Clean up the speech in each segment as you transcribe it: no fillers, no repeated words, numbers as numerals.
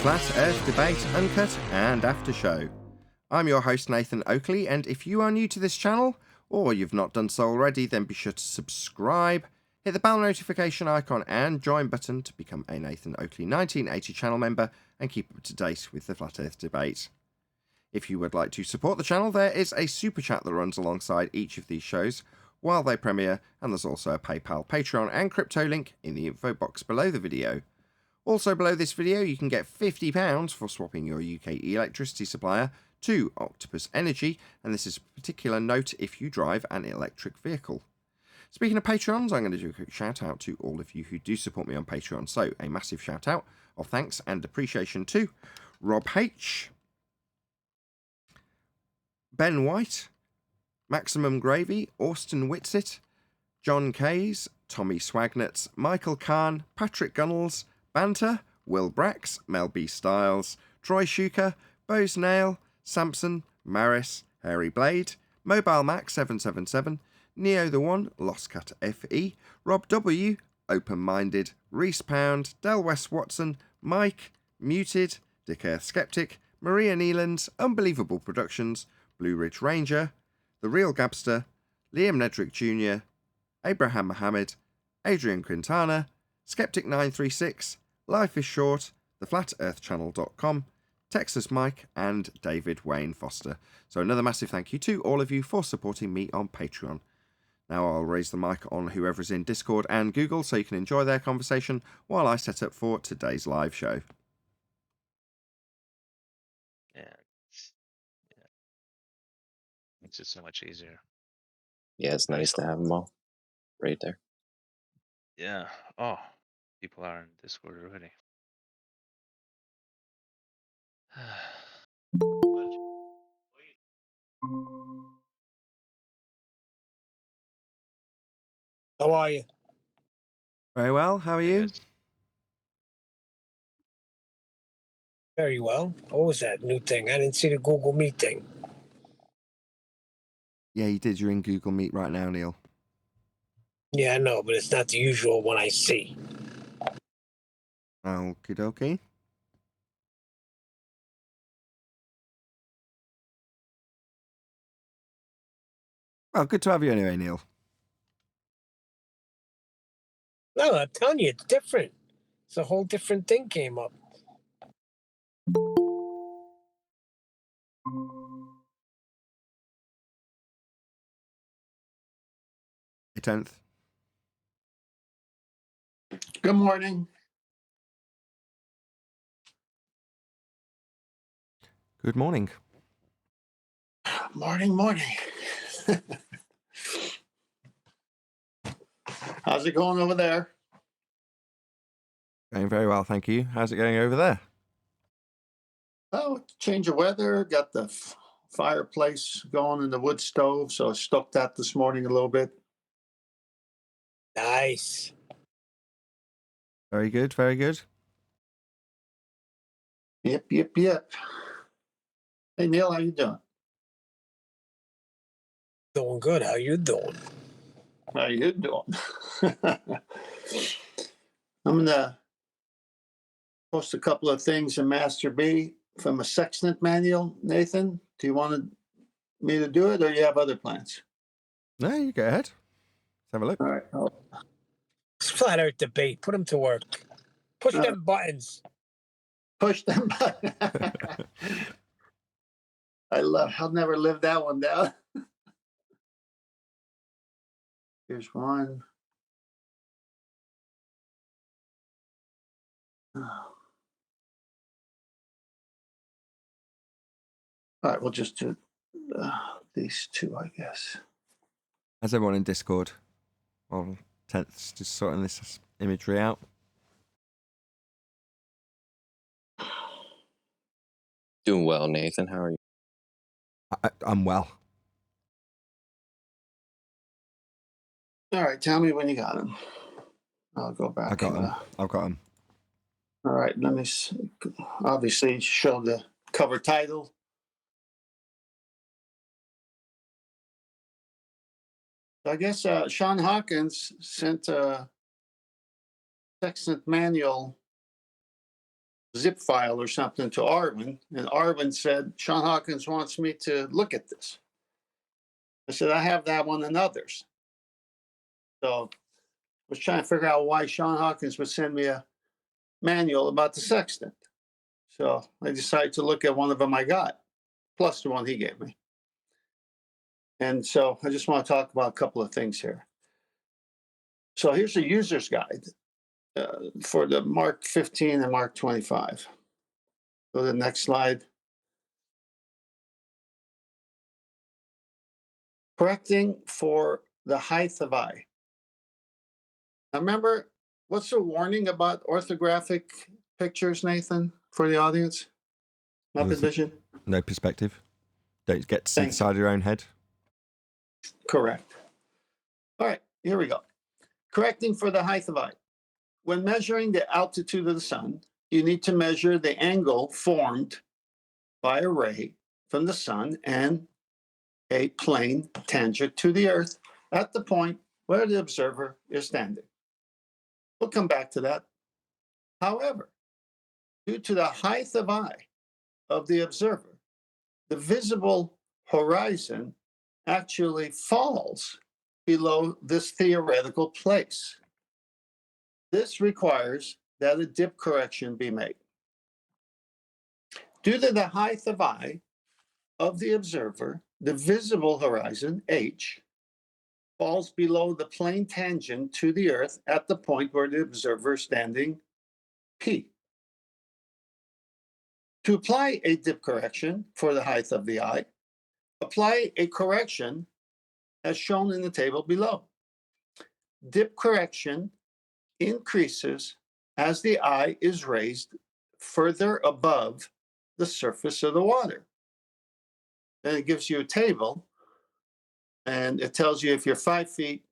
Flat Earth Debate Uncut and After Show. I'm your host Nathan Oakley, and if you are new to this channel, or you've not done so already, then be sure to subscribe, hit the bell notification icon and join button to become a Nathan Oakley 1980 channel member and keep up to date with the Flat Earth Debate. If you would like to support the channel, there is a super chat that runs alongside each of these shows while they premiere, and there's also a PayPal, Patreon and crypto link in the info box below the video. Also below this video you can get £50 for swapping your UK electricity supplier to Octopus Energy, and this is a particular note if you drive an electric vehicle. Speaking of Patreons, I'm going to do a quick shout out to all of you who do support me on Patreon. So a massive shout out of thanks and appreciation to Rob H, Ben White, Maximum Gravy, Austin Whitsitt, John Kays, Tommy Swagnuts, Michael Kahn, Patrick Gunnels, Banter, Will Brax, Mel B. Styles, Troy Shuker, Bose Nail, Samson, Maris, Hairy Blade, Mobile Mac 777, Neo the One, Lost Cat FE, Rob W, Open Minded, Reese Pound, Del West Watson, Mike, Muted, Dick Earth Skeptic, Maria Neelands, Unbelievable Productions, Blue Ridge Ranger, The Real Gabster, Liam Nedrick Jr., Abraham Mohammed, Adrian Quintana, Skeptic936, Life is Short, theflatearthchannel.com, Texas Mike, and David Wayne Foster. So another massive thank you to all of you for supporting me on Patreon. Now I'll raise the mic on whoever's in Discord and Google so you can enjoy their conversation while I set up for today's live show. Yeah, makes it so much easier. Yeah, it's nice to have them all right there. Yeah. Oh, people are in Discord already. How are you? Very well, how are you? Yes. Very well. What was that new thing? I didn't see the Google Meet thing. Yeah, you did. You're in Google Meet right now, Neil. Yeah, I know, but it's not the usual one I see. Okie dokie. Well, good to have you anyway, Neil. No, I'm telling you, it's different. It's a whole different thing came up. The 10th. Good morning. Good morning. Morning. How's it going over there? Going very well, thank you. How's it going over there? Oh, change of weather. Got the fireplace going in the wood stove, so I stoked that this morning a little bit. Nice. Very good, very good. Yep. Hey, Neil, how you doing? Doing good. How you doing? How you doing? I'm going to post a couple of things in Master B from a Sextant manual. Nathan, do you want me to do it, or you have other plans? No, you go ahead. Let's have a look. All right. It's Flat Earth Debate. Put them to work. Push them buttons. Push them. I'll never live that one down. Here's one. All right, we'll just do these two, I guess. How's everyone in Discord? Well, 10th's just sorting this imagery out. Doing well, Nathan. How are you? I'm well. All right, tell me when you got them. I'll go back. I've got them. All right, let me obviously show the cover title. I guess Sean Hawkins sent a Sextant manual zip file or something to Arvin, and Arvin said, Sean Hawkins wants me to look at this. I said, I have that one and others. So I was trying to figure out why Sean Hawkins would send me a manual about the Sextant. So I decided to look at one of them I got, plus the one he gave me. And so I just want to talk about a couple of things here. So here's the user's guide for the Mark 15 and Mark 25. Go to the next slide. Correcting for the height of eye. Now remember, what's the warning about orthographic pictures, Nathan, for the audience? Muppet Vision? No perspective. Don't get to see the Thank side of your own head. Correct. All right, here we go. Correcting for the height of eye. When measuring the altitude of the sun, you need to measure the angle formed by a ray from the sun and a plane tangent to the earth at the point where the observer is standing. We'll come back to that. However, due to the height of eye of the observer, the visible horizon actually falls below this theoretical place. This requires that a dip correction be made. Due to the height of eye of the observer, the visible horizon, H, falls below the plane tangent to the earth at the point where the observer is standing, P. To apply a dip correction for the height of the eye, apply a correction as shown in the table below. Dip correction increases as the eye is raised further above the surface of the water. Then it gives you a table, and it tells you if you're 5 feet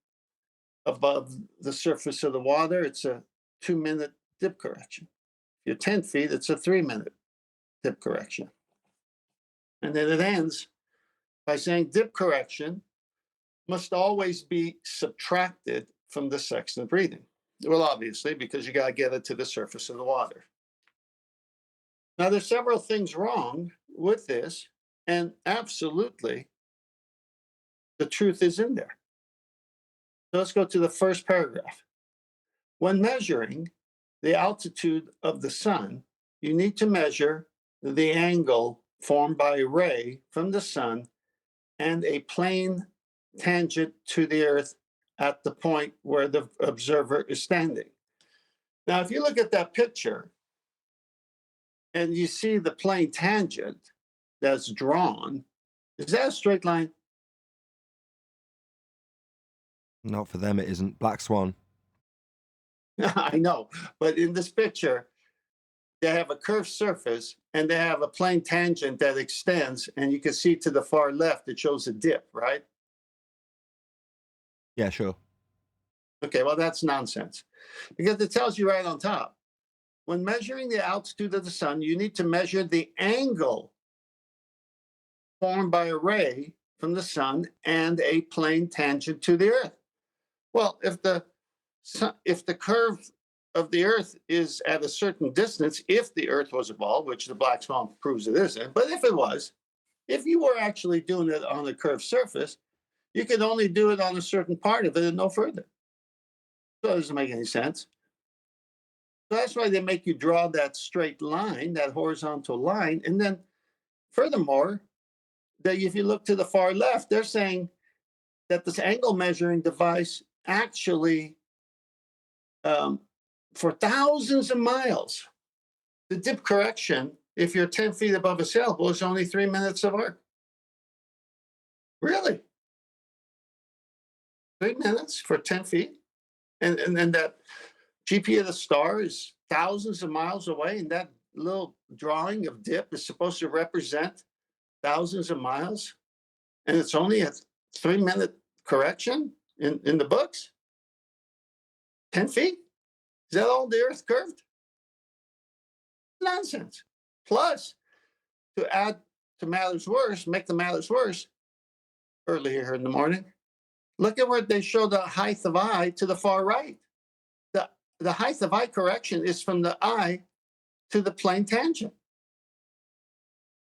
above the surface of the water, it's a 2-minute dip correction. If you're 10 feet, it's a 3-minute dip correction. And then it ends by saying dip correction must always be subtracted from the sextant reading. Well, obviously, because you got to get it to the surface of the water. Now, there's several things wrong with this, and absolutely, the truth is in there. So let's go to the first paragraph. When measuring the altitude of the sun, you need to measure the angle formed by a ray from the sun and a plane tangent to the earth at the point where the observer is standing. Now, if you look at that picture and you see the plane tangent that's drawn, is that a straight line? Not for them, it isn't. Black Swan. I know, but in this picture, they have a curved surface and they have a plane tangent that extends, and you can see to the far left, it shows a dip, right? Yeah, sure. Okay, well, that's nonsense because it tells you right on top. When measuring the altitude of the sun, you need to measure the angle formed by a ray from the sun and a plane tangent to the earth. Well, if the curve of the earth is at a certain distance, if the earth was a ball, which the black swan proves it isn't, but if it was, if you were actually doing it on a curved surface, you could only do it on a certain part of it and no further. So it doesn't make any sense. So that's why they make you draw that straight line, that horizontal line. And then furthermore, that if you look to the far left, they're saying that this angle measuring device actually, for thousands of miles, the dip correction, if you're 10 feet above a sailboat, is only 3 minutes of arc. Really? 3 minutes for 10 feet? And that GP of the star is thousands of miles away, and that little drawing of dip is supposed to represent thousands of miles, and it's only a 3-minute correction in the books? 10 feet? Is that all the earth curved? Nonsense. Plus, to add to matters worse, make the matters worse, early here in the morning, look at where they show the height of eye to the far right. The height of eye correction is from the eye to the plane tangent.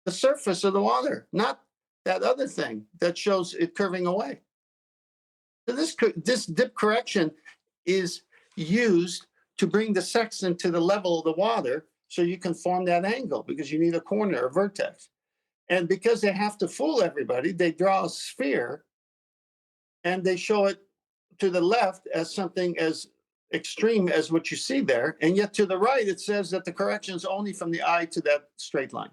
The surface of the water, not that other thing that shows it curving away. So this dip correction is used to bring the sextant to the level of the water so you can form that angle because you need a corner, a vertex. And because they have to fool everybody, they draw a sphere and they show it to the left as something as extreme as what you see there. And yet to the right, it says that the correction is only from the eye to that straight line.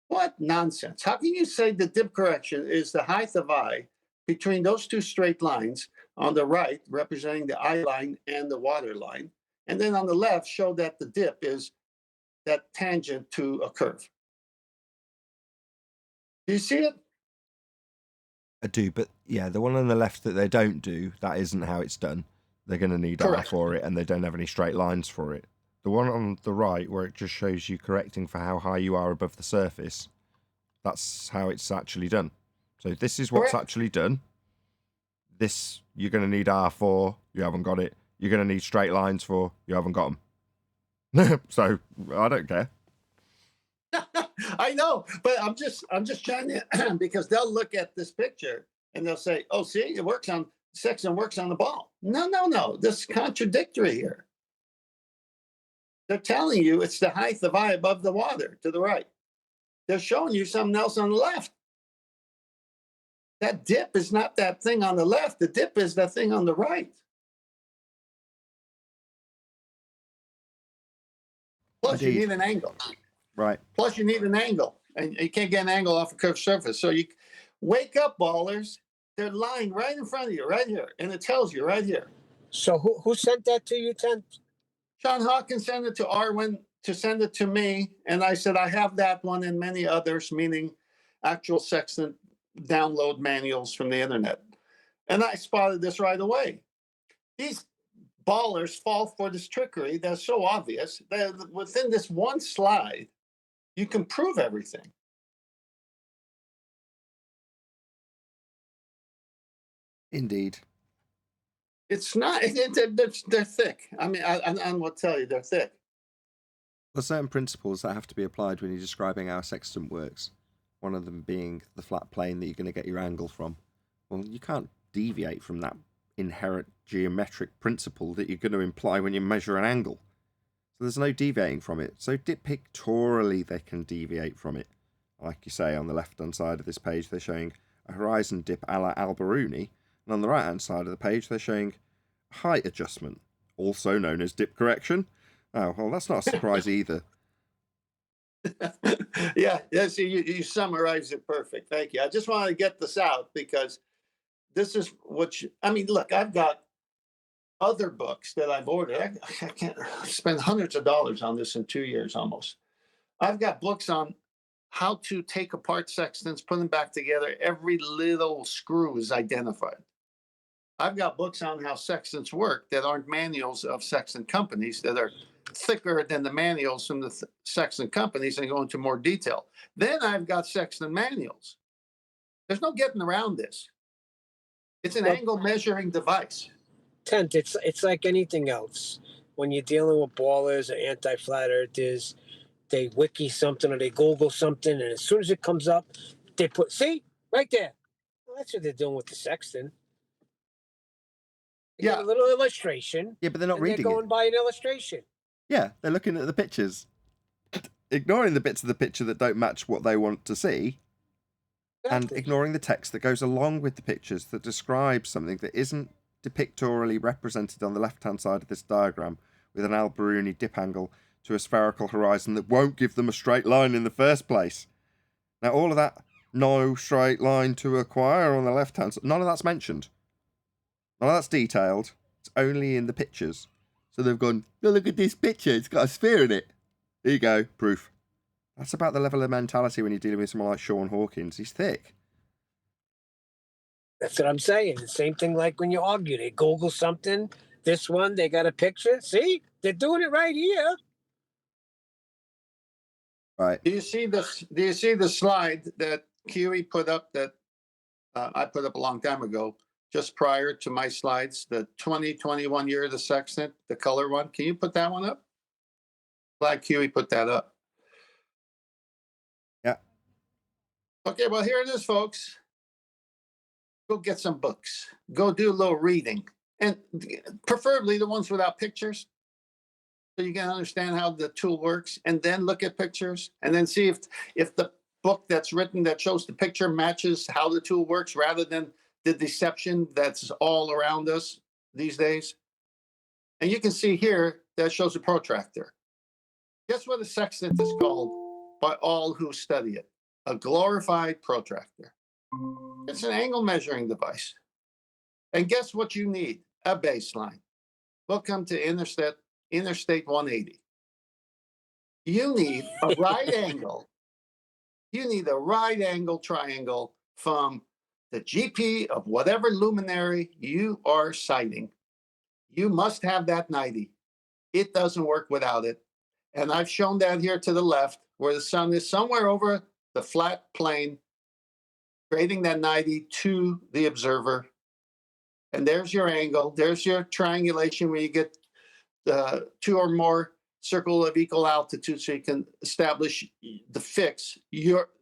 What nonsense. How can you say the dip correction is the height of eye between those two straight lines on the right, representing the eye line and the water line, and then on the left, show that the dip is that tangent to a curve? Do you see it? I do, but yeah, the one on the left that they don't do, that isn't how it's done. They're going to need R Correct. for it, and they don't have any straight lines for it. The one on the right, where it just shows you correcting for how high you are above the surface, that's how it's actually done. So this is what's Correct. actually done. This, you're going to need R for, you haven't got it. You're going to need straight lines for, you haven't got them. So, I don't care. I know, but I'm just trying to, because they'll look at this picture and they'll say, oh, see, it works on, Sextant works on the ball. No, this is contradictory here. They're telling you it's the height of eye above the water to the right. They're showing you something else on the left. That dip is not that thing on the left. The dip is that thing on the right. Plus, you Indeed. need an angle. Right. Plus, you need an angle. And you can't get an angle off a curved surface. So you wake up, ballers. They're lying right in front of you, right here. And it tells you right here. So who sent that to you, Tent? John Hawkins sent it to Arwen to send it to me. And I said, I have that one and many others, meaning actual Sextant download manuals from the internet. And I spotted this right away. These ballers fall for this trickery that's so obvious that within this one slide, you can prove everything. Indeed. It's not, they're thick. I mean, I will tell you, they're thick. There's certain principles that have to be applied when you're describing how a sextant works. One of them being the flat plane that you're going to get your angle from. Well, you can't deviate from that inherent geometric principle that you're going to imply when you measure an angle. So there's no deviating from it. So pictorially they can deviate from it. Like you say, on the left-hand side of this page, they're showing a horizon dip a la Alberuni. And on the right-hand side of the page, they're showing height adjustment, also known as dip correction. Oh, well, that's not a surprise either. Yeah, see, you summarized it perfect. Thank you. I just wanted to get this out because this is what I mean, look, I've got other books that I've ordered. I can't spend hundreds of dollars on this in 2 years almost. I've got books on how to take apart sextants, put them back together. Every little screw is identified. I've got books on how sextants work that aren't manuals of sextant companies that are thicker than the manuals from the sextant companies and go into more detail. Then I've got sextant manuals. There's no getting around this. It's an angle measuring device. Tent, it's like anything else. When you're dealing with ballers or anti-flat earthers, they wiki something or they Google something, and as soon as it comes up, they put, see, right there. Well, that's what they're doing with the sextant. They Yeah. give a little illustration. Yeah, but they're not and reading they're going it. by an illustration. Yeah, they're looking at the pictures, ignoring the bits of the picture that don't match what they want to see, and Exactly. ignoring the text that goes along with the pictures that describes something that isn't depictorially represented on the left-hand side of this diagram with an Alberuni dip angle to a spherical horizon that won't give them a straight line in the first place. Now, all of that, no straight line to acquire on the left-hand side, none of that's mentioned. None of that's detailed. It's only in the pictures. So they've gone, oh, look at this picture, it's got a sphere in it. There you go, proof. That's about the level of mentality when you're dealing with someone like Sean Hawkins. He's thick. That's what I'm saying. The same thing like when you argue. They Google something. This one, they got a picture. See? They're doing it right here. Right. Do you see this? Do you see the slide that Kiwi put up that I put up a long time ago, just prior to my slides? The 2021 year of the sextant, the color one. Can you put that one up? Glad Huey put that up. Yeah. Okay, well, here it is, folks. Go get some books. Go do a little reading. And preferably the ones without pictures, so you can understand how the tool works, and then look at pictures, and then see if the book that's written that shows the picture matches how the tool works, rather than the deception that's all around us these days. And you can see here that shows a protractor. Guess what a sextant is called by all who study it? A glorified protractor. It's an angle measuring device. And guess what you need? A baseline. Welcome to Interstate 180. You need a right angle. You need a right angle triangle from the GP of whatever luminary you are sighting. You must have that 90. It doesn't work without it. And I've shown that here to the left, where the sun is somewhere over the flat plane, creating that 90 to the observer. And there's your angle. There's your triangulation where you get two or more circle of equal altitude, so you can establish the fix,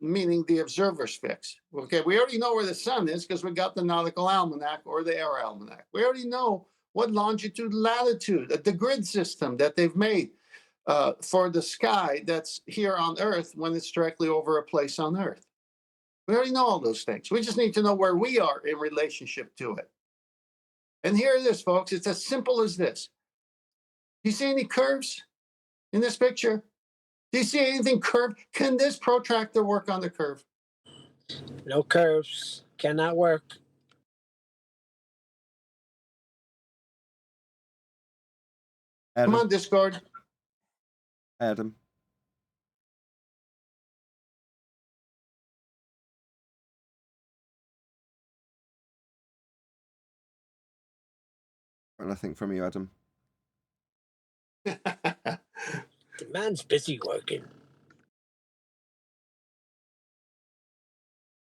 meaning the observer's fix. Okay, we already know where the sun is because we got the nautical almanac or the air almanac. We already know what longitude, latitude, the grid system that they've made for the sky that's here on Earth when it's directly over a place on Earth. We already know all those things. We just need to know where we are in relationship to it. And here it is, folks. It's as simple as this. Do you see any curves in this picture? Do you see anything curved? Can this protractor work on the curve? No curves. Cannot work. Adam. Come on, Discord. Adam. Nothing from you, Adam. The man's busy working.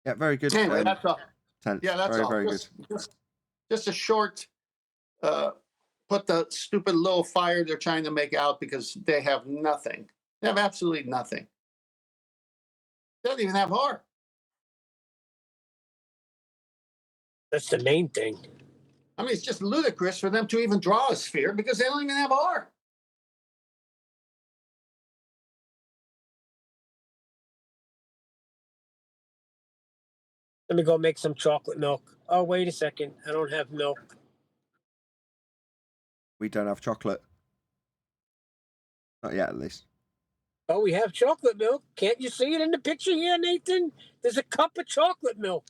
Yeah, very good. Anyway, that's all. 10th. Yeah, that's very, all. very good. Just a short, put the stupid little fire they're trying to make out because they have nothing. They have absolutely nothing. They don't even have R. That's the main thing. I mean, it's just ludicrous for them to even draw a sphere because they don't even have R. Let me go make some chocolate milk. Oh, wait a second. I don't have milk. We don't have chocolate. Not yet, at least. Oh, we have chocolate milk. Can't you see it in the picture here, Nathan? There's a cup of chocolate milk.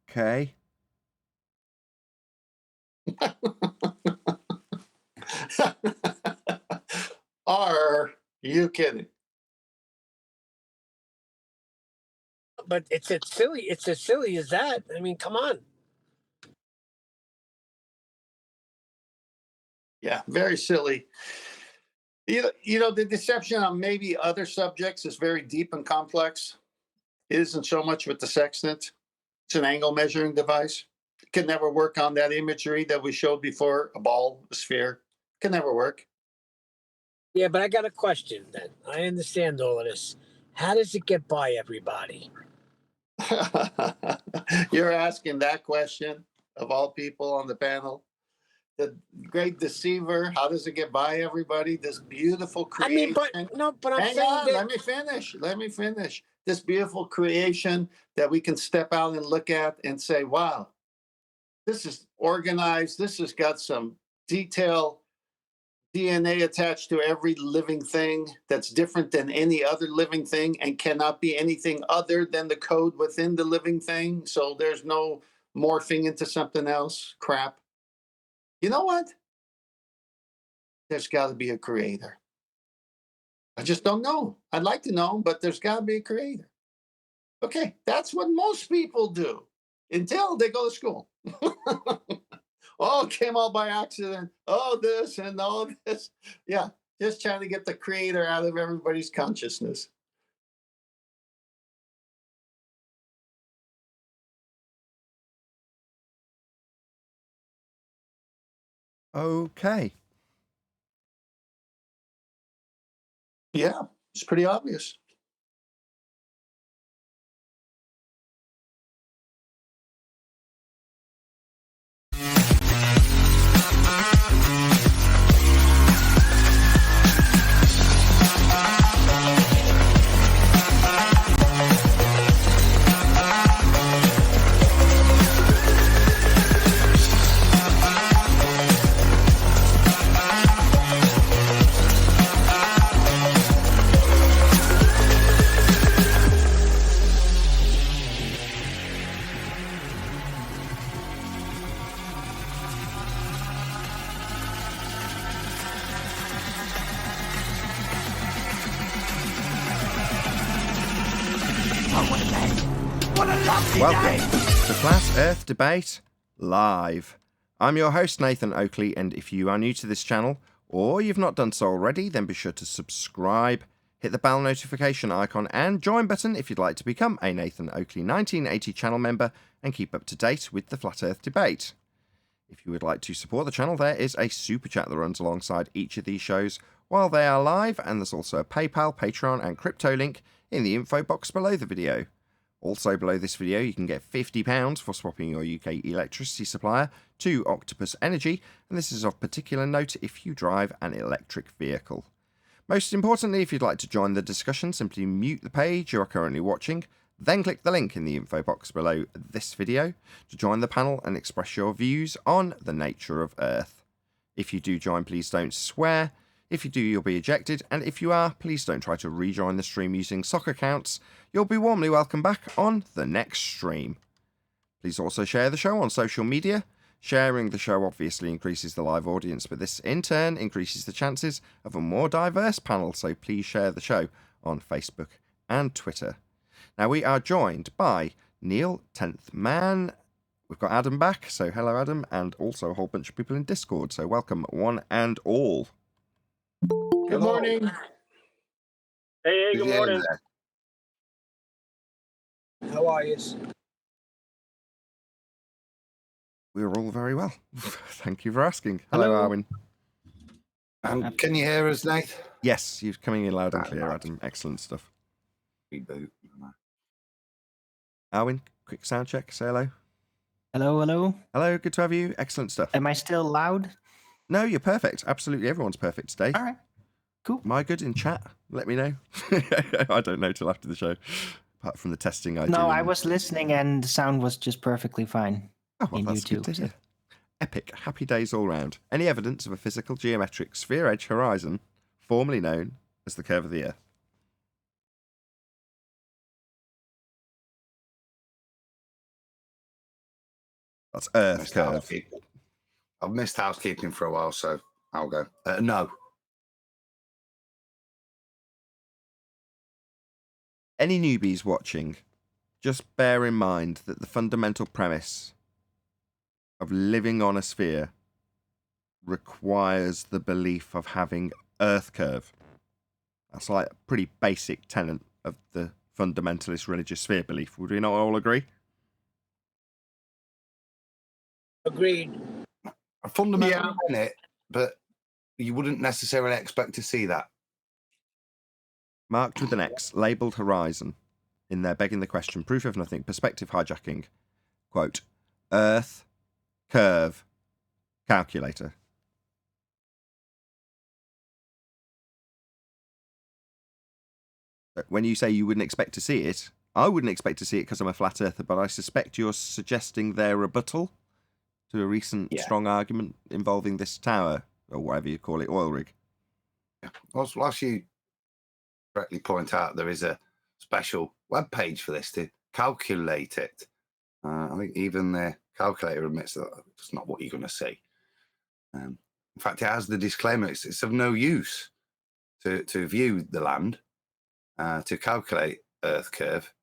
Okay. Are you kidding? But it's as silly as that. I mean, come on. Yeah, very silly. You know, the deception on maybe other subjects is very deep and complex. It isn't so much with the sextant. It's an angle measuring device. It can never work on that imagery that we showed before, a ball, a sphere. It can never work. Yeah, but I got a question then. I understand all of this. How does it get by everybody? You're asking that question of all people on the panel. The great deceiver, how does it get by everybody? This beautiful creation. I mean, but I'm Hang saying on, that... let me finish. This beautiful creation that we can step out and look at and say, wow, this is organized. This has got some detail, DNA attached to every living thing that's different than any other living thing and cannot be anything other than the code within the living thing. So there's no morphing into something else crap. You know what? There's got to be a creator. I just don't know. I'd like to know, but there's got to be a creator. Okay, that's what most people do until they go to school. Oh, it came all by accident. Oh, this and all this. Yeah, just trying to get the creator out of everybody's consciousness. Okay. Yeah, it's pretty obvious. Welcome to Flat Earth Debate Live. I'm your host, Nathan Oakley, and if you are new to this channel, or you've not done so already, then be sure to subscribe, hit the bell notification icon, and join button if you'd like to become a Nathan Oakley 1980 channel member and keep up to date with the Flat Earth Debate. If you would like to support the channel, there is a super chat that runs alongside each of these shows while they are live, and there's also a PayPal, Patreon, and crypto link in the info box below the video. Also below this video, you can get £50 for swapping your UK electricity supplier to Octopus Energy, and this is of particular note if you drive an electric vehicle. Most importantly, if you'd like to join the discussion, simply mute the page you are currently watching, then click the link in the info box below this video to join the panel and express your views on the nature of Earth. If you do join, please don't swear. If you do, you'll be ejected, and if you are, please don't try to rejoin the stream using sock accounts. You'll be warmly welcome back on the next stream. Please also share the show on social media. Sharing the show obviously increases the live audience, but this in turn increases the chances of a more diverse panel, so please share the show on Facebook and Twitter. Now we are joined by Neil, 10th Man. We've got Adam back, so hello Adam, and also a whole bunch of people in Discord, so welcome one and all. Good morning. Hey, good morning. How are you? We're all very well. Thank you for asking. Hello, Arwin. Can you hear us, Nate? Yes, you're coming in loud and clear, Adam. Excellent stuff. Reboot. Arwin, quick sound check. Say hello. Hello, hello. Hello, good to have you. Excellent stuff. Am I still loud? No, you're perfect. Absolutely everyone's perfect today. All right. Cool. Am I good in chat? Let me know. I don't know till after the show. Apart from the testing I do. No, I was listening and the sound was just perfectly fine. Oh, well, in that's YouTube, good to hear. Epic. Happy days all round. Any evidence of a physical geometric sphere edge horizon, formerly known as the curve of the Earth? That's Earth curve. I've missed housekeeping for a while, so I'll go. No. Any newbies watching, just bear in mind that the fundamental premise of living on a sphere requires the belief of having Earth curve. That's like a pretty basic tenet of the fundamentalist religious sphere belief. Would we not all agree? Agreed. I fundamentally in it, but you wouldn't necessarily expect to see that. Marked with an X, labelled horizon. In there, begging the question, proof of nothing, perspective hijacking. Quote, Earth, curve, calculator. When you say you wouldn't expect to see it, I wouldn't expect to see it because I'm a flat earther, but I suspect you're suggesting their rebuttal to a recent strong argument involving this tower, or whatever you call it, oil rig. Whilst you correctly point out there is a special web page for this to calculate it. I think even the calculator admits that it's not what you're going to see. In fact, it has the disclaimer: it's of no use to view the land, to calculate Earth curve.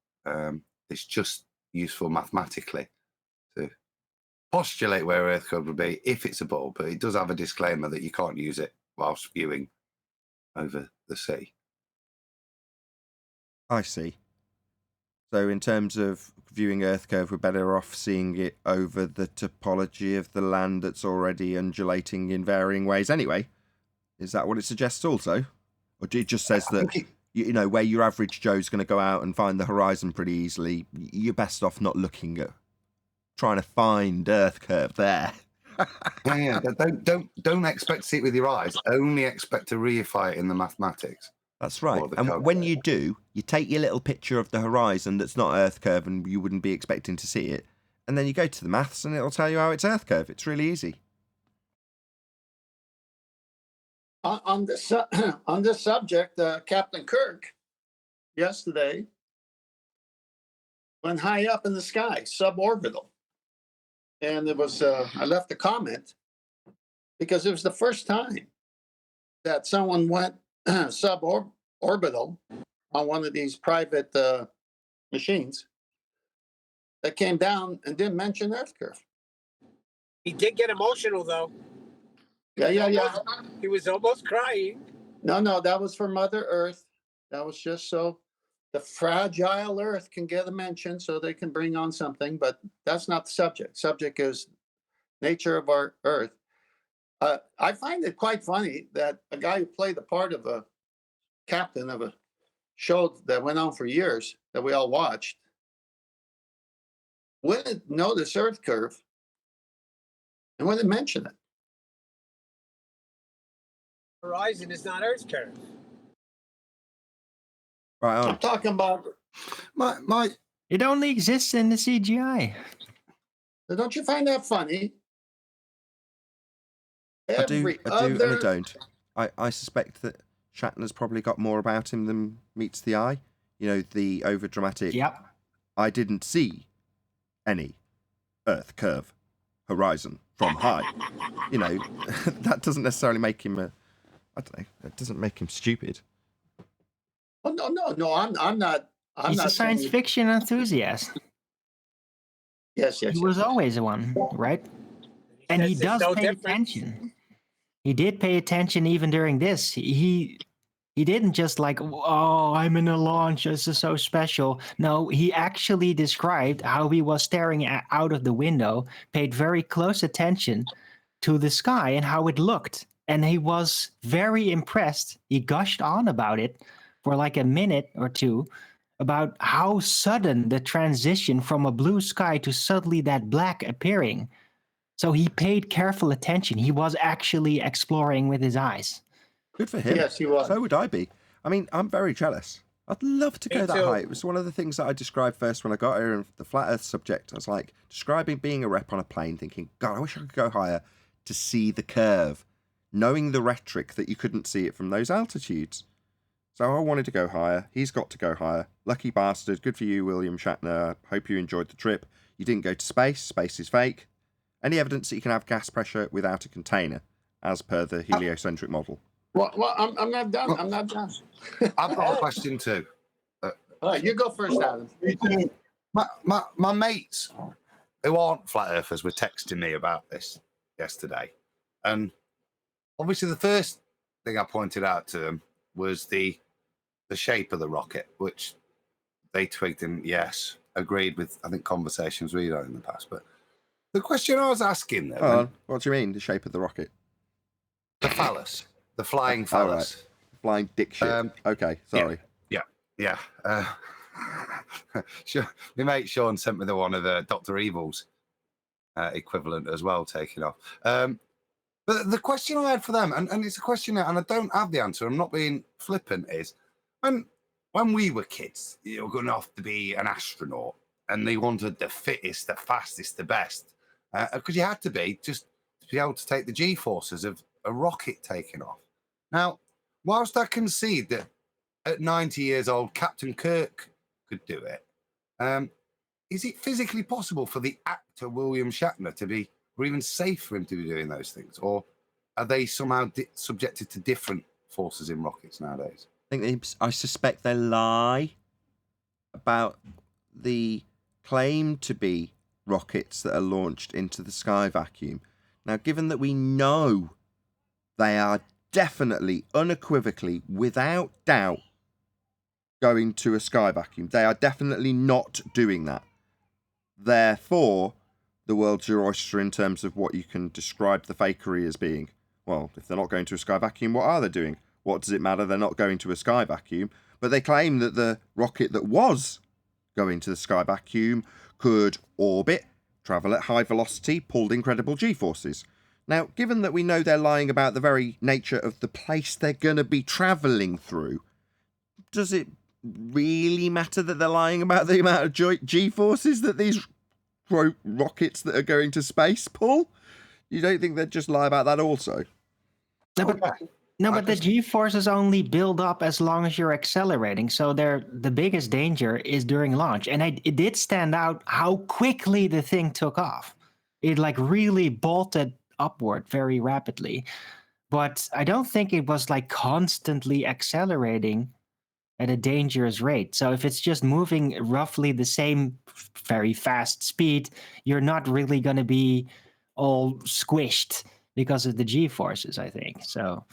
It's just useful mathematically to postulate where Earth curve would be if it's a ball, but it does have a disclaimer that you can't use it whilst viewing over the sea. I see. So in terms of viewing Earth curve, we're better off seeing it over the topology of the land that's already undulating in varying ways anyway. Is that what it suggests also? Or it just says that, where your average Joe's going to go out and find the horizon pretty easily, you're best off not looking at trying to find Earth curve there. Yeah. Don't expect to see it with your eyes. Only expect to reify it in the mathematics. That's right. Or the And when calculator. you do, you take your little picture of the horizon that's not Earth curve and you wouldn't be expecting to see it, and then you go to the maths and it'll tell you how it's Earth curve. It's really easy. On this subject, Captain Kirk yesterday went high up in the sky, suborbital. And it was, I left a comment because it was the first time that someone went suborbital on one of these private machines that came down and didn't mention Earth curve. He did get emotional, though. Yeah. He was almost crying. No, that was for Mother Earth. That was just so the fragile Earth can get a mention so they can bring on something, but that's not the subject. Subject is nature of our Earth. I find it quite funny that a guy who played the part of a captain of a show that went on for years that we all watched wouldn't notice Earth curve and wouldn't mention it. Horizon is not Earth curve. Right I'm on. talking about. My It only exists in the CGI. Don't you find that funny? I do and I other- don't. I suspect that Shatner's probably got more about him than meets the eye. The overdramatic, Yep. I didn't see any Earth curve horizon from high. That doesn't necessarily make him I don't know. That doesn't make him stupid. Oh, no. I'm not. He's not a science saying- fiction enthusiast. Yes. He was always one, right? And he says there's does no pay difference. attention. He did pay attention even during this. He didn't just like, oh, I'm in a launch. This is so special. No, he actually described how he was staring out of the window, paid very close attention to the sky and how it looked. And he was very impressed. He gushed on about it for like a minute or two about how sudden the transition from a blue sky to suddenly that black appearing. So he paid careful attention. He was actually exploring with his eyes. Good for him. Yes, he was. So would I be. I mean, I'm very jealous. I'd love to Me go that too. high. It was one of the things that I described first when I got here in the flat Earth subject. I was like describing being a rep on a plane, thinking, God, I wish I could go higher to see the curve, knowing the rhetoric that you couldn't see it from those altitudes. So I wanted to go higher. He's got to go higher. Lucky bastard. Good for you, William Shatner. Hope you enjoyed the trip. You didn't go to space. Space is fake. Any evidence that you can have gas pressure without a container, as per the heliocentric model? Well, I'm not done. I'm not done. I've got a question too. All right, you go first, Adam. My mates who aren't flat earthers were texting me about this yesterday, and obviously the first thing I pointed out to them was the shape of the rocket, which they twigged and yes, agreed with. I think conversations we've had in the past, but the question I was asking them, Hold on. What do you mean, the shape of the rocket? the phallus, the flying Oh, phallus. Flying dick shit. Okay, sorry. Yeah. Sure. My mate Sean sent me the one of Dr. Evil's equivalent as well, taking off. But the question I had for them, and it's a question that, and I don't have the answer, I'm not being flippant, is when we were kids, you were going off to be an astronaut, and they wanted the fittest, the fastest, the best, because you had to be just to be able to take the G-forces of a rocket taking off. Now, whilst I concede that at 90 years old, Captain Kirk could do it, is it physically possible for the actor William Shatner to be, or even safe for him to be doing those things? Or are they somehow subjected to different forces in rockets nowadays? I suspect they lie about the claim to be rockets that are launched into the sky vacuum. Now, given that we know they are definitely, unequivocally, without doubt, going to a sky vacuum, they are definitely not doing that. Therefore, the world's your oyster in terms of what you can describe the fakery as being. Well, if they're not going to a sky vacuum, what are they doing? what does it matter? They're not going to a sky vacuum. But they claim that the rocket that was going to the sky vacuum could orbit, travel at high velocity, pulled incredible g-forces. Now, given that we know they're lying about the very nature of the place they're going to be travelling through, does it really matter that they're lying about the amount of g-forces that these rockets that are going to space pull? You don't think they'd just lie about that also? No, but the g-forces only build up as long as you're accelerating. So the biggest danger is during launch. And it did stand out how quickly the thing took off. It like really bolted upward very rapidly. But I don't think it was like constantly accelerating at a dangerous rate. So if it's just moving roughly the same very fast speed, you're not really going to be all squished because of the g-forces, I think. So...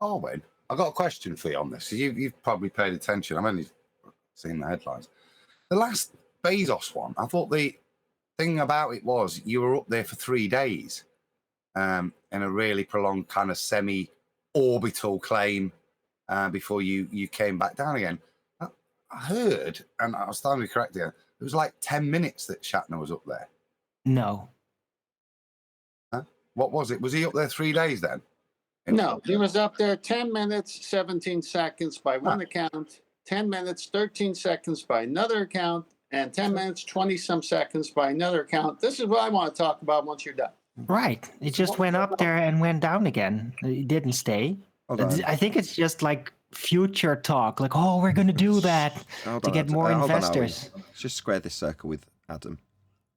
Owen, I've got a question for you on this. You've probably paid attention. I've only seen the headlines. The last Bezos one, I thought the thing about it was you were up there for 3 days in a really prolonged kind of semi-orbital claim before you came back down again. I heard, and I was starting to be correct here, it was like 10 minutes that Shatner was up there. No. Huh? What was it? Was he up there 3 days then? No, he was up there 10 minutes, 17 seconds by one account, 10 minutes, 13 seconds by another account, and 10 minutes, 20-some seconds by another account. This is what I want to talk about once you're done. Right. It just went up there and went down again. It didn't stay. I think it's just like future talk. Like, oh, we're going to do that to get more investors. Let's just square this circle with Adam.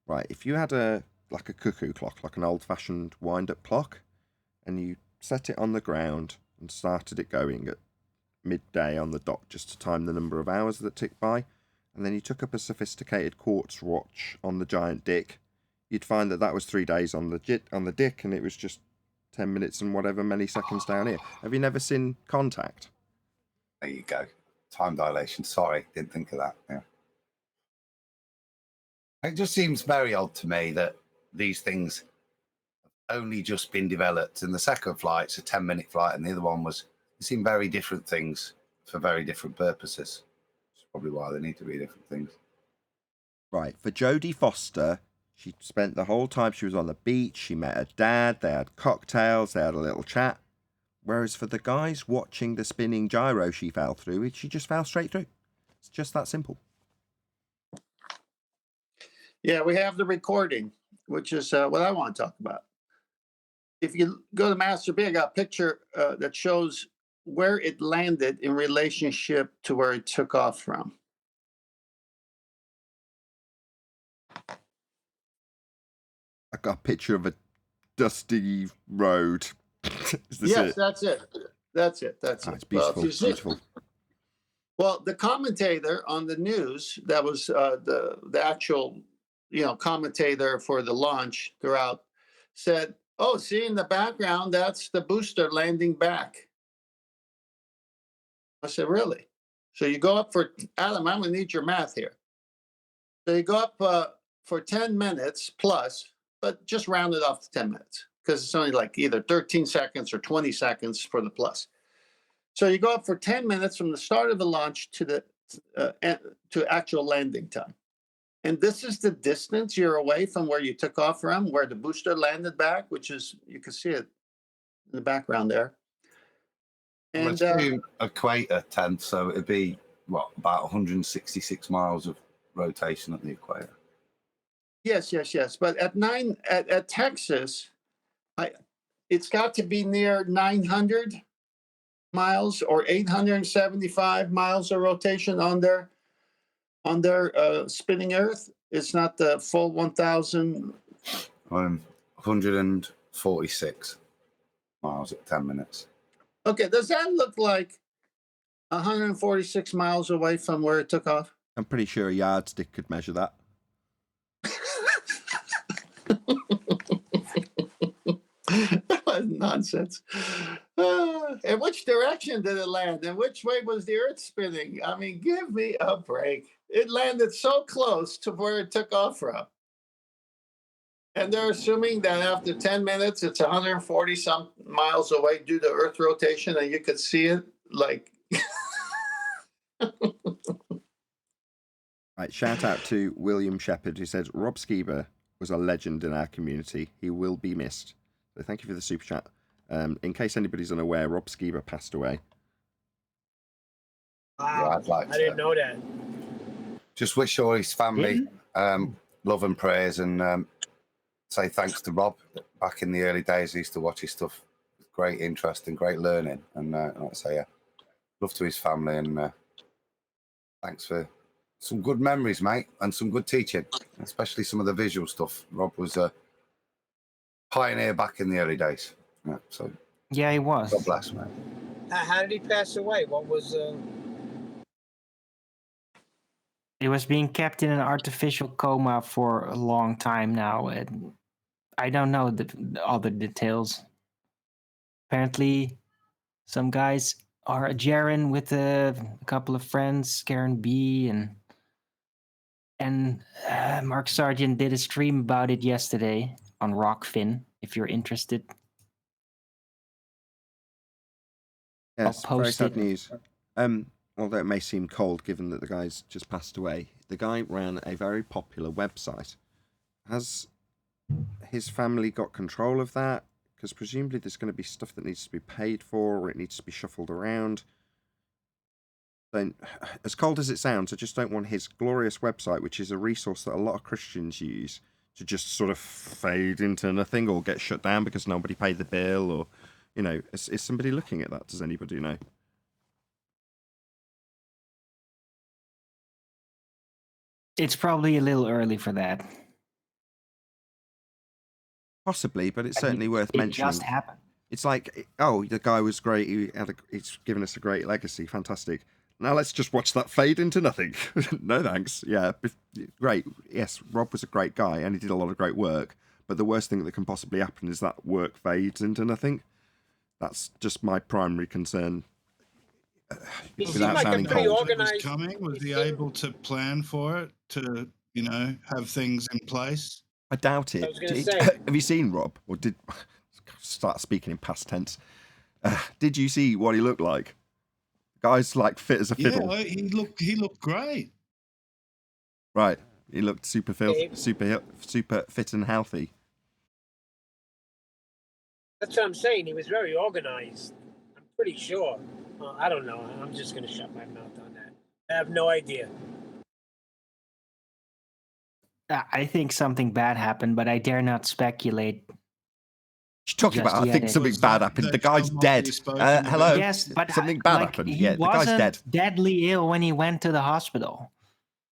Right. If you had a cuckoo clock, like an old-fashioned wind-up clock, and you set it on the ground and started it going at midday on the dot just to time the number of hours that ticked by, and then you took up a sophisticated quartz watch on the giant dick, you'd find that was 3 days on the dick, and it was just 10 minutes and whatever many seconds down here. Have you never seen Contact? There you go. Time dilation. Sorry, didn't think of that. Yeah. It just seems very odd to me that these things only just been developed, and the second flight's a 10-minute flight, and the other one was. They seem very different things for very different purposes. That's probably why they need to be different things. Right. For Jodie Foster, she spent the whole time she was on the beach. She met her dad. They had cocktails. They had a little chat. Whereas for the guys watching the spinning gyro she fell through, she just fell straight through. It's just that simple. Yeah, we have the recording, which is what I want to talk about. If you go to Master B, I got a picture that shows where it landed in relationship to where it took off from. I got a picture of a dusty road. Yes, it? that's it. That's it. It's beautiful. Beautiful. Well, the commentator on the news, that was the actual, commentator for the launch throughout, said, "Oh, see in the background, that's the booster landing back." I said, "Really?" So you go up for, Adam, I'm going to need your math here. So you go up for 10 minutes plus, but just round it off to 10 minutes because it's only like either 13 seconds or 20 seconds for the plus. So you go up for 10 minutes from the start of the launch to the to actual landing time. And this is the distance you're away from where you took off from, where the booster landed back, which is, you can see it in the background there. And let's do equator 10, so it'd be, about 166 miles of rotation at the equator. Yes. But at Texas, it's got to be near 900 miles or 875 miles of rotation on their spinning Earth. It's not the full 1,000. 146 miles at 10 minutes. Okay, does that look like 146 miles away from where it took off? I'm pretty sure a yardstick could measure that. Nonsense. In which direction did it land? And which way was the Earth spinning? I mean, give me a break. It landed so close to where it took off from. And they're assuming that after 10 minutes, it's 140 some miles away due to Earth rotation, and you could see it like. Right, shout out to William Shepherd, who said Rob Skiba was a legend in our community. He will be missed. So thank you for the super chat. In case anybody's unaware, Rob Skiba passed away. Wow, I'd like I didn't know that. Just wish all his family love and prayers, and say thanks to Rob. Back in the early days, I used to watch his stuff with great interest and great learning. And like I say, love to his family, and thanks for some good memories, mate, and some good teaching, especially some of the visual stuff. Rob was a pioneer back in the early days. Yeah, so Yeah, he was. God bless, mate. How did he pass away? What was? He was being kept in an artificial coma for a long time now, and I don't know all the details. Apparently, some guys are Jaren with a couple of friends, Karen B, and Mark Sargent did a stream about it yesterday on Rockfin. If you're interested, Yes, I'll very post sad it. news. Although it may seem cold given that the guy's just passed away, the guy ran a very popular website. Has his family got control of that? Because presumably there's going to be stuff that needs to be paid for, or it needs to be shuffled around. Then, as cold as it sounds, I just don't want his glorious website, which is a resource that a lot of Christians use, to just sort of fade into nothing or get shut down because nobody paid the bill, or, you know, is somebody looking at that? Does anybody know? It's probably a little early for that. Possibly, but it's certainly worth It mentioning. just happened. It's like, oh, the guy was great. He's given us a great legacy. Fantastic. Now let's just watch that fade into nothing. No thanks. Yeah, great. Yes, Rob was a great guy and he did a lot of great work. But the worst thing that can possibly happen is that work fades into nothing. That's just my primary concern. He seemed Without like a sounding pretty cold. organized. Was coming? Was he he seemed- able to plan for it? To have things in place? I doubt it. I was gonna Did- say. Have you seen Rob? Or did start speaking in past tense? Did you see what he looked like? Guy's like fit as a fiddle. Yeah, he looked great. Right. He looked super Dave. super fit and healthy. That's what I'm saying. He was very organized. I'm pretty sure. I don't know. I'm just gonna shut my mouth on that. I have no idea. I think something bad happened, but I dare not speculate. She's talking Just about, I yet think it- something Was bad that- happened. that The guy's someone dead. you spoken about? Hello? Yes, but Something bad like, happened. He Yeah, the guy's wasn't dead. deadly ill when he went to the hospital.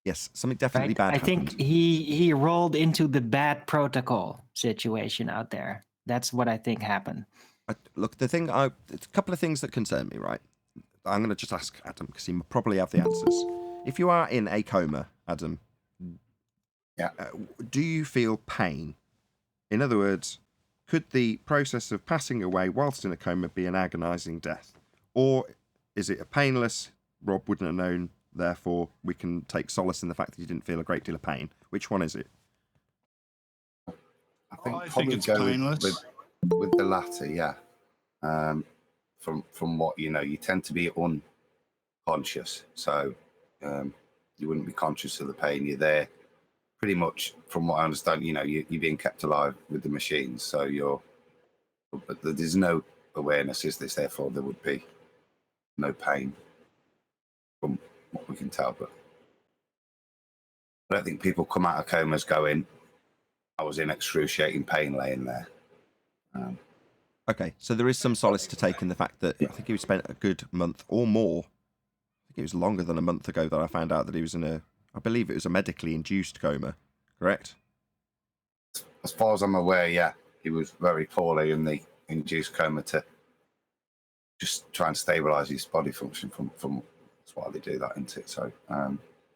Yes, something definitely Right? bad I happened. think he rolled into the bad protocol situation out there. That's what I think happened. Look, there's a couple of things that concern me, right? I'm going to just ask Adam, because he probably have the answers. If you are in a coma, Adam, Yeah. Do you feel pain? In other words, could the process of passing away whilst in a coma be an agonizing death? Or is it a painless, Rob wouldn't have known, therefore we can take solace in the fact that you didn't feel a great deal of pain? Which one is it? I think I think probably it's go painless. with the latter, yeah. From what you tend to be unconscious, so you wouldn't be conscious of the pain. You're there, pretty much, from what I understand. You're being kept alive with the machines, so but there's no awareness, is this? Therefore, there would be no pain, from what we can tell. But I don't think people come out of comas going, "I was in excruciating pain laying there." Okay, so there is some solace to take in the fact that I think he spent a good month or more. I think it was longer than a month ago that I found out that he was I believe it was a medically induced coma, correct? As far as I'm aware, yeah, he was very poorly in the induced coma to just try and stabilise his body function. From that's why they do that, isn't it? So,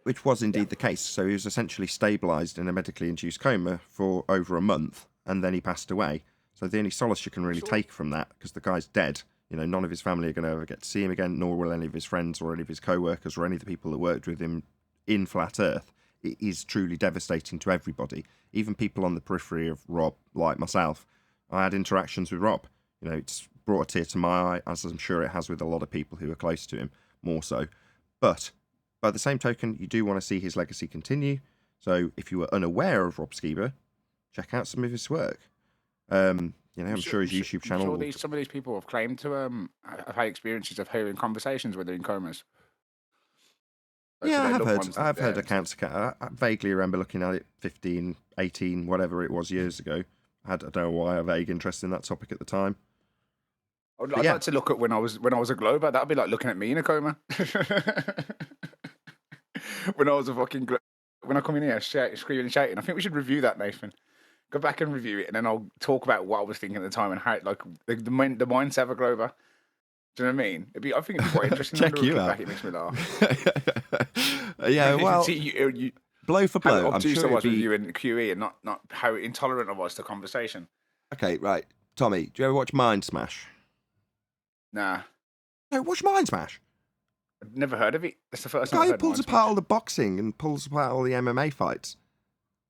Which was indeed the case. So he was essentially stabilised in a medically induced coma for over a month, and then he passed away. So the only solace you can really take from that, because the guy's dead, none of his family are going to ever get to see him again, nor will any of his friends or any of his co-workers or any of the people that worked with him in Flat Earth, it is truly devastating to everybody. Even people on the periphery of Rob, like myself, I had interactions with Rob. You know, it's brought a tear to my eye, as I'm sure it has with a lot of people who are close to him, more so. But by the same token, you do want to see his legacy continue. So if you were unaware of Rob Skiba, check out some of his work. You know, I'm sure his YouTube channel. Sure, some of these people have claimed to have had experiences of hearing conversations when they're in comas. Yeah, I've heard accounts. I vaguely remember looking at it 15, 18, whatever it was years ago. I don't know why I have a vague interest in that topic at the time. I'd like to look at when I was a Glober. That'd be like looking at me in a coma. When I was a fucking when I come in here screaming and shouting. I think we should review that, Nathan. Go back and review it, and then I'll talk about what I was thinking at the time and how, like, the mindset of a Glober. Do you know what I mean? I think it'd be quite interesting. Check you out. Back, it makes me laugh. Yeah, well, you, blow for blow. I'm sure I was reviewing QE and not how intolerant I was to conversation. Okay, right. Tommy, do you ever watch Mind Smash? Nah. No, watch Mind Smash. I've never heard of it. That's the first time. The guy who pulls apart all the boxing and pulls apart all the MMA fights.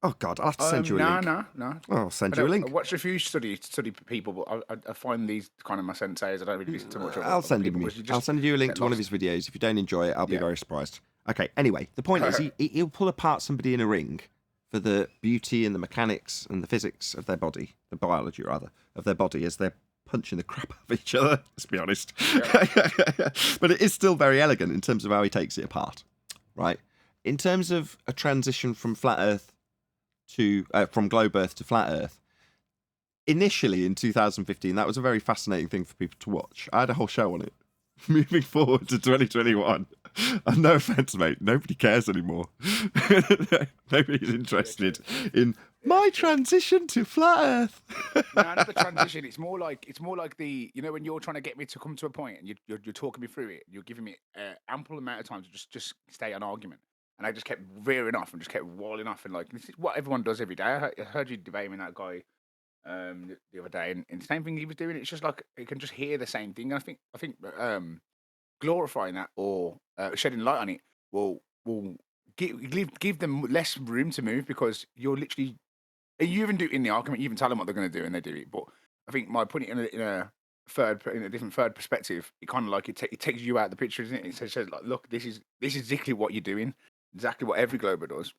Oh God, I'll have to send you a link. No. I'll send you a link. I watch a few study people, but I find these kind of my senseis. I don't really listen to much of I'll send you a link to one of his videos. If you don't enjoy it, I'll be very surprised. Okay, anyway, the point is he'll pull apart somebody in a ring for the beauty and the mechanics and the physics of their body, the biology rather, of their body as they're punching the crap out of each other, let's be honest. Yeah. But it is still very elegant in terms of how he takes it apart, right? In terms of a transition from flat Earth to from globe Earth to flat Earth, initially in 2015, that was a very fascinating thing for people to watch. I had a whole show on it. Moving forward to 2021, and no offense, mate, nobody cares anymore. Nobody's interested in my transition to flat Earth. No, not the transition. It's more like the, you know, when you're trying to get me to come to a point and you're talking me through it, you're giving me ample amount of time to just stay on argument. And I just kept veering off and just kept walling off, and like, this is what everyone does every day. I heard you debating that guy the other day, and the same thing he was doing. It's just like you can just hear the same thing. And I think glorifying that or shedding light on it will give them less room to move, because you're literally, you even do it in the argument, you even tell them what they're going to do and they do it. But I think by putting it in a different third perspective, it kind of like it takes you out of the picture, isn't it? It says like, look, this is exactly what you're doing, exactly what every Glober does,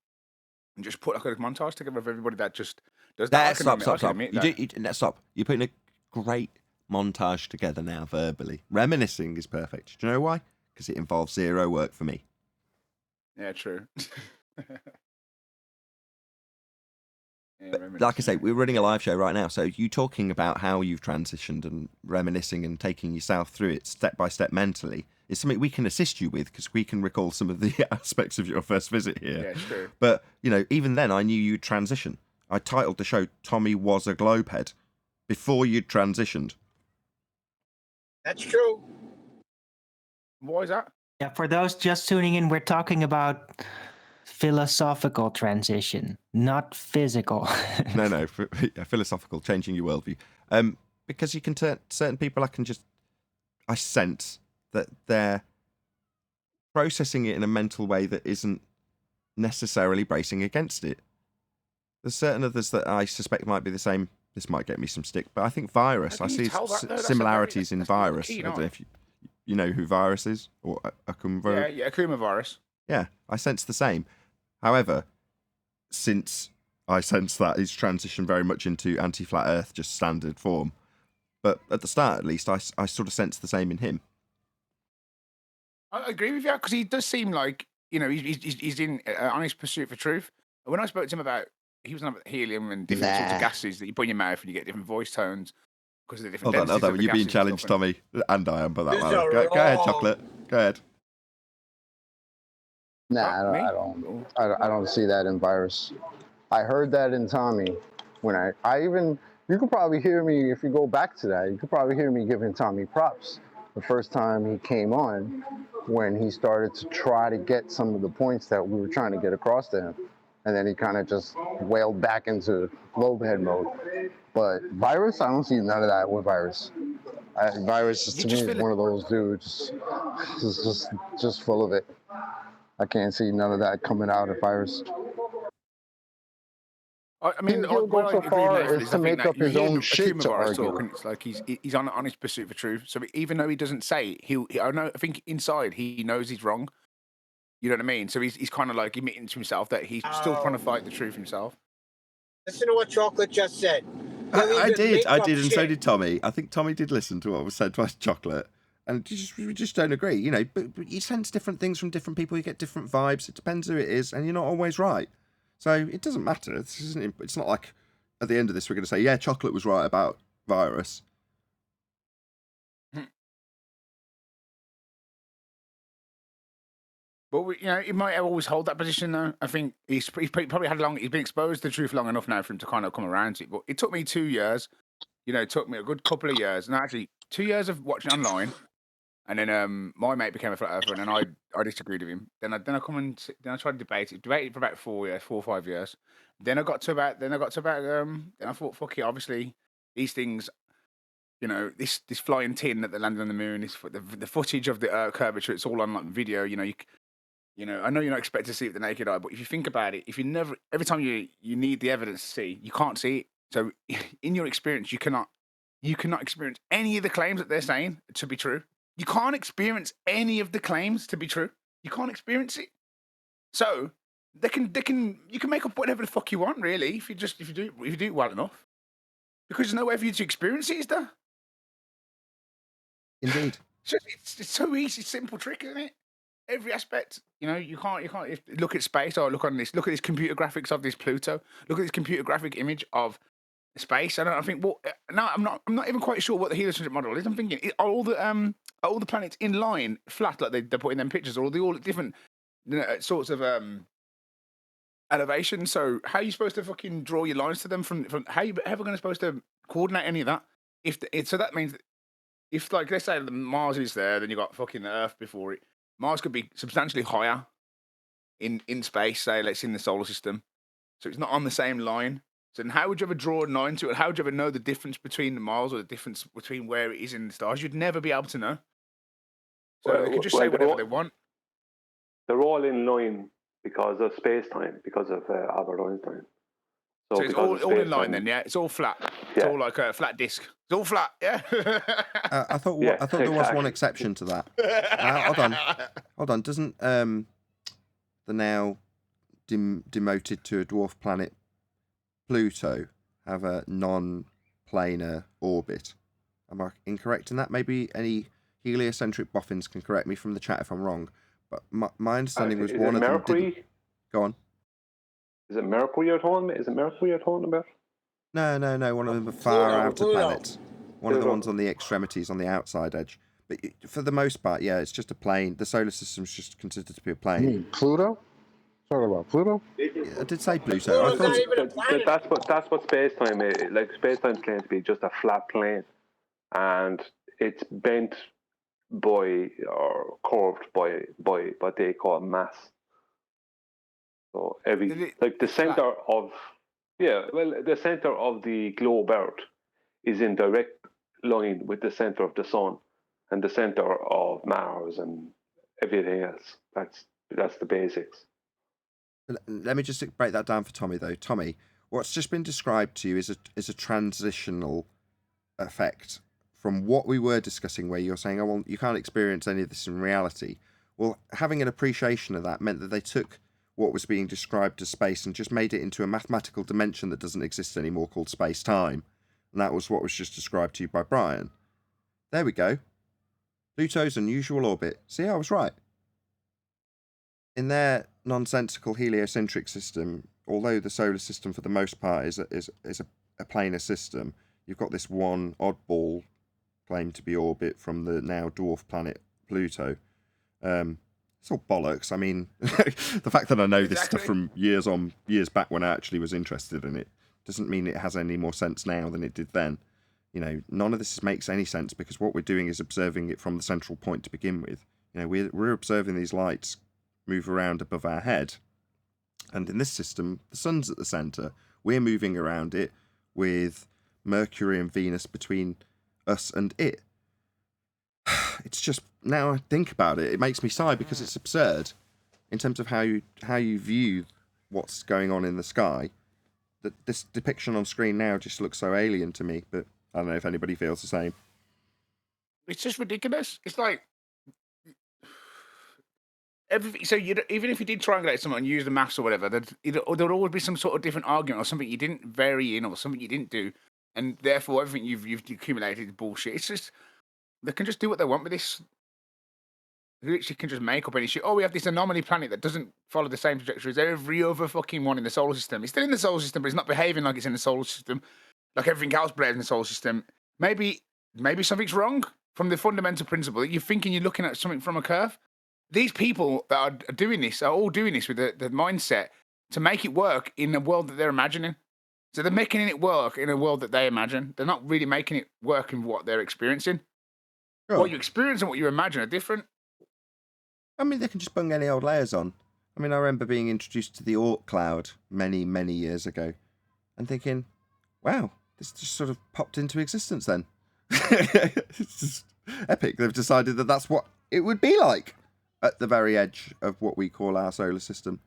and just put like a montage together of everybody that just does that. Stop. Stop. You're putting a great montage together now verbally. Reminiscing is perfect. Do you know why? Because it involves zero work for me. Yeah, true. Like I say, we're running a live show right now, so you talking about how you've transitioned and reminiscing and taking yourself through it step by step mentally is something we can assist you with, because we can recall some of the aspects of your first visit here. Yeah, true. But, you know, even then I knew you'd transition. I titled the show Tommy Was a Globehead before you'd transitioned. That's true. Why is that? Yeah, for those just tuning in, we're talking about philosophical transition, not physical. No, philosophical, changing your worldview. Because you can turn certain people, I sense that they're processing it in a mental way that isn't necessarily bracing against it. There's certain others that I suspect might be the same. This might get me some stick, but I think Virus, I see similarities in Virus. I don't know if you know who Virus is, or Akuma Virus. Yeah, Akuma Virus. Yeah, I sense the same. However, since I sense that he's transitioned very much into anti-flat Earth, just standard form. But at the start, at least, I sort of sense the same in him. I agree with you, because he does seem like, you know, he's in on his pursuit for truth. When I spoke to him about, he was on about helium and different sorts of gases that you put in your mouth and you get different voice tones because of the different. Hold on, you're being challenged, Tommy, and I am, but that matter. Go ahead, Chocolate. Go ahead. Nah, I don't see that in Virus. I heard that in Tommy when you could probably hear me if you go back to that. You could probably hear me giving Tommy props the first time he came on, when he started to try to get some of the points that we were trying to get across to him. And then he kind of just wailed back into globehead mode. But Virus, I don't see none of that with Virus. Virus, to me, is one of those dudes just full of it. I can't see none of that coming out of Virus. I mean, He'll what go I so agree with far Nathan as is to I think make that up you his hear own shit to Akuma argue talk, and with. it's like he's on his pursuit for truth. So even though he doesn't say it, I think inside he knows he's wrong. You know what I mean? So he's kind of like admitting to himself that he's still trying to fight the truth himself. Listen to what Chocolate just said. I did, and shit. so did Tommy. I think Tommy did listen to what was said by Chocolate, and we just don't agree. You know, but you sense different things from different people. You get different vibes. It depends who it is, and you're not always right. So it doesn't matter. It's not like at the end of this we're going to say, yeah, Chocolate was right about virus. But he might always hold that position though. I think he's probably he's been exposed to the truth long enough now for him to kind of come around to it. But it took me 2 years. It took me a good couple of years, and actually 2 years of watching online. And then my mate became a flat earther, and then I disagreed with him. Then I tried to debate it. Debated for about 4 or 5 years. Then I thought, fuck it. Obviously, these things, this flying tin that they landed on the moon, the footage of the curvature, it's all on like video. I know you're not expected to see it with the naked eye, but if you think about it, every time you need the evidence to see, you can't see it. So in your experience, you cannot experience any of the claims that they're saying to be true. You can't experience any of the claims to be true. You can't experience it. So you can make up whatever the fuck you want, really, if you do it well enough. Because there's no way for you to experience it, is there? Indeed. It's so easy, simple trick, isn't it? Every aspect, you can't look at space or look at this computer graphics of this Pluto. Look at this computer graphic image of space. I think. Well, now I'm not even quite sure what the heliocentric model is. I'm thinking, are all the planets in line, flat, like they put in them pictures, or are they all at different sorts of elevation? So how are you supposed to fucking draw your lines to them from how are you ever going to supposed to coordinate any of that? So that means that if, like, let's say Mars is there, then you got fucking the Earth before it. Mars could be substantially higher in space, say, let's in the solar system. So it's not on the same line. So then how would you ever draw a line to it? How would you ever know the difference between the Mars or the difference between where it is in the stars? You'd never be able to know. So they could just say whatever they want. They're all in line because of space-time, because of Albert Einstein. So it's all in line then, yeah? It's all flat. It's all like a flat disc. It's all flat, yeah? I thought there was one exception to that. Hold on. Doesn't the now demoted to a dwarf planet Pluto have a non-planar orbit? Am I incorrect in that? Maybe any heliocentric boffins can correct me from the chat if I'm wrong. But my understanding was one of them didn't. Go on. Is it Mercury you're talking about? No. One of them are far outer planets. One of the ones on the extremities, on the outside edge. But for the most part, yeah, it's just a plane. The solar system's just considered to be a plane. You mean Pluto? Talking about Pluto? Yeah, I did say Pluto. That's what space-time is. Like, space-time's claimed to be just a flat plane. And it's bent by or curved by what they call mass. So the center of the center of the globe Earth is in direct line with the center of the sun and the center of Mars and everything else. That's the basics. Let me just break that down for Tommy though. Tommy, what's just been described to you is a transitional effect from what we were discussing, where you're saying, oh well, you can't experience any of this in reality. Well, having an appreciation of that meant that they took what was being described as space and just made it into a mathematical dimension that doesn't exist anymore called space-time. And that was what was just described to you by Brian. There we go. Pluto's unusual orbit. See, I was right. In their nonsensical heliocentric system, although the solar system for the most part is a planar system, you've got this one oddball claimed to be orbit from the now dwarf planet Pluto. It's all bollocks. I mean, the fact that I know this stuff from years back when I actually was interested in it doesn't mean it has any more sense now than it did then. None of this makes any sense because what we're doing is observing it from the central point to begin with. We're observing these lights move around above our head. And in this system, the sun's at the center. We're moving around it with Mercury and Venus between us and it. It's just, now I think about it, it makes me sigh because it's absurd in terms of how you view what's going on in the sky. this depiction on screen now just looks so alien to me. But I don't know if anybody feels the same. It's just ridiculous. It's like everything. So even if you did triangulate something and use the maths or whatever, there'd always be some sort of different argument or something you didn't vary in or something you didn't do, and therefore everything you've accumulated is bullshit. It's just they can just do what they want with this. They literally can just make up any shit. Oh, we have this anomaly planet that doesn't follow the same trajectory as every other fucking one in the solar system. It's still in the solar system, but it's not behaving like it's in the solar system, like everything else behaves in the solar system. Maybe something's wrong from the fundamental principle that you're thinking you're looking at something from a curve. These people that are doing this are all doing this with the mindset to make it work in the world that they're imagining. So they're making it work in a world that they imagine. They're not really making it work in what they're experiencing. Sure. What you experience and what you imagine are different. I mean, they can just bung any old layers on. I mean, I remember being introduced to the Oort cloud many, many years ago and thinking, wow, this just sort of popped into existence then. It's just epic. They've decided that that's what it would be like at the very edge of what we call our solar system.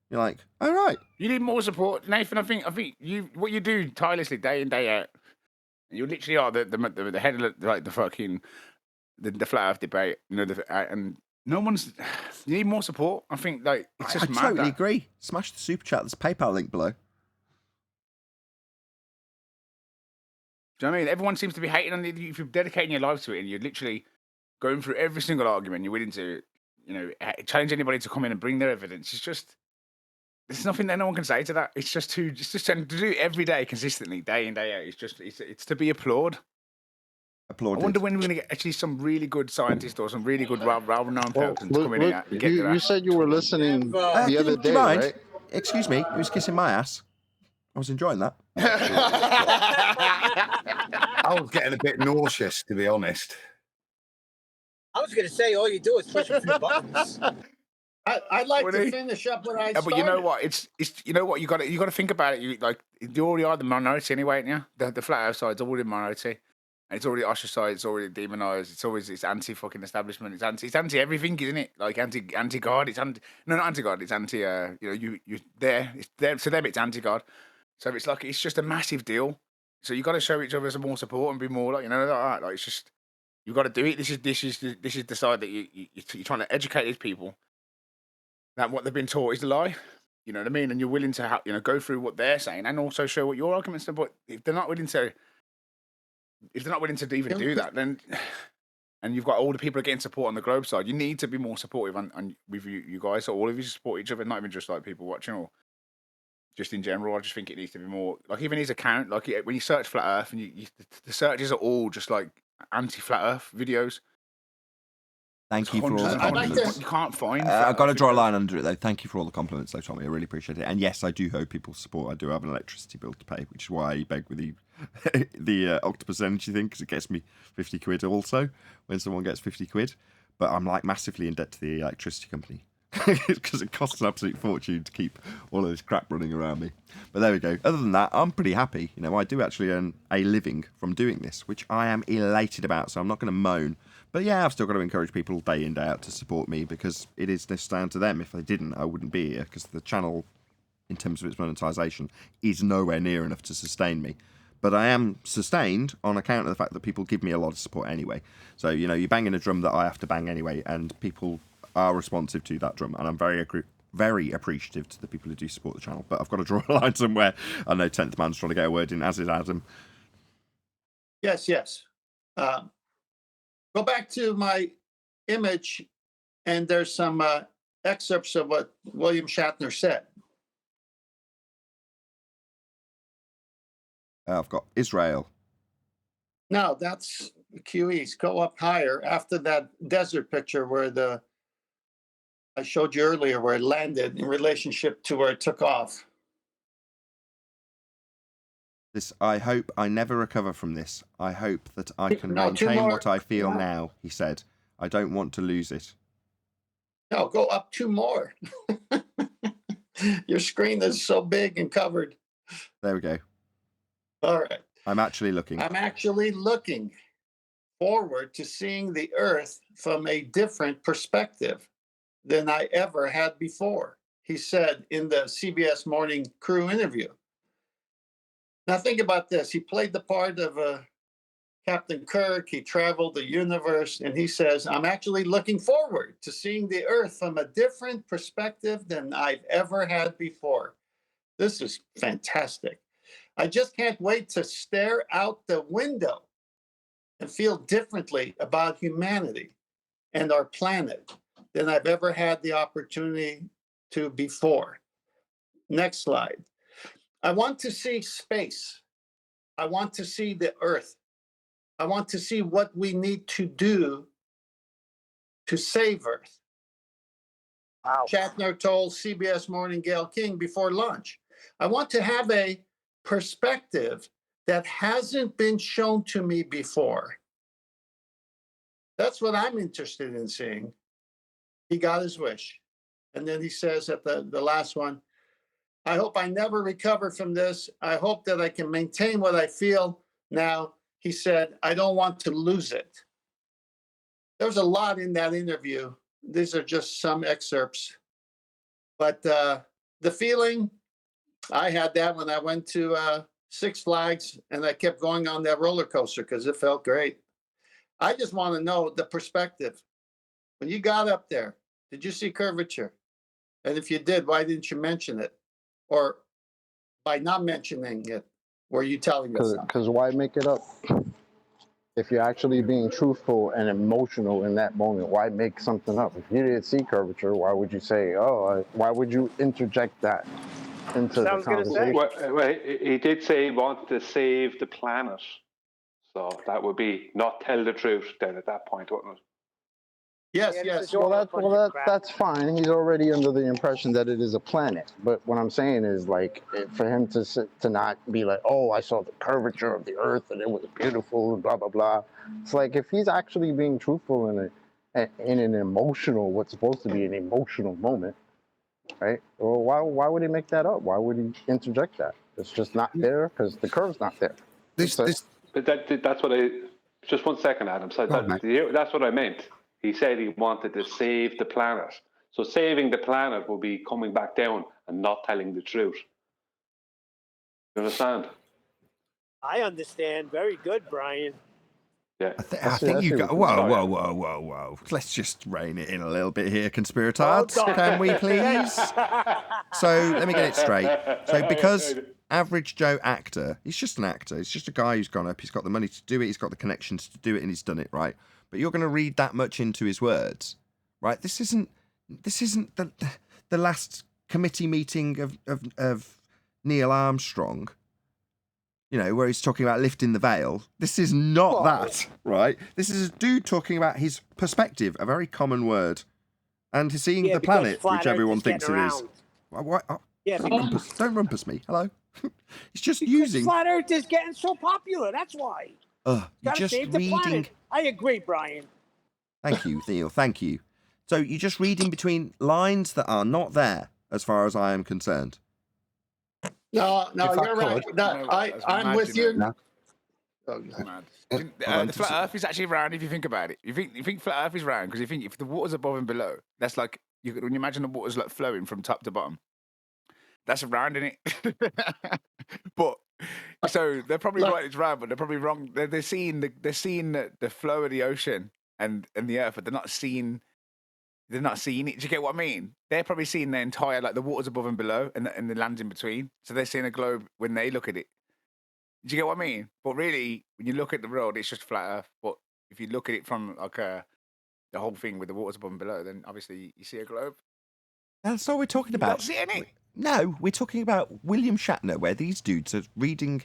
You're like, all right. You need more support, Nathan. I think you what you do tirelessly day in day out. You literally are the head of the fucking the flat Earth debate. You know, and no one's. You need more support. I think it's just I mad. totally agree. Smash the super chat. There's a PayPal link below. Do you know what I mean? Everyone seems to be hating on it. If you're dedicating your life to it and you're literally going through every single argument, you're willing to, challenge anybody to come in and bring their evidence. It's just, there's nothing that no one can say to that. It's just to do it every day consistently, day in, day out. It's to be applauded. I wonder when we're going to get actually some really good scientist or some really good well-known person to come in and get to that. You said you were listening the other day, mind? right? Excuse me, he was kissing my ass. I was enjoying that. I was getting a bit nauseous, to be honest. I was going to say, all you do is push a few buttons. I'd like to finish up what I started. But you know what? It's you know what you got to think about it. You already are the minority anyway, aren't you? The flat Earth side's already a minority, and it's already ostracized. It's already demonized. It's anti fucking establishment. It's anti everything, isn't it? Like anti God. It's not anti God. It's anti. You there. It's there to them. It's anti God. So it's like it's just a massive deal. So you got to show each other some more support and be more like that. Like it's just you got to do it. This is the side that you're trying to educate these people that what they've been taught is a lie. You know what I mean? And you're willing to go through what they're saying and also show what your arguments are. But if they're not willing to even do that, then and you've got all the people are getting support on the Globe side, you need to be more supportive and with you guys. So all of you support each other, not even just like people watching or. Just in general, I just think it needs to be more like even his account. Like when you search flat Earth, and the searches are all just like anti-flat Earth videos. Thank you for all the compliments. You can't find. I've got to draw a line under it though. Thank you for all the compliments, though, Tommy. I really appreciate it. And yes, I do hope people support. I do have an electricity bill to pay, which is why I beg with the Octopus Energy thing because it gets me 50 quid also when someone gets 50 quid. But I'm like massively in debt to the electricity company. Because it costs an absolute fortune to keep all of this crap running around me. But there we go. Other than that, I'm pretty happy. I do actually earn a living from doing this, which I am elated about, so I'm not going to moan. But yeah, I've still got to encourage people day in, day out to support me because it is this down to them. If they didn't, I wouldn't be here because the channel, in terms of its monetization, is nowhere near enough to sustain me. But I am sustained on account of the fact that people give me a lot of support anyway. So, you're banging a drum that I have to bang anyway, and people are responsive to that drum, and I'm very appreciative to the people who do support the channel. But I've got to draw a line somewhere. I know 10th Man's trying to get a word in, as is Adam. Yes. Go back to my image, and there's some excerpts of what William Shatner said. I've got Israel. No, that's QEs. Go up higher after that desert picture where I showed you earlier where it landed in relationship to where it took off. I hope I never recover from this. I hope that I can maintain what I feel now, he said. I don't want to lose it. No, go up 2 more. Your screen is so big and covered. There we go. All right. I'm actually looking. I'm actually looking forward to seeing the Earth from a different perspective than I ever had before, he said in the CBS Morning Crew interview. Now think about this. He played the part of Captain Kirk. He traveled the universe, and he says, I'm actually looking forward to seeing the Earth from a different perspective than I've ever had before. This is fantastic. I just can't wait to stare out the window and feel differently about humanity and our planet than I've ever had the opportunity to before. Next slide. I want to see space. I want to see the Earth. I want to see what we need to do to save Earth. Wow. Shatner told CBS Morning Gail King before lunch, I want to have a perspective that hasn't been shown to me before. That's what I'm interested in seeing. He got his wish. And then he says at the last one, I hope I never recover from this. I hope that I can maintain what I feel now. He said, I don't want to lose it. There's a lot in that interview. These are just some excerpts. But the feeling, I had that when I went to Six Flags and I kept going on that roller coaster because it felt great. I just want to know the perspective. When you got up there, did you see curvature? And if you did, why didn't you mention it? Or by not mentioning it, were you telling us something? Because why make it up? If you're actually being truthful and emotional in that moment, why make something up? If you didn't see curvature, why would you say, why would you interject that into the conversation? Well, he did say he wanted to save the planet. So that would be not tell the truth then at that point, wouldn't it? Yes, Yeah, yes. That's fine. He's already under the impression that it is a planet. But what I'm saying is, like, for him to not be like, oh, I saw the curvature of the Earth and it was beautiful, blah blah blah. It's like if he's actually being truthful in an emotional, what's supposed to be an emotional moment, right? Well, why would he make that up? Why would he interject that? It's just not there because the curve's not there. But that's what I. Just 1 second, Adam. So that's what I meant. He said he wanted to save the planet. So saving the planet will be coming back down and not telling the truth. You understand? I understand. Very good, Brian. Yeah. I think you got. Whoa. Let's just rein it in a little bit here, conspiratards. Can we please? So let me get it straight. So because average Joe actor, he's just an actor. He's just a guy who's gone up. He's got the money to do it. He's got the connections to do it, and he's done it, right? But you're going to read that much into his words, right? This isn't the last committee meeting of Neil Armstrong. You know, where he's talking about lifting the veil. This is not that, right? This is a dude talking about his perspective, a very common word, and seeing the planet, which everyone thinks it is. Don't rumpus me. Hello. He's just using. Flat Earth is getting so popular. That's why. You're just reading. I agree, Brian. Thank you, Neil. Thank you. So you're just reading between lines that are not there, as far as I am concerned. No, you're right. I'm with you. The flat Earth is actually round if you think about it. You think flat Earth is round because you think if the water's above and below, that's like when you imagine the water's like flowing from top to bottom. That's round, isn't it? But so they're probably right. It's round, but they're probably wrong. They're seeing the flow of the ocean and the Earth, but they're not seeing it. Do you get what I mean? They're probably seeing the entire, like the water's above and below and the land's in between. So they're seeing a globe when they look at it. Do you get what I mean? But really, when you look at the world, it's just flat Earth. But if you look at it from like the whole thing with the water's above and below, then obviously you see a globe. That's all we're talking about. You don't see any. No, we're talking about William Shatner, where these dudes are reading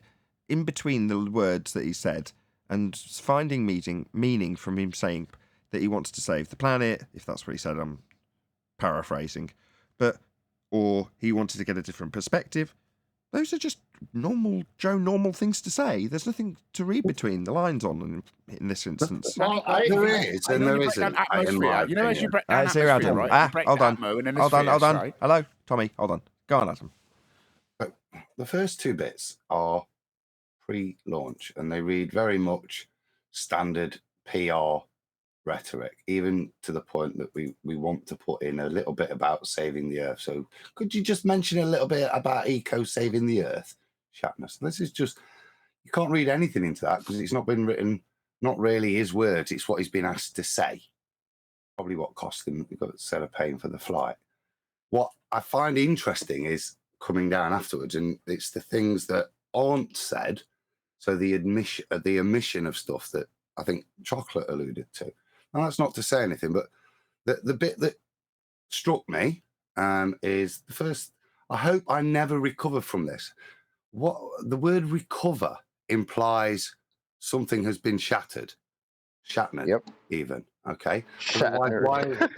in between the words that he said and finding meaning from him saying that he wants to save the planet, if that's what he said. I'm paraphrasing, or he wanted to get a different perspective. Those are just normal things to say. There's nothing to read between the lines on in this instance. There is, and there isn't. You know, as you break down atmosphere, right? Hold on. Hello, Tommy. Hold on. Go on, Adam. The first two bits are pre-launch, and they read very much standard PR rhetoric, even to the point that we want to put in a little bit about saving the Earth. So could you just mention a little bit about Eco saving the Earth? Shatner. So this is just, you can't read anything into that because it's not been written, not really his words. It's what he's been asked to say. Probably what cost him instead of paying for the flight. What I find interesting is coming down afterwards, and it's the things that aren't said. So the omission of stuff that I think Chocolate alluded to. And that's not to say anything, but the bit that struck me is the first, I hope I never recover from this. What the word recover implies something has been shattered. Shatnered, Yep. even. Okay. Shatner.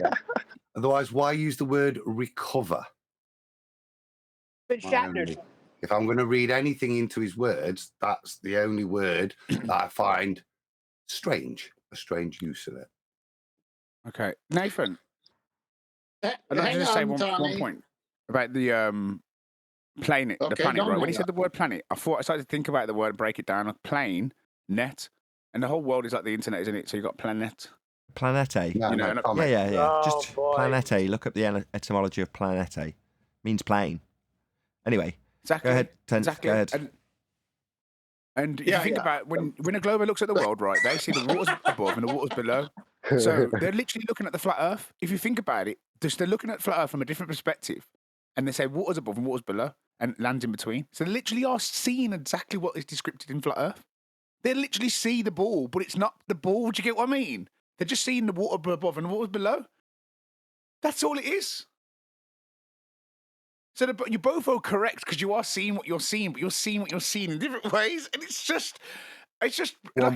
Otherwise, why use the word recover? Shatners. If I'm going to read anything into his words, that's the only word that I find strange, a strange use of it. Okay, Nathan. I'd like to Hang just say on, one Tommy. point about the planet, the Okay, planet, don't right? When hang he said the word planet, I started to think about the word, break it down, like plane, net, and the whole world is like the internet, isn't it? So you got planet. Planete. No, You know, no, and- Tommy. Yeah. Oh, Just boy. planete. Look up the etymology of planete. Means plane. Anyway, Exactly. go ahead. Exactly. Go ahead. And if Yeah, you think yeah. about when a glober looks at the world, right, they see the waters above and the waters below. So they're literally looking at the flat Earth. If you think about it, they're looking at flat Earth from a different perspective, and they say waters above and waters below, and lands in between. So they literally are seeing exactly what is described in flat Earth. They literally see the ball, but it's not the ball. Do you get what I mean? They're just seeing the water above and the water below. That's all it is. So you both are correct because you are seeing what you're seeing, but you're seeing what you're seeing in different ways, and it's just like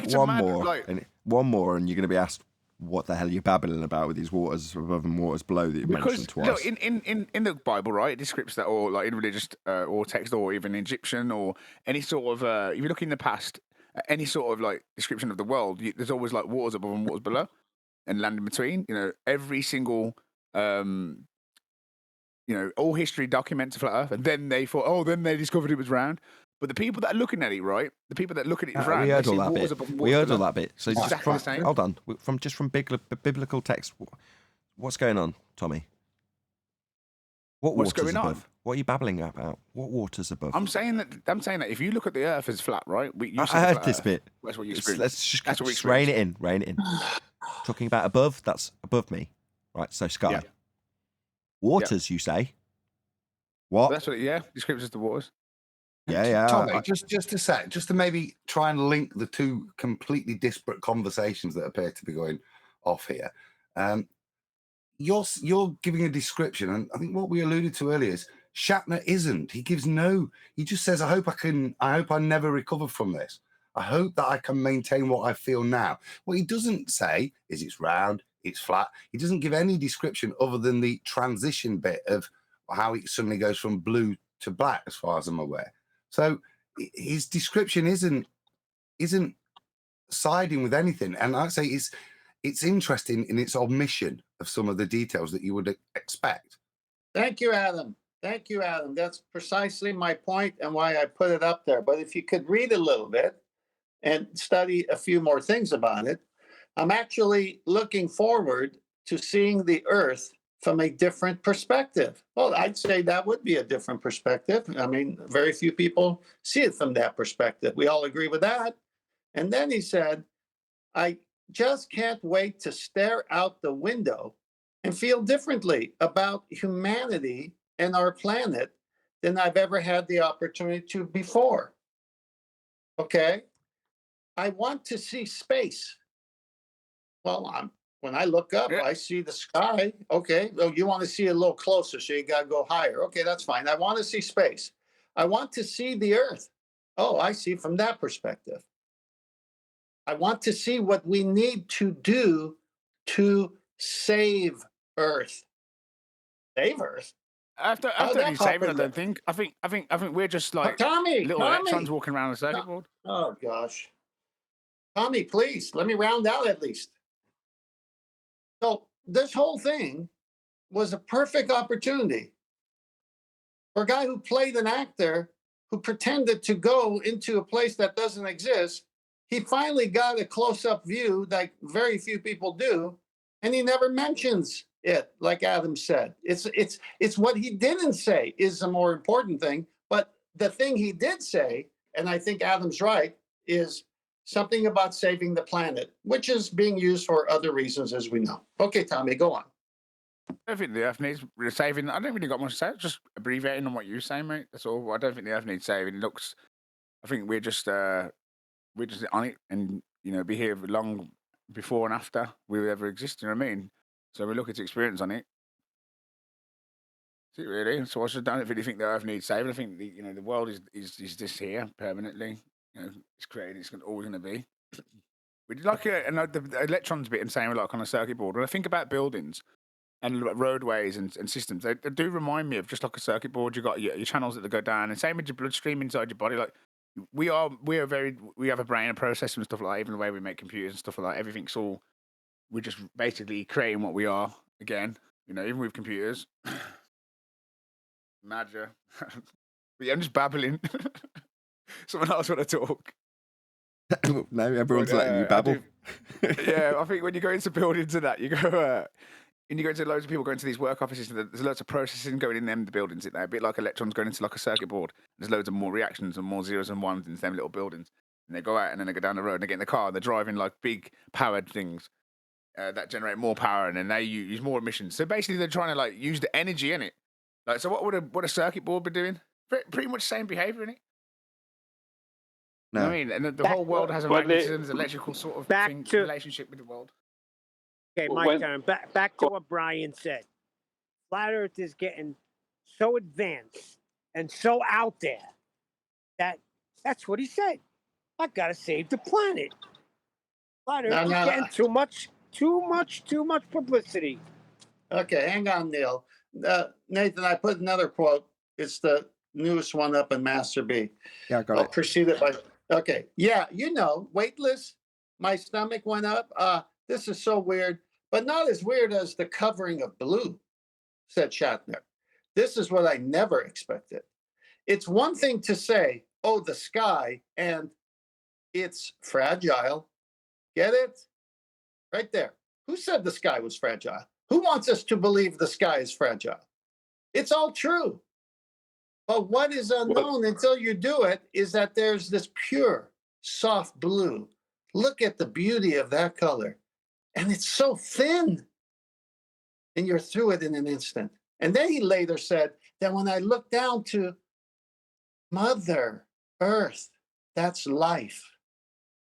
it's a One mad, more, like, and one more, and you're going to be asked what the hell you're babbling about with these waters above and waters below that you've mentioned twice. Look, in the Bible, right, it describes that, or like in religious or text, or even Egyptian, or any sort of if you look in the past, any sort of like description of the world, there's always like waters above and waters below, and land in between. You know, every single all history documents a flat Earth, and then they thought, then they discovered it was round. But the people that are looking at it, right, the people that look at it as round, we heard they all see that waters bit. above and We waters heard all below. that bit. So It's just exactly the same. hold on, from biblical text, what's going on, Tommy? What What's waters going on? above? What are you babbling about? What waters above? I'm saying that if you look at the Earth as flat, right? I heard this bit. That's what you Let's experience. just That's what we rein experience. it in. Talking about above, that's above me, right? So sky. Yeah. Waters, you say? What? That's what. Yeah, describes as the waters. Yeah. Tommy, just a sec, just to maybe try and link the two completely disparate conversations that appear to be going off here. You're giving a description, and I think what we alluded to earlier is Shatner isn't. He gives no. He just says, "I hope I never recover from this. I hope that I can maintain what I feel now." What he doesn't say is it's round, it's flat. He doesn't give any description other than the transition bit of how it suddenly goes from blue to black, as far as I'm aware. So his description isn't siding with anything, and I'd say it's interesting in its omission of some of the details that you would expect. Thank you, Adam. That's precisely my point and why I put it up there. But if you could read a little bit and study a few more things about it, I'm actually looking forward to seeing the Earth from a different perspective. Well, I'd say that would be a different perspective. I mean, very few people see it from that perspective. We all agree with that. And then he said, I just can't wait to stare out the window and feel differently about humanity and our planet than I've ever had the opportunity to before. Okay? I want to see space. Well, when I look up, I see the sky. Okay. Well, you want to see it a little closer, so you got to go higher. Okay, that's fine. I want to see space. I want to see the Earth. Oh, I see from that perspective. I want to see what we need to do to save Earth. Save Earth? After any saving, I don't think. I think we're just like little electrons walking around a circuit board. Oh gosh. Tommy, please let me round out at least. So this whole thing was a perfect opportunity for a guy who played an actor who pretended to go into a place that doesn't exist. He finally got a close-up view like very few people do, and he never mentions it, like Adam said. It's what he didn't say is the more important thing, but the thing he did say, and I think Adam's right, is something about saving the planet, which is being used for other reasons, as we know. Okay, Tommy, go on. I don't think the Earth needs saving. I don't really got much to say. Just abbreviating on what you say, mate. That's all. I don't think the Earth needs saving. It looks. I think we're just on it, and be here long before and after we ever exist. You know what I mean? So we look at experience on it. Is it really? So I just don't really think the Earth needs saving. I think the world is just here permanently. It's created. It's always going to be. We did like the electrons bit and saying like on a circuit board. When I think about buildings and roadways and systems, they do remind me of just like a circuit board. You got your channels that go down, and same with your bloodstream inside your body. Like we have a brain and processor and stuff like that. Even the way we make computers and stuff like that. Everything's all. We're just basically creating what we are again. Even with computers. Madger. But yeah, I'm just babbling. Someone else want to talk. No, everyone's letting you babble. Yeah, I think when you go into buildings and that, you go and you go into loads of people going to these work offices, and there's lots of processing going in them the buildings, isn't there? A bit like electrons going into like a circuit board. There's loads of more reactions and more zeros and ones in them little buildings. And they go out and then they go down the road and they get in the car and they're driving like big powered things that generate more power, and then they use more emissions. So basically they're trying to like use the energy in it. Like, so what would a circuit board be doing? Pretty much the same behavior in it. No. I mean, and the whole world has a magnetism, electrical sort of relationship with the world. Okay, my turn. Back to what Brian said. Flat Earth is getting so advanced and so out there that's what he said. I gotta save the planet. Flat Earth is getting too much publicity. Okay, hang on, Neil. Nathan, I put another quote. It's the newest one up in Master B. Yeah, I got I'll it. proceed it by. Okay, yeah, weightless. My stomach went up. This is so weird, but not as weird as the covering of blue, said Shatner. This is what I never expected. It's one thing to say, oh, the sky, and it's fragile. Get it? Right there. Who said the sky was fragile? Who wants us to believe the sky is fragile? It's all true. But what is unknown until you do it is that there's this pure, soft blue. Look at the beauty of that color. And it's so thin. And you're through it in an instant. And then he later said that when I look down to Mother Earth, that's life.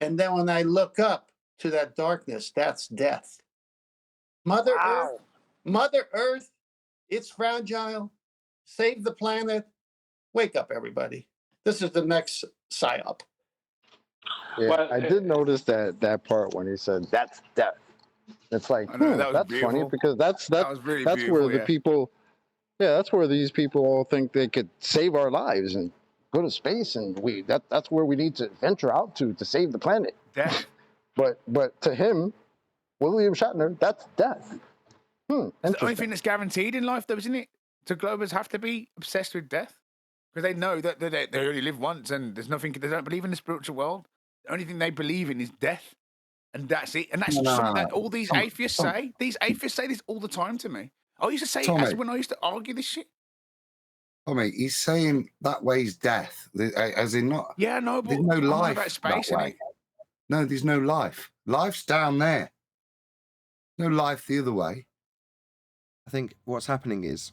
And then when I look up to that darkness, that's death. Mother Earth, it's fragile. Save the planet. Wake up, everybody. This is the next psyop. Yeah, Well, I did notice that part when he said that's death. It's like that's funny because that's really where the people, that's where these people all think they could save our lives and go to space, and that's where we need to venture out to save the planet. Death. But to him, William Shatner, that's death. It's the only thing that's guaranteed in life, though, isn't it? So Globers have to be obsessed with death because they know that they only live once, and there's nothing. They don't believe in the spiritual world. The only thing they believe in is death, and that's it. And that's something that all these atheists say. These atheists say this all the time to me. I used to say it when I used to argue this shit. Tommy, he's saying that way's death, as in not. Yeah, no, but there's no life about space, that way. No, there's no life. Life's down there. No life the other way. I think what's happening is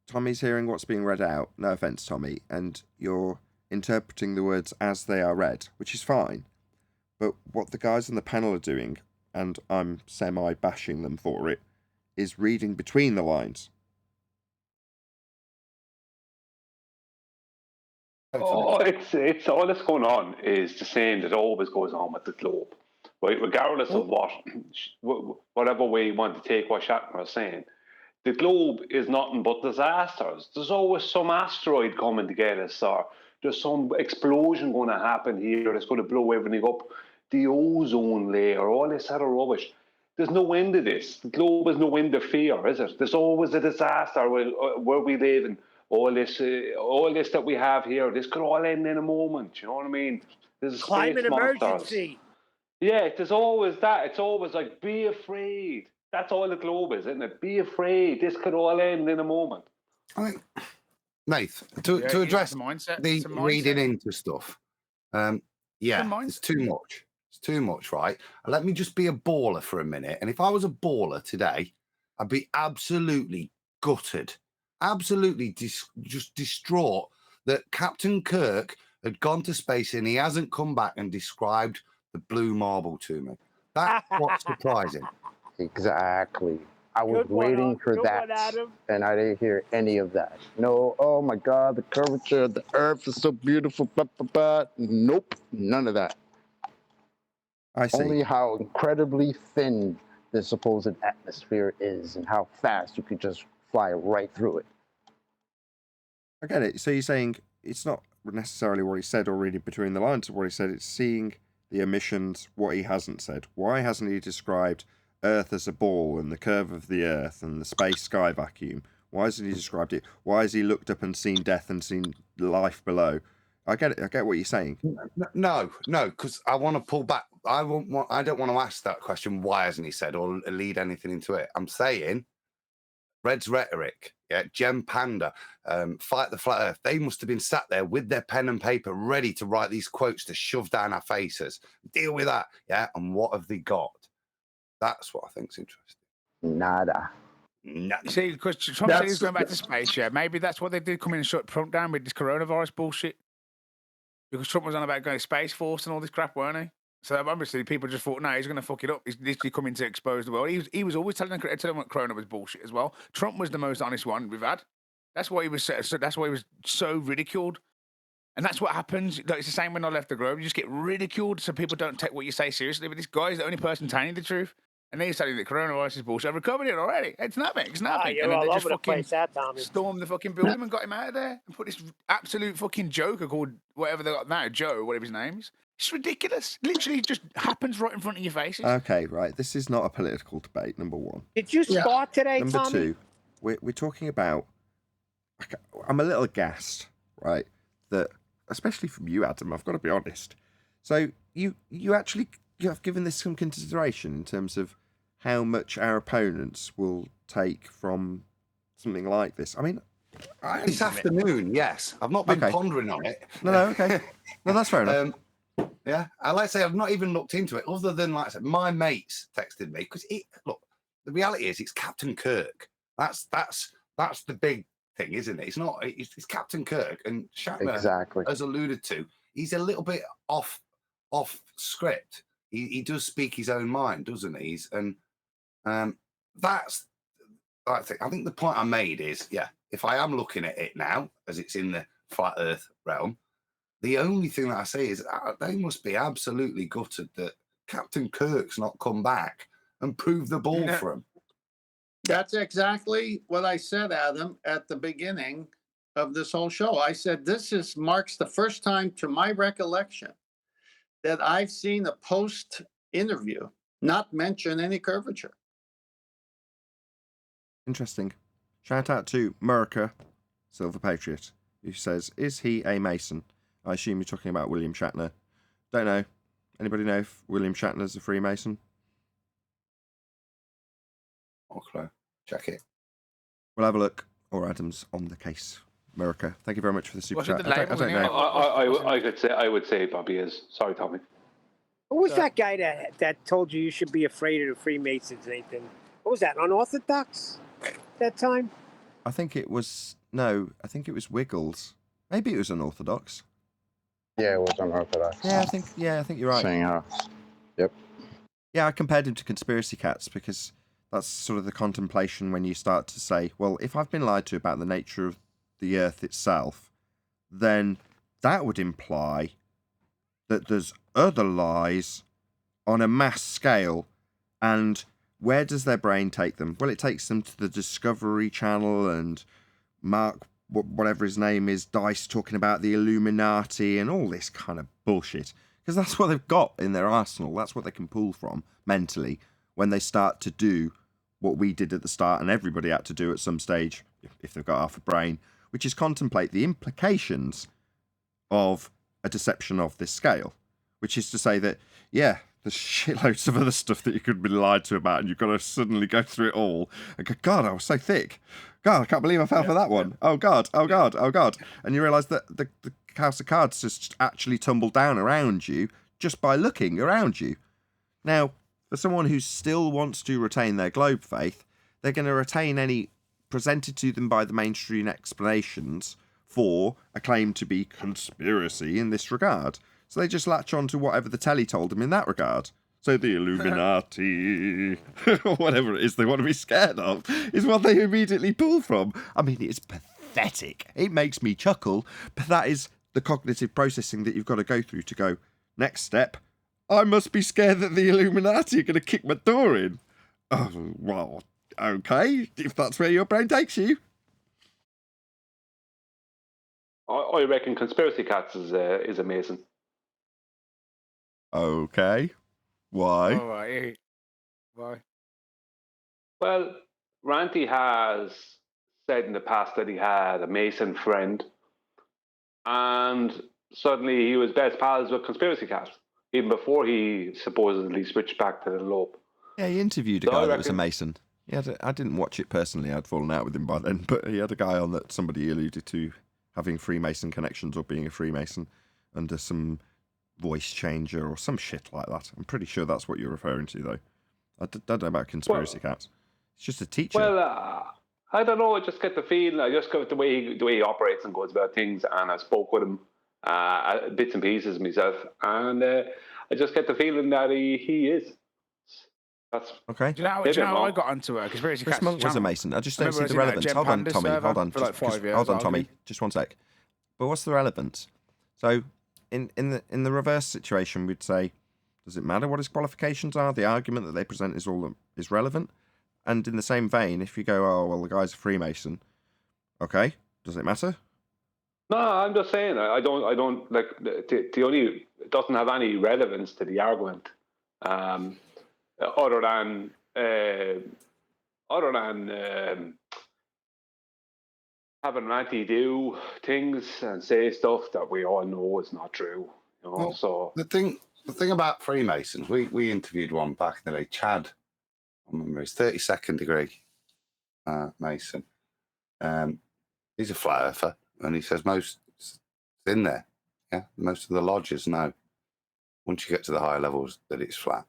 Tommy's hearing what's being read out. No offense, Tommy, and you're interpreting the words as they are read, which is fine. But what the guys on the panel are doing, and I'm semi-bashing them for it, is reading between the lines. Oh, it's all that's going on is the same that always goes on with the globe, right? Regardless of whatever way you want to take what Shatner is saying, the globe is nothing but disasters. There's always some asteroid coming to get us, or there's some explosion going to happen here that's going to blow everything up, the ozone layer, all this other rubbish. There's no end to this. The globe is no end to fear, is it? There's always a disaster where we live, and all this that we have here, this could all end in a moment. You know what I mean? There's climate emergency. Yeah, there's always that. It's always like, be afraid. That's all the globe is, isn't it? Be afraid. This could all end in a moment. I think Nath, Yeah, to it's address a mindset. the It's a mindset. reading into stuff, yeah, mindset. it's too much. It's too much, right? Let me just be a baller for a minute. And if I was a baller today, I'd be absolutely gutted, absolutely just distraught that Captain Kirk had gone to space and he hasn't come back and described the blue marble to me. That's what's surprising. Exactly. I was Good one, waiting for good that, one, Adam. and I didn't hear any of that. No, oh my God, the curvature of the Earth is so beautiful. Blah, blah, blah. Nope, none of that. I see. Only how incredibly thin the supposed atmosphere is and how fast you could just fly right through it. I get it. So you're saying it's not necessarily what he said or reading between the lines of what he said. It's seeing the emissions, what he hasn't said. Why hasn't he described Earth as a ball and the curve of the Earth and the space sky vacuum? Why hasn't he described it? Why has he looked up and seen death and seen life below? I get it. I get what you're saying. No, because I want to pull back. I don't want to ask that question. Why hasn't he said or lead anything into it? I'm saying Red's rhetoric, yeah, Gem Panda, Fight the Flat Earth. They must have been sat there with their pen and paper, ready to write these quotes to shove down our faces. Deal with that, yeah. And what have they got? That's what I think's interesting. Nada. No. You see, because Trump said he's going back to space, yeah, maybe that's what they did, come in and shut Trump down with this coronavirus bullshit. Because Trump was on about going to Space Force and all this crap, weren't he? So obviously people just thought, no, he's going to fuck it up. He's literally coming to expose the world. He was always telling them what Corona was bullshit as well. Trump was the most honest one we've had. That's why he was so ridiculed. And that's what happens. Like, it's the same when I left the globe. You just get ridiculed so people don't take what you say seriously. But this guy's the only person telling the truth. And then he's telling you that coronavirus is bullshit. I've recovered it already. It's nothing. It's nothing. You're and then all they over just the fucking place, that Tommy. stormed the fucking building and got him out of there and put this absolute fucking joker called whatever they got now, Joe, whatever his name is. It's ridiculous. Literally just happens right in front of your faces. Okay, right. This is not a political debate, number one. Did you spot today, Number Tommy? two, we're talking about... I'm a little aghast, right, that, especially from you, Adam, I've got to be honest. So you have given this some consideration in terms of how much our opponents will take from something like this. I mean, this afternoon, yes. I've not been pondering on it. No, okay. No, that's fair enough. Yeah, I like to say I've not even looked into it, other than, like I said, my mates texted me because look, the reality is it's Captain Kirk. That's the big thing, isn't it? It's not. It's Captain Kirk, and Shatner, Exactly. as alluded to, he's a little bit off script. He does speak his own mind, doesn't he? That's. I think the point I made is, yeah, if I am looking at it now as it's in the flat Earth realm, the only thing that I say is they must be absolutely gutted that Captain Kirk's not come back and proved the ball for him. That's exactly what I said, Adam, at the beginning of this whole show. I said this marks the first time, to my recollection, that I've seen a post-interview not mention any curvature. Interesting. Shout out to Murica, Silver Patriot, who says, is he a Mason? I assume you're talking about William Shatner. Don't know. Anybody know if William Shatner's a Freemason? Okay, check it. We'll have a look. Or Adam's on the case. Murica, thank you very much for the super chat. I don't know. I would say Bobby is. Sorry, Tommy. Who was that guy that told you should be afraid of the Freemasons, Nathan? What was that, unorthodox that time? I think it was Wiggles. Maybe it was unorthodox. Yeah, it was unorthodox. Yeah, I think you're right. Saying yep. Yeah, I compared him to conspiracy cats because that's sort of the contemplation when you start to say, well, if I've been lied to about the nature of the Earth itself, then that would imply that there's other lies on a mass scale. And where does their brain take them? Well, it takes them to the Discovery Channel and Mark, whatever his name is, Dice talking about the Illuminati and all this kind of bullshit. Because that's what they've got in their arsenal. That's what they can pull from mentally when they start to do what we did at the start and everybody had to do at some stage, if they've got half a brain, which is contemplate the implications of a deception of this scale. Which is to say that, yeah, there's shitloads of other stuff that you could be lied to about, and you've got to suddenly go through it all and go, God, I was so thick. God, I can't believe I fell for that one. Oh, God, oh, God, oh, God. And you realise that the house of cards just actually tumbled down around you just by looking around you. Now, for someone who still wants to retain their globe faith, they're going to retain any presented to them by the mainstream explanations for a claim to be conspiracy in this regard. So they just latch on to whatever the telly told them in that regard. So the Illuminati, or whatever it is they want to be scared of, is what they immediately pull from. I mean, it's pathetic. It makes me chuckle, but that is the cognitive processing that you've got to go through to go, next step, I must be scared that the Illuminati are going to kick my door in. Oh, well, okay, if that's where your brain takes you. I reckon Conspiracy Cats is amazing. Okay. Why? All right. Why? Well, Ranty has said in the past that he had a Mason friend, and suddenly he was best pals with Conspiracy Cat, even before he supposedly switched back to the Lobe. Yeah, he interviewed a So guy I that was a reckon- Mason. I didn't watch it personally. I'd fallen out with him by then, but he had a guy on that somebody alluded to having Freemason connections or being a Freemason under some voice changer or some shit like that. I'm pretty sure that's what you're referring to, though. I don't know about Conspiracy Cats. It's just a teacher. Well, I don't know. I just get the feeling. I just got the way he operates and goes about things. And I spoke with him bits and pieces myself, and I just get the feeling that he is. That's okay. Do you know how I got onto a Conspiracy Chris Cats Monk was a channel? Mason. I just don't Remember see the I was in relevance. that Hold on, Gem Tommy. Panda Hold on. server for like 5 years, Hold on, Tommy. arguing. Just one sec. But what's the relevance? So, in the reverse situation, we'd say, does it matter what his qualifications are? The argument that they present is relevant. And in the same vein, if you go, oh well, the guy's a Freemason, okay, does it matter? No, I'm just saying. I don't like the only. It doesn't have any relevance to the argument, other than having Ranty do things and say stuff that we all know is not true. You know, Well, so the thing about Freemasons, we interviewed one back in the day, Chad. I remember his 32nd degree Mason. He's a flat earther, and he says most it's in there. Yeah, most of the lodges know. Once you get to the higher levels, that it's flat.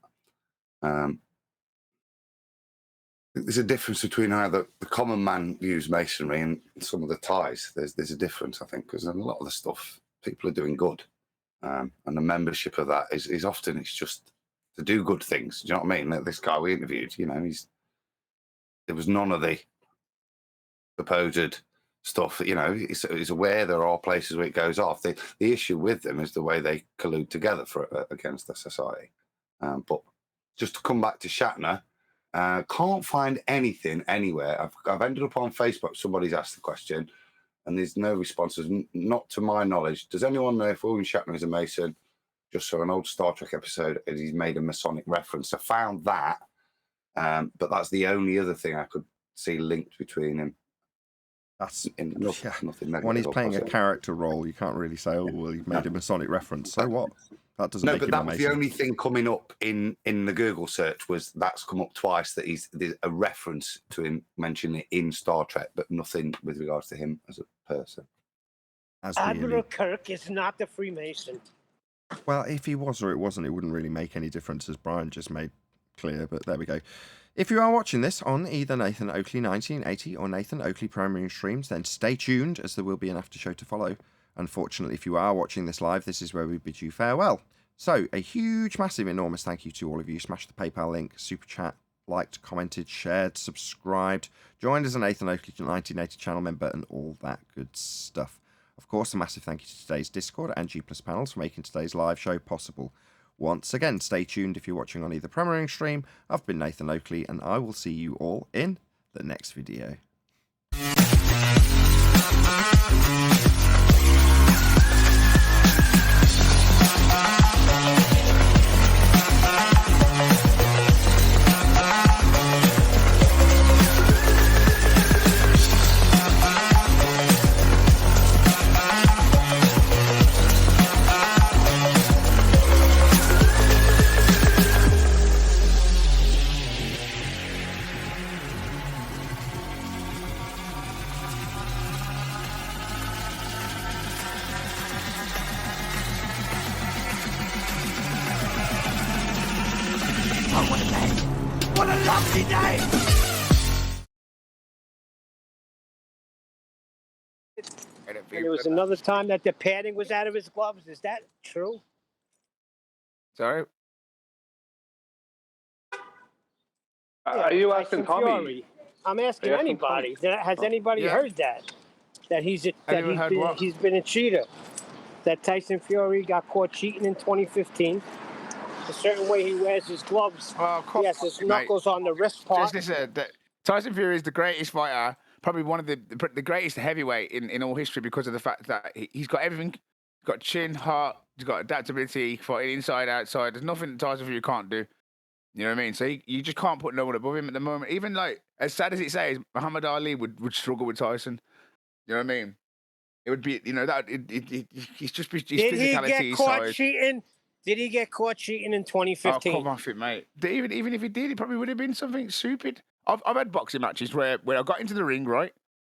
There's a difference between how the common man views masonry and some of the ties. There's a difference, I think, because a lot of the stuff people are doing good, and the membership of that is often it's just to do good things. Do you know what I mean? Like this guy we interviewed, you know, there was none of the supposed stuff. You know, he's aware there are places where it goes off. The issue with them is the way they collude together against the society. But just to come back to Shatner. Can't find anything anywhere. I've ended up on Facebook. Somebody's asked the question, and there's no responses. Not to my knowledge. Does anyone know if William Shatner is a Mason? Just saw an old Star Trek episode, and he's made a Masonic reference. I found that, but that's the only other thing I could see linked between him. That's nothing negative. When he's or playing a positive. character role, you can't really say, "Oh, well, he made a Masonic reference." So what? That doesn't No, make but him that a was Mason. the only thing coming up in the Google search was that's come up twice that there's a reference to him mentioning it in Star Trek, but nothing with regards to him as a person. Admiral Kirk is not the Freemason. Well, if he was or it wasn't, it wouldn't really make any difference, as Brian just made clear, but there we go. If you are watching this on either Nathan Oakley 1980 or Nathan Oakley Primary Streams, then stay tuned, as there will be an after show to follow. Unfortunately, if you are watching this live, this is where we bid you farewell. So, a huge, massive, enormous thank you to all of you. Smash the PayPal link, super chat, liked, commented, shared, subscribed, joined as a Nathan Oakley 1980 channel member, and all that good stuff. Of course, a massive thank you to today's Discord and G+ panels for making today's live show possible. Once again, stay tuned if you're watching on either Premiering Stream. I've been Nathan Oakley, and I will see you all in the next video. What a day! What a lovely day! And there was another time that the padding was out of his gloves. Is that true? Sorry. Are you asking Tyson Tommy? Fury. I'm asking Are you asking anybody. Tommy? Has anybody Yeah. heard that? That What? he's been a cheater. That Tyson Fury got caught cheating in 2015. A certain way he wears his gloves. Oh, He has his knuckles on the wrist part. Just listen, Tyson Fury is the greatest fighter, probably one of the greatest heavyweight in all history because of the fact that he's got everything. He's got chin, heart, he's got adaptability, fighting inside, outside. There's nothing that Tyson Fury can't do. You know what I mean? So you just can't put no one above him at the moment. Even like, as sad as it says, Muhammad Ali would struggle with Tyson. You know what I mean? It would be, you know, he's just his Did he physicality, get his caught size. cheating? Did he get caught cheating in 2015? Oh, come off it, mate. Even if he did, it probably would have been something stupid. I've had boxing matches where I got into the ring, right?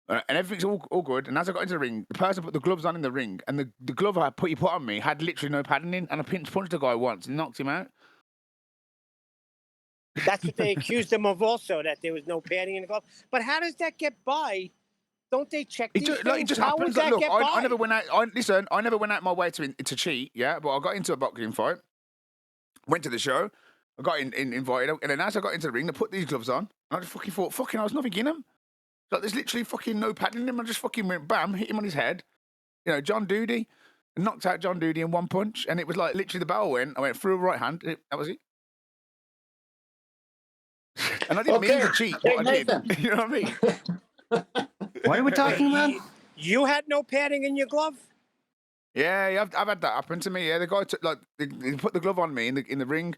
And everything's all good. And as I got into the ring, the person put the gloves on in the ring, and the glove he put on me had literally no padding in, and I punched the guy once and knocked him out. That's what they accused him of also, that there was no padding in the glove. But how does that get by? Don't they check these things? It just How happens. would that Look, get by? I never went out. I never went out my way to cheat. Yeah, but I got into a boxing fight. Went to the show. I got invited, and then as I got into the ring, they put these gloves on. And I just fucking thought, fucking, I was nothing in them. Like there's literally fucking no padding in them. I just fucking went bam, hit him on his head. You know, John Duty, knocked out John Duty in one punch, and it was like literally the bell went. I went through a right hand. That was it. And I didn't mean to cheat. What I did, you know what I mean? What are we talking about? You had no padding in your glove? Yeah, I've had that happen to me. Yeah, the guy took they put the glove on me in the ring,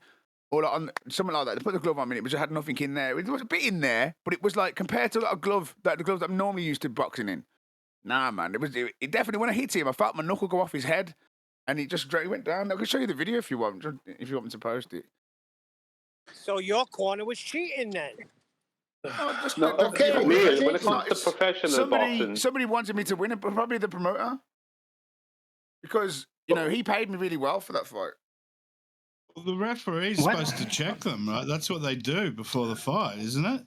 or like on something like that. They put the glove on me. It just had nothing in there. It was a bit in there, but it was like compared to a glove the gloves that I'm normally used to boxing in. Nah, man, it definitely when I hit him, I felt my knuckle go off his head, and he went down. I can show you the video if you want me to post it. So your corner was cheating then? No, Neil, when it comes to professional boxing, somebody wanted me to win it, but probably the promoter, because you know he paid me really well for that fight. Well, the referee's supposed to check them, right? That's what they do before the fight, isn't it?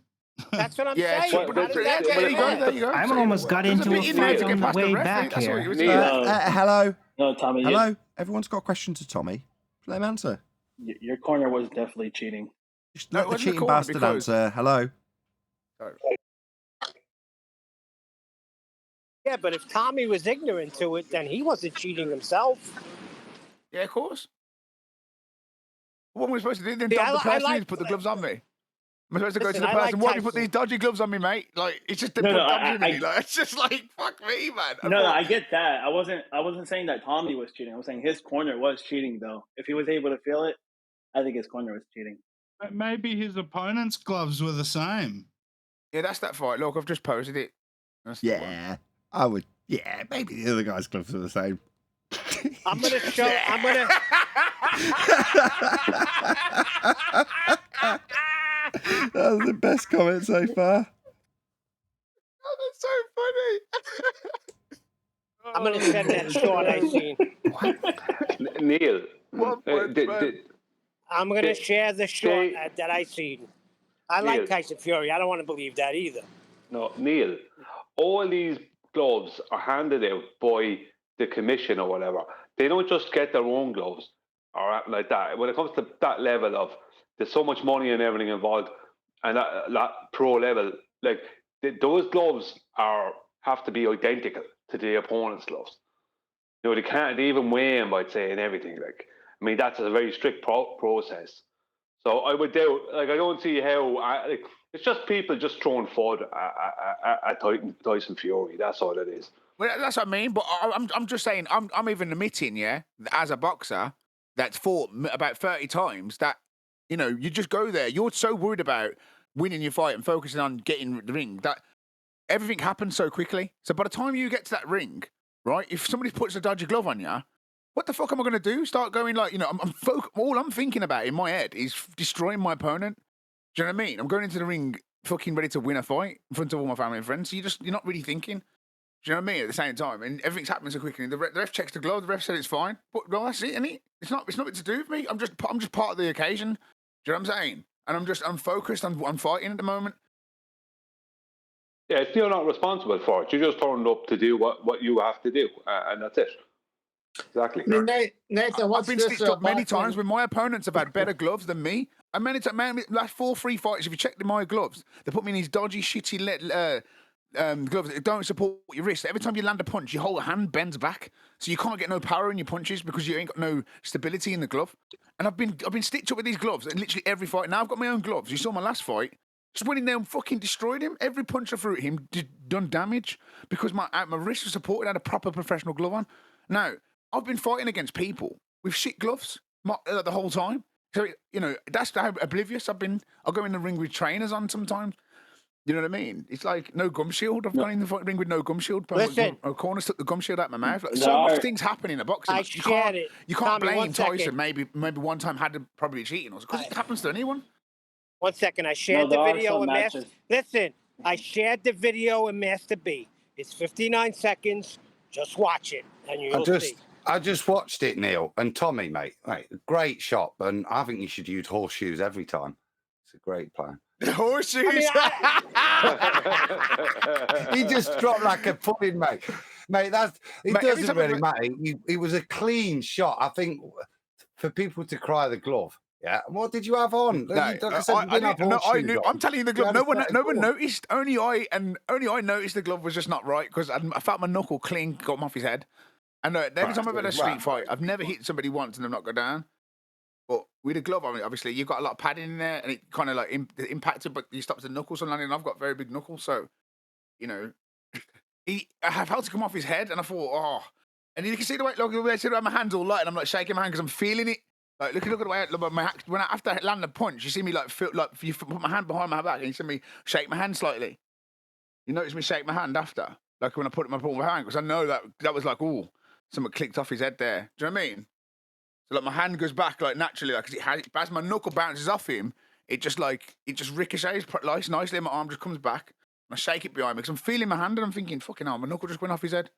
That's what I'm Yeah, saying. there you go. I almost got into a fight on the way back here. Hello. No, Tommy. Hello. Everyone's got a question to Tommy. Let him answer. Your corner was definitely cheating. Just let the cheating bastard answer. Hello. Yeah, but if Tommy was ignorant to it, then he wasn't cheating himself. Yeah, of course. What were we supposed to do? Then the person who's put the gloves on me. I'm supposed to go to the person. Why have you put these dodgy gloves on me, mate? Like it's just it's just like fuck me, man. No, I get that. I wasn't saying that Tommy was cheating. I was saying his corner was cheating, though. If he was able to feel it, I think his corner was cheating. Maybe his opponent's gloves were the same. Yeah, that's that fight. Look, I've just posted it. Yeah, I would. Yeah, maybe the other guy's gloves are the same. I'm gonna show. I'm gonna. That was the best comment so far. Oh, that's so funny. I'm gonna send that short I seen. Neil, I'm gonna share the short that I seen. I like Neil. Tyson Fury. I don't want to believe that either. No, Neil, all these gloves are handed out by the commission or whatever. They don't just get their own gloves or like that. When it comes to that level of, there's so much money and everything involved, and that pro level, like those gloves have to be identical to the opponent's gloves. You know, they can't even weigh them by saying everything. Like, I mean, that's a very strict process. So I would doubt, like, I don't see how, it's just people just throwing FUD at Tyson Fury. That's all it is. Well, that's what I mean. But I'm just saying, I'm even admitting, yeah, as a boxer that's fought about 30 times that, you know, you just go there. You're so worried about winning your fight and focusing on getting the ring that everything happens so quickly. So by the time you get to that ring, right, if somebody puts a dodgy glove on you, what the fuck am I going to do? Start going like, you know, all I'm thinking about in my head is destroying my opponent. Do you know what I mean? I'm going into the ring fucking ready to win a fight in front of all my family and friends. So you're not really thinking. Do you know what I mean? At the same time, and everything's happening so quickly. The ref checks the glove. The ref said it's fine. But well, that's it, isn't it? It's nothing to do with me. I'm just part of the occasion. Do you know what I'm saying? and I'm focused on fighting at the moment. Yeah, you're not responsible for it. You just turned up to do what you have to do, and that's it. Exactly. Nathan, what's I've been this stitched up many background? times when my opponents have had better gloves than me. I mean, last 4 free fights, if you check my gloves, they put me in these dodgy, shitty gloves that don't support your wrist. Every time you land a punch, your whole hand bends back, so you can't get no power in your punches because you ain't got no stability in the glove. And I've been stitched up with these gloves in literally every fight. Now I've got my own gloves. You saw my last fight. Just went in there and fucking destroyed him. Every punch I threw at him done damage because my wrist was supported. I had a proper professional glove on. Now, I've been fighting against people with shit gloves the whole time. So, you know, that's how oblivious I've been. I'll go in the ring with trainers on sometimes. You know what I mean? It's like no gum shield. I've gone in the ring with no gum shield. Listen. Corners took the gum shield out of my mouth. Like, No, so much I- things happen in a boxing I match. You shared can't, it. you can't Tommy, blame one second. Tyson. Maybe one time had to probably cheating or because it happens to anyone. 1 second. I shared there the are video some in matches. Listen, I shared the video in Master B. It's 59 seconds. Just watch it, and you'll see. I just watched it, Neil, and Tommy, mate, great shot, and I think you should use horseshoes every time. It's a great plan. Horseshoes. He just dropped like a pudding, mate. Mate, Mate, every doesn't time I really matter. It was a clean shot. I think for people to cry the glove. Yeah. What did you have on? No, Like I said, you didn't have I horseshoes knew. on. I'm telling you, the You glove. had a No set of one gloves. noticed. Only I noticed the glove was just not right because I felt my knuckle clean got him off his head. And every time I've had a street fight, I've never hit somebody once and they've not go down. But with a glove, I mean, obviously you've got a lot of padding in there, and it kind of like impacted, but you stopped the knuckles from landing. And I've got very big knuckles, so you know, I felt to come off his head, and I thought, oh, and you can see the way, look, the way I sit around my hands all light, and I'm like shaking my hand because I'm feeling it. Like look at the way after I land the punch, you see me like feel like you put my hand behind my back, and you see me shake my hand slightly. You notice me shake my hand after, like when I put my palm behind, because I know that was like, oh, something clicked off his head there. Do you know what I mean? So like my hand goes back like naturally, like as my knuckle bounces off him, it just ricochets nicely, and my arm just comes back. And I shake it behind me because I'm feeling my hand and I'm thinking, fucking hell, my knuckle just went off his head.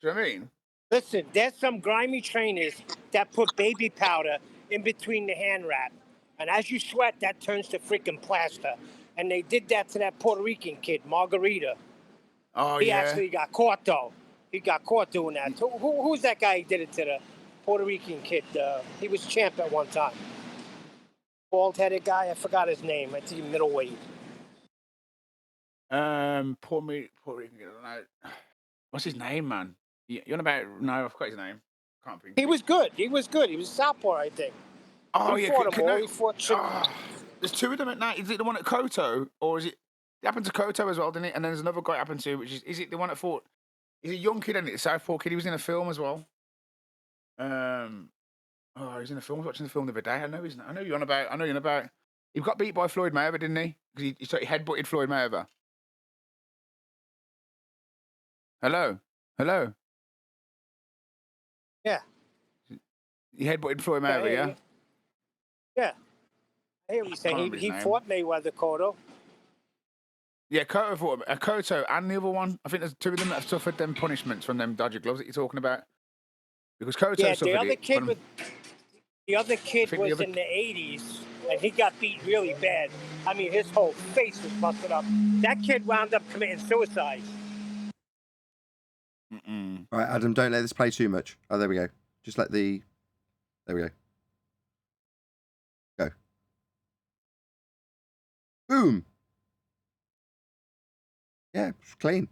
Do you know what I mean? Listen, there's some grimy trainers that put baby powder in between the hand wrap. And as you sweat, that turns to freaking plaster. And they did that to that Puerto Rican kid, Margarita. Oh, He yeah. actually got caught, though. He got caught doing that. Who's that guy who did it to the Puerto Rican kid? He was champ at one time. Bald-headed guy. I forgot his name. I think middleweight. Puerto Rican. What's his name, man? You on about? No, I forgot his name. Can't think. He was good. He was Southpaw, I think. Oh, he yeah. fought them all. He fought there's two of them at night. Is it the one at Koto, or is it? It happened to Koto as well, didn't it? And then there's another guy it happened to, which is it the one that fought? He's a young kid, isn't it? The Southpaw kid. He was in a film as well. Oh, he's in a film. I was watching the film the other day. I know you're on about. He got beat by Floyd Mayweather, didn't he? Because he headbutted Floyd Mayweather. Hello. Yeah. He headbutted Floyd Mayweather, yeah? Yeah. I hear what you say. He fought Mayweather, Cotto. Yeah, Koto fought Koto and the other one. I think there's two of them that have suffered them punishments from them dodgy gloves that you're talking about. Because Koto suffered the other it. kid was in the 80s, and he got beat really bad. I mean, his whole face was busted up. That kid wound up committing suicide. All right, Adam, don't let this play too much. Oh, there we go. Just let the... There we go. Go. Boom. Yeah, it's clean.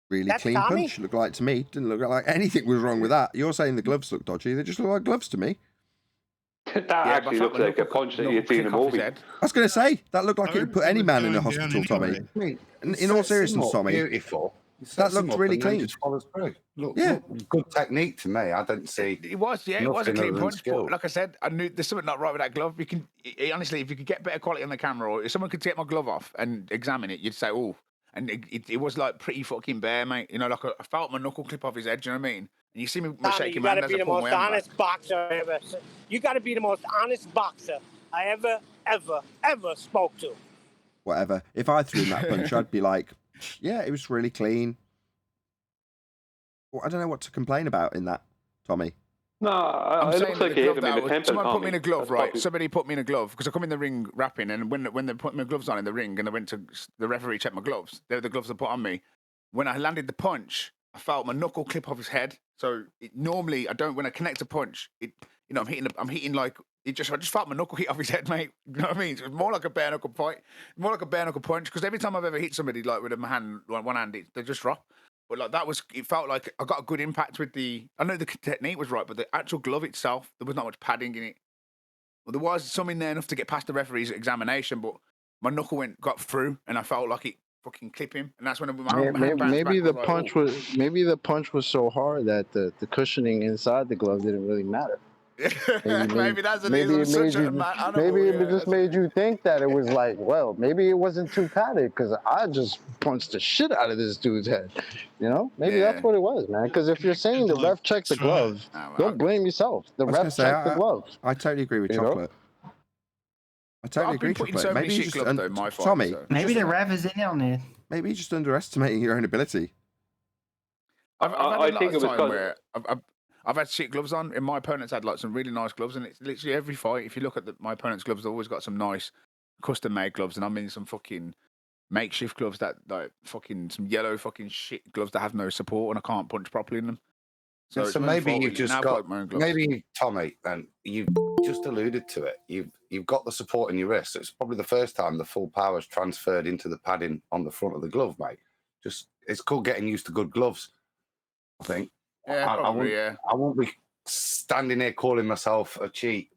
Really That's clean Tommy? punch. Looked like to me. Didn't look like anything was wrong with that. You're saying the gloves look dodgy. They just look like gloves to me. That actually looks like a punch that you'd see in a movie. I was going to say, that looked like it would put any man in a hospital, Tommy. In all seriousness, Tommy. Beautiful. That looked really clean. Just follows through. Look, good technique to me. I don't see. It was a clean punch. Skill. But like I said, I knew there's something not right with that glove. Honestly, if you could get better quality on the camera, or if someone could take my glove off and examine it, you'd say, oh. And it was like pretty fucking bare, mate. You know, like I felt my knuckle clip off his head. Do you know what I mean? And you see me shaking my hand as I pull my hand back. You got to be the most honest boxer I ever spoke to. Whatever. If I threw that punch, I'd be like, yeah, it was really clean. Well, I don't know what to complain about in that, Tommy. No, I'm it saying looks that like the he hit glove him in the that temple. someone put me in a Tommy. glove, That's right? probably- Somebody put me in a glove because I come in the ring rapping, and when they put my gloves on in the ring, and I went to the referee checked my gloves. They were the gloves they put on me. When I landed the punch, I felt my knuckle clip off his head. So normally I don't. When I connect a punch, I'm hitting like I just felt my knuckle hit off his head, mate. You know what I mean? It was more like a bare knuckle fight, more like a bare knuckle punch. Because every time I've ever hit somebody like with my hand, one hand, they just drop. But like it felt like I got a good impact with I know the technique was right, but the actual glove itself, there was not much padding in it. Well, there was some in there enough to get past the referee's examination, but my knuckle got through, and I felt like it fucking clip him, and that's when my hand bounced back. Maybe the I was like, punch "Oh." was so hard that the cushioning inside the glove didn't really matter. Maybe that's an maybe it made you just made you think that it was like, well, maybe it wasn't too padded because I just punched the shit out of this dude's head. You know, maybe that's what it was, man. Because if you're saying the ref checked the glove, don't blame yourself. The I was gonna ref say, checked the glove. I totally agree with You know? Chocolate. I totally I've been agree, putting Chocolate. so many Maybe you shit just gloves though in my fight, Tommy. so- Maybe the ref is in on it. Maybe you're just underestimating your own ability. I've had a I lot think of it was time 'cause- where I've had shit gloves on, and my opponent's had like some really nice gloves, and it's literally every fight. If you look at my opponent's gloves, they've always got some nice custom-made gloves, and I'm in some fucking makeshift gloves that like fucking some yellow fucking shit gloves that have no support, and I can't punch properly in them. So, it's So my own maybe fault, you've really. just Now I've got, my own gloves. maybe Tommy, and you just alluded to it. You've got the support in your wrist. So it's probably the first time the full power's transferred into the padding on the front of the glove, mate. It's called getting used to good gloves, I think. Yeah, probably, I won't be standing here calling myself a cheat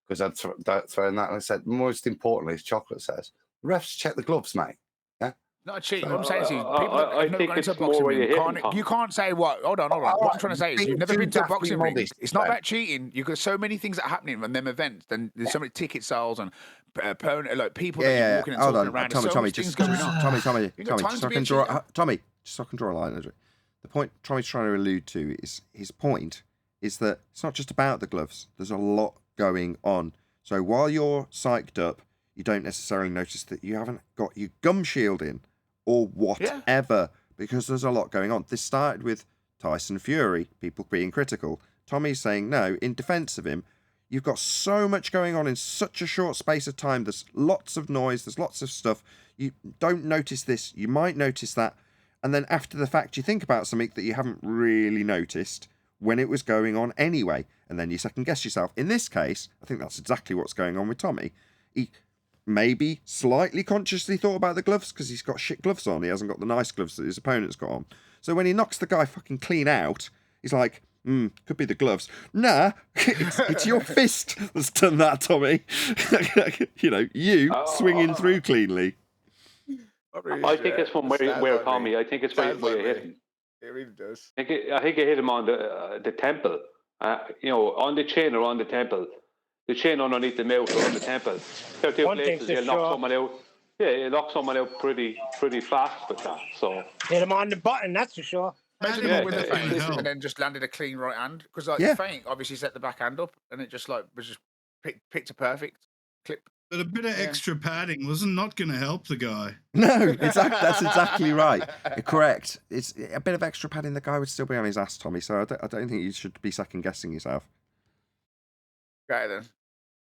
because I'd throw in that. And I said, most importantly, as Chocolate says, refs check the gloves, mate. Yeah. Not a cheat. So- What I'm saying is, people that I have never think gone into a it's more boxing where ring you're hitting, you can't say what. Hold on. What I'm trying to say is, you've never been to a boxing ring. It's not about cheating. You've got so many things that are happening in them events. Then there's so many ticket sales and like people that you're walking and Hold talking on, around. Tommy, There's so Tommy, much just things going on. Tommy, You got time just to so I be a can draw, cheater. Tommy, just so I can draw a line under it. The point Tommy's trying to allude to is his point is that it's not just about the gloves. There's a lot going on. So while you're psyched up, you don't necessarily notice that you haven't got your gum shield in or whatever because there's a lot going on. This started with Tyson Fury, people being critical. Tommy's saying, no, in defense of him, you've got so much going on in such a short space of time. There's lots of noise. There's lots of stuff. You don't notice this. You might notice that. And then after the fact, you think about something that you haven't really noticed when it was going on anyway. And then you second guess yourself. In this case, I think that's exactly what's going on with Tommy. He maybe slightly consciously thought about the gloves because he's got shit gloves on. He hasn't got the nice gloves that his opponent's got on. So when he knocks the guy fucking clean out, he's like, could be the gloves. Nah, it's your fist that's done that, Tommy. You swinging through cleanly. I think it's from where Tommy. I think it's where you hit him. It really does. I think you hit him on the temple. On the chin or on the temple. The chin underneath the mouth or on the temple. There are two One thing places for you'll knock sure. someone out. Yeah, you knock someone out pretty fast with that. So Hit him on the button, that's for sure. Imagine Yeah, him with the yeah, feint yeah. and then just landed a clean right hand because Yeah. the feint obviously set the backhand up and it just was just picked a perfect clip. But a bit of extra padding wasn't not going to help the guy. No, that's exactly right. Correct. It's a bit of extra padding. The guy would still be on his ass, Tommy. So I don't think you should be second guessing yourself. Okay then.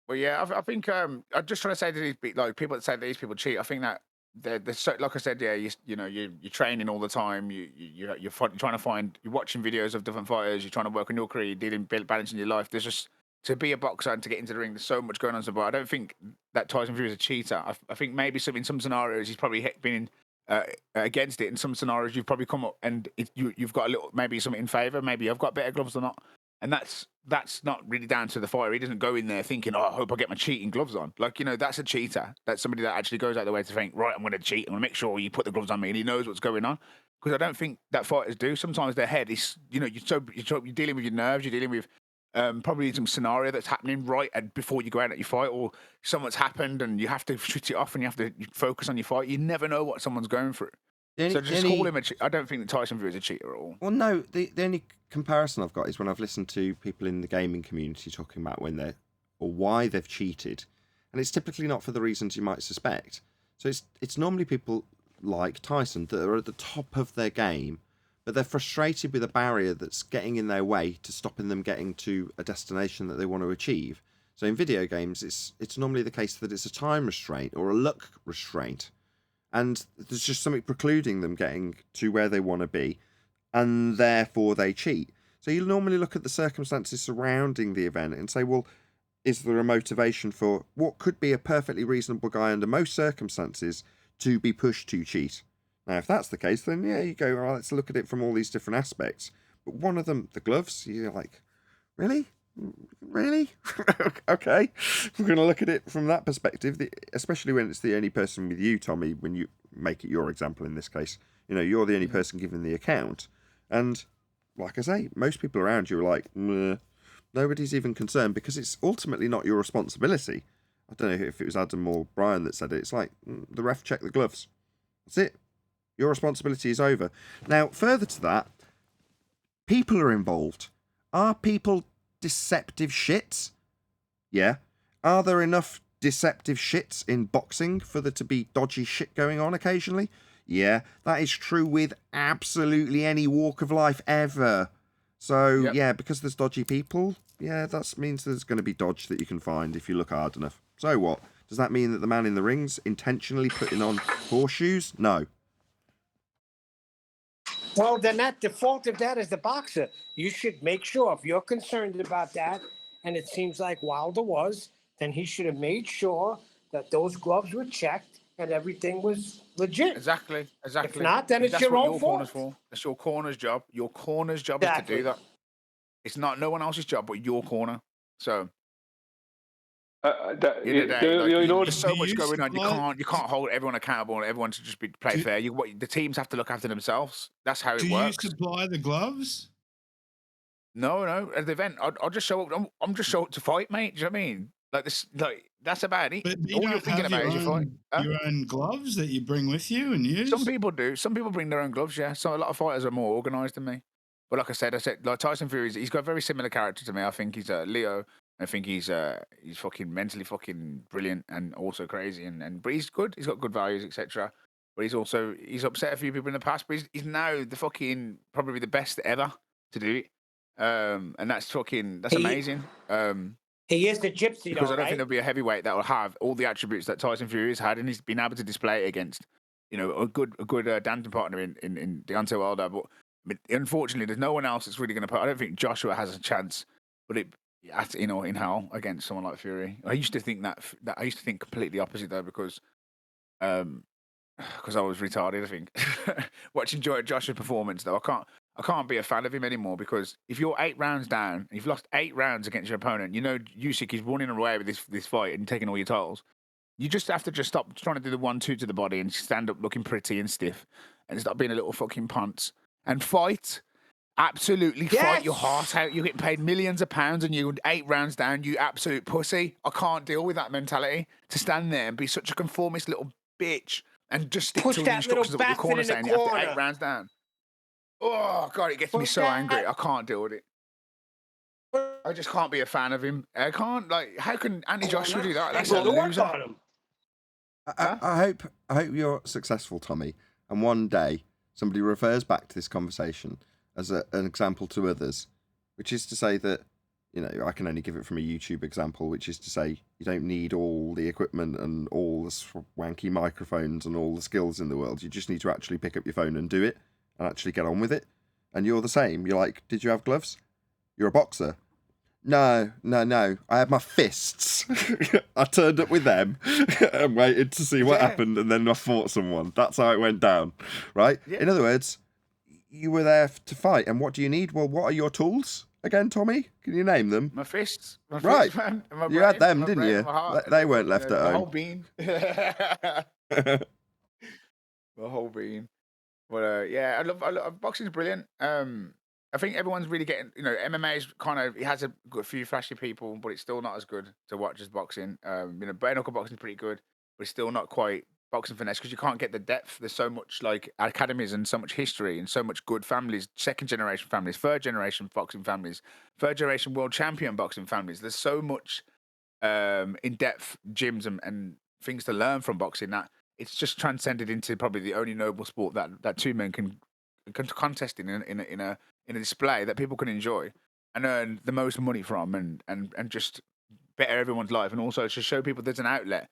Well, yeah, I think I'm just trying to say that people that say that these people cheat. I think that they're so, like I said, yeah, you're training all the time. You're trying to find. You're watching videos of different fighters. You're trying to work on your career. You're balancing your life. There's just to be a boxer and to get into the ring. There's so much going on. But I don't think that Tyson Fury is a cheater. I think maybe in some scenarios he's probably been against it. In some scenarios you've probably come up and you've got a little maybe something in favour. Maybe I've got better gloves or not. And that's not really down to the fighter. He doesn't go in there thinking, I hope I get my cheating gloves on. Like, that's a cheater. That's somebody that actually goes out of the way to think, right, I'm going to cheat. I'm going to make sure you put the gloves on me. And he knows what's going on. Because I don't think that fighters do. Sometimes their head is, you're dealing with your nerves. You're dealing with probably some scenario that's happening right before you go out at your fight, or something's happened and you have to switch it off and you have to focus on your fight. You never know what someone's going through. So just call him a cheater. I don't think that Tyson Fury is a cheater at all. Well, no. The only comparison I've got is when I've listened to people in the gaming community talking about why they've cheated, and it's typically not for the reasons you might suspect. So it's normally people like Tyson that are at the top of their game, but they're frustrated with a barrier that's getting in their way to stopping them getting to a destination that they want to achieve. So in video games, it's normally the case that it's a time restraint or a luck restraint, and there's just something precluding them getting to where they want to be, and therefore they cheat. So you normally look at the circumstances surrounding the event and say, well, is there a motivation for what could be a perfectly reasonable guy under most circumstances to be pushed to cheat? Now, if that's the case, then yeah, you go, well, let's look at it from all these different aspects. But one of them, the gloves, you're like, really? Really? Okay. We're going to look at it from that perspective, especially when it's the only person with you, Tommy, when you make it your example in this case. You know, you're the only person giving the account. And like I say, most people around you are like, meh. Nobody's even concerned because it's ultimately not your responsibility. I don't know if it was Adam or Brian that said it. It's like, the ref checked the gloves. That's it. Your responsibility is over. Now, further to that, people are involved. Are people deceptive shits? Yeah. Are there enough deceptive shits in boxing for there to be dodgy shit going on occasionally? Yeah. That is true with absolutely any walk of life ever. So, yeah, because there's dodgy people, yeah, that means there's going to be dodge that you can find if you look hard enough. So what? Does that mean that the man in the ring's intentionally putting on horseshoes? No. Well, then that the fault of that is the boxer. You should make sure if you're concerned about that, and it seems like Wilder was, then he should have made sure that those gloves were checked and everything was legit. Exactly. If not, then it's That's your what own your fault. corner's for. That's your corner's job. Your corner's job is to do that. It's not no one else's job but your corner. So there's so much going on. You can't hold everyone accountable and everyone should just play fair. The teams have to look after themselves. That's how it works. Do you supply the gloves? No. At the event, I'll just show up. I'm just show up to fight, mate. Do you know what I mean? That's about it. But All you're thinking about is your fight. Your own gloves that you bring with you and use? Some people do. Some people bring their own gloves, yeah. So a lot of fighters are more organised than me. But like I said, like Tyson Fury, he's got a very similar character to me. I think he's Leo. I think he's fucking mentally fucking brilliant and also crazy. But he's good. He's got good values, etc. But he's upset a few people in the past. But he's now the fucking probably the best ever to do it. And that's amazing. He is the gypsy, because though, I don't think there'll be a heavyweight that will have all the attributes that Tyson Fury has had, and he's been able to display it against, a good dancing partner in Deontay Wilder. But unfortunately, there's no one else that's really going to put. I don't think Joshua has a chance, but in hell against someone like Fury. I used to think that I used to think completely opposite though, because I was retarded. I think watching Joshua's performance though, I can't be a fan of him anymore, because if you're 8 rounds down and you've lost 8 rounds against your opponent, Usyk is running away with this fight and taking all your titles. You just have to stop trying to do the 1-2 to the body and stand up looking pretty and stiff and stop being a little fucking ponce and fight. Absolutely fight your heart out. You're getting paid millions of pounds and you're 8 rounds down, you absolute pussy. I can't deal with that mentality. To stand there and be such a conformist little bitch and just stick to the instructions of what your corner's saying after 8 rounds down. Oh, God, it gets me so angry. I can't deal with it. I just can't be a fan of him. I can't, how can Anthony Joshua do that? That's a loser. I hope you're successful, Tommy, and one day somebody refers back to this conversation as an example to others, which is to say that, I can only give it from a YouTube example, which is to say you don't need all the equipment and all the swanky microphones and all the skills in the world. You just need to actually pick up your phone and do it and actually get on with it. And you're the same. You're like, did you have gloves? You're a boxer. No. I had my fists. I turned up with them and waited to see what happened, and then I fought someone. That's how it went down, right? Yeah. In other words, you were there to fight. And what do you need? Well, what are your tools again, Tommy? Can you name them? My fists. Right. Man, you had them, didn't you? They weren't left at home. The whole bean. The whole bean. But I love boxing's brilliant. I think everyone's really getting, MMA is it has a few flashy people, but it's still not as good to watch as boxing. Bare knuckle boxing is pretty good, but it's still not quite boxing finesse because you can't get the depth. There's so much academies and so much history and so much good families, 2nd generation families, 3rd generation boxing families, 3rd generation world champion boxing families. There's so much in-depth gyms and things to learn from boxing that it's just transcended into probably the only noble sport that 2 men can contesting in a display that people can enjoy and earn the most money from, and just better everyone's life, and also to show people there's an outlet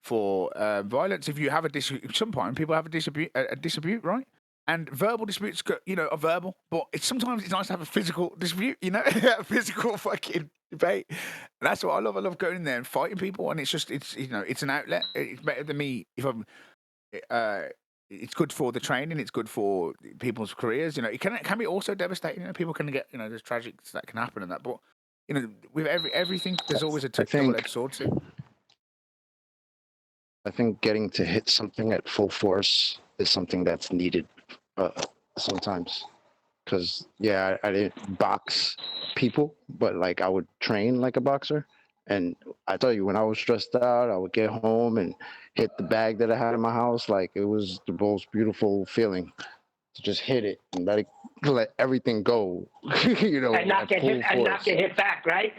for violence. If you have sometimes people have a dispute, right? And verbal disputes, are verbal, but sometimes it's nice to have a physical dispute, a physical fucking debate. And that's what I love. I love going in there and fighting people, and it's an outlet. It's better than me if I'm. It's good for the training. It's good for people's careers. It can be also devastating. People can get there's tragics that can happen and that, but with everything, there's always a double-edged sword too. I think getting to hit something at full force is something that's needed sometimes. Because, I didn't box people, but, I would train like a boxer. And I tell you, when I was stressed out, I would get home and hit the bag that I had in my house. It was the most beautiful feeling to just hit it and let everything go, and not get hit back, right?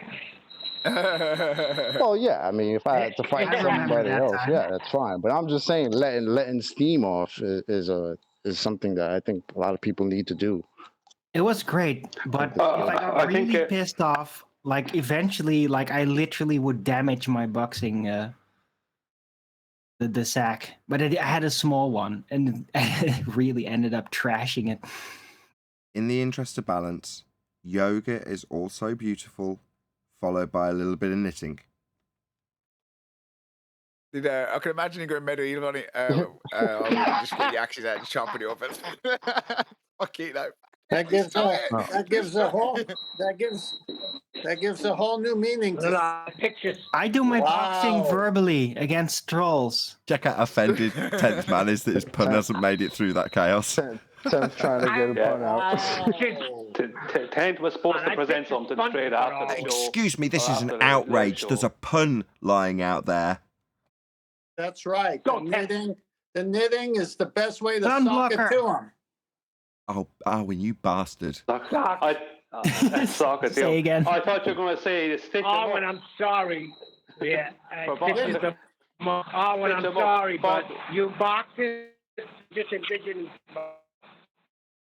Well, yeah. I mean, if I had to fight somebody else, that's fine. But I'm just saying, letting steam off is something that I think a lot of people need to do. It was great, but if I got really pissed off, eventually, I literally would damage my boxing the sack. But I had a small one, and it really ended up trashing it. In the interest of balance, yoga is also beautiful, followed by a little bit of knitting. I can imagine you going medieval on it. Just get the axes out and chopping it up. Fuck it, no. That gives a whole new meaning to pictures. I do my boxing verbally against trolls. Check out how offended 10th man is that his pun hasn't made it through that chaos. 10th trying to get a pun out. 10th was supposed to present something straight after the show. Excuse me, this is an outrage. There's a pun lying out there. That's right. The knitting is the best way to sock it to him. Oh, Arwen, you bastard. Sock it. Say again. I thought you were going to say stitch Arwen, I'm sorry. Yeah. Arwen, I'm sorry, but you boxing just envision.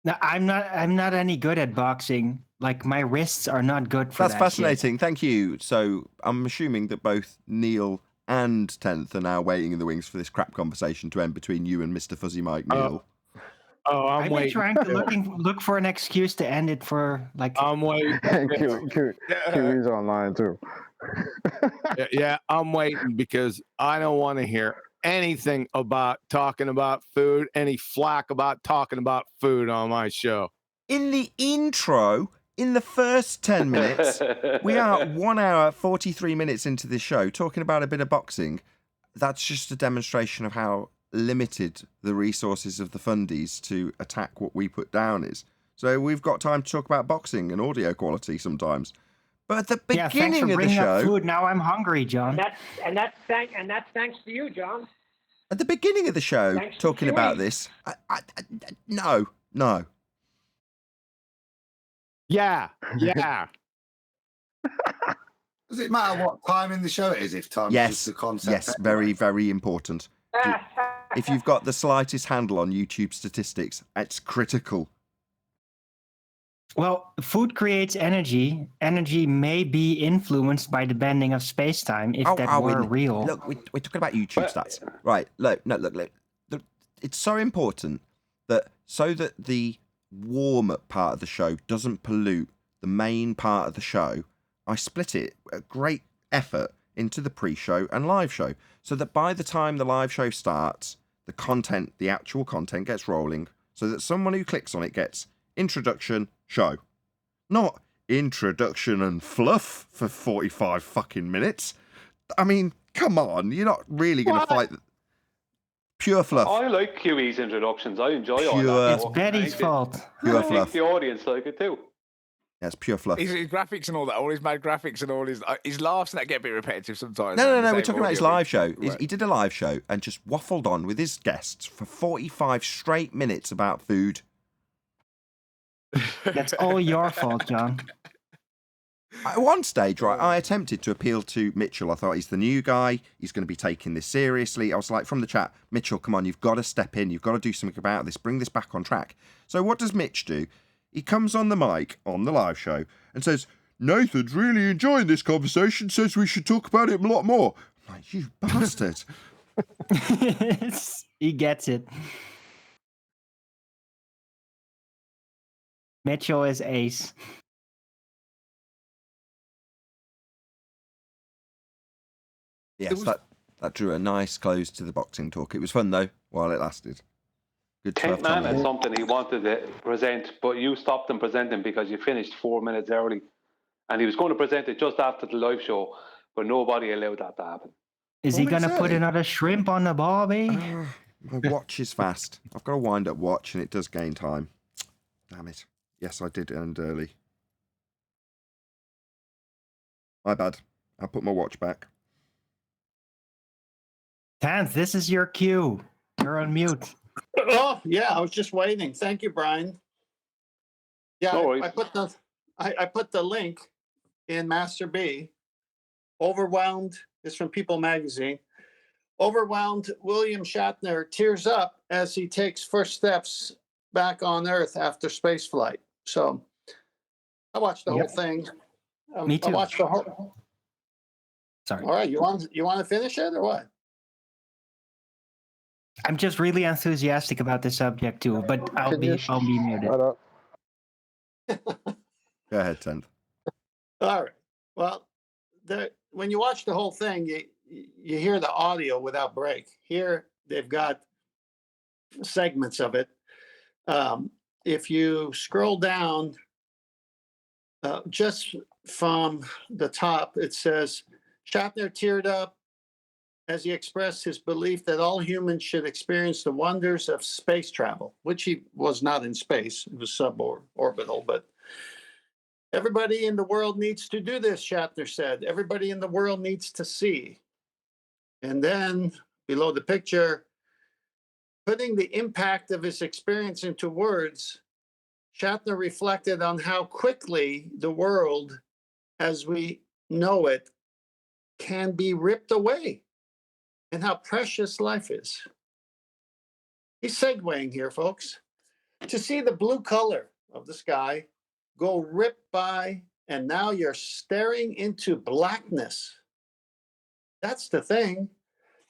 No, I'm not any good at boxing. My wrists are not good for that. That's fascinating. Thank you. So I'm assuming that both Neil and 10th are now waiting in the wings for this crap conversation to end between you and Mr. Fuzzy Mike Neil. I've been trying to look for an excuse to end it for I'm waiting. Kiwi's online too. Yeah, I'm waiting because I don't want to hear anything about talking about food, any flack about talking about food on my show. In the intro, in the first 10 minutes, we are 1 hour, 43 minutes into this show talking about a bit of boxing. That's just a demonstration of how limited the resources of the fundies to attack what we put down is. So we've got time to talk about boxing and audio quality sometimes. But at the beginning of the show, food. Now I'm hungry, John. That's thanks to you, John. At the beginning of the show, talking about this, no. Yeah. Does it matter what time in the show it is if time is just the concept? Yes, very, very important. If you've got the slightest handle on YouTube statistics, it's critical. Well, food creates energy. Energy may be influenced by the bending of space-time if that were real. Look, we're talking about YouTube stats. Right, look. It's so important that the warm-up part of the show doesn't pollute the main part of the show, I split it, a great effort, into the pre-show and live show, so that by the time the live show starts, the actual content gets rolling, so that someone who clicks on it gets introduction, show. Not introduction and fluff for 45 fucking minutes. I mean, come on, you're not really going to fight... Pure fluff. I like QE's introductions. I enjoy all that. It's Betty's fault. Pure I think fluff. the audience like it too. Yeah, it's pure fluff. His graphics and all that, all his mad graphics and all his laughs and that get a bit repetitive sometimes. No. We're talking about his live show. Right. He did a live show and just waffled on with his guests for 45 straight minutes about food. That's all your fault, John. At one stage, right, I attempted to appeal to Mitchell. I thought he's the new guy. He's going to be taking this seriously. I was like, from the chat, Mitchell, come on, you've got to step in. You've got to do something about this. Bring this back on track. So what does Mitch do? He comes on the mic on the live show and says, Nathan's really enjoying this conversation, says we should talk about it a lot more. I'm like, you bastard. He gets it. Mitchell is ace. Yes, that drew a nice close to the boxing talk. It was fun, though, while it lasted. Good to have Tent Man Tommy. had something he wanted to present, but you stopped him presenting because you finished 4 minutes early. And he was going to present it just after the live show, but nobody allowed that to happen. Is he going to put another shrimp on the barbie? My watch is fast. I've got a wind-up watch, and it does gain time. Damn it. Yes, I did end early. My bad. I'll put my watch back. Tans, this is your cue. You're on mute. Oh, yeah, I was just waiting. Thank you, Brian. Yeah, No worries. I put the link in Master B. Overwhelmed is from People Magazine. Overwhelmed William Shatner tears up as he takes first steps back on Earth after space flight. So I watched the whole thing. Me too. I watched the whole. Sorry. All right, you want to finish it or what? I'm just really enthusiastic about this subject too, but I'll be muted. Shut up. Go ahead, Tenth. All right. Well, when you watch the whole thing, you hear the audio without break. Here, they've got segments of it. If you scroll down just from the top, it says, Shatner teared up as he expressed his belief that all humans should experience the wonders of space travel, which he was not in space. It was suborbital, but everybody in the world needs to do this, Shatner said. Everybody in the world needs to see. And then below the picture, putting the impact of his experience into words, Shatner reflected on how quickly the world as we know it can be ripped away and how precious life is. He's segueing here, folks. To see the blue color of the sky go rip by, and now you're staring into blackness. That's the thing.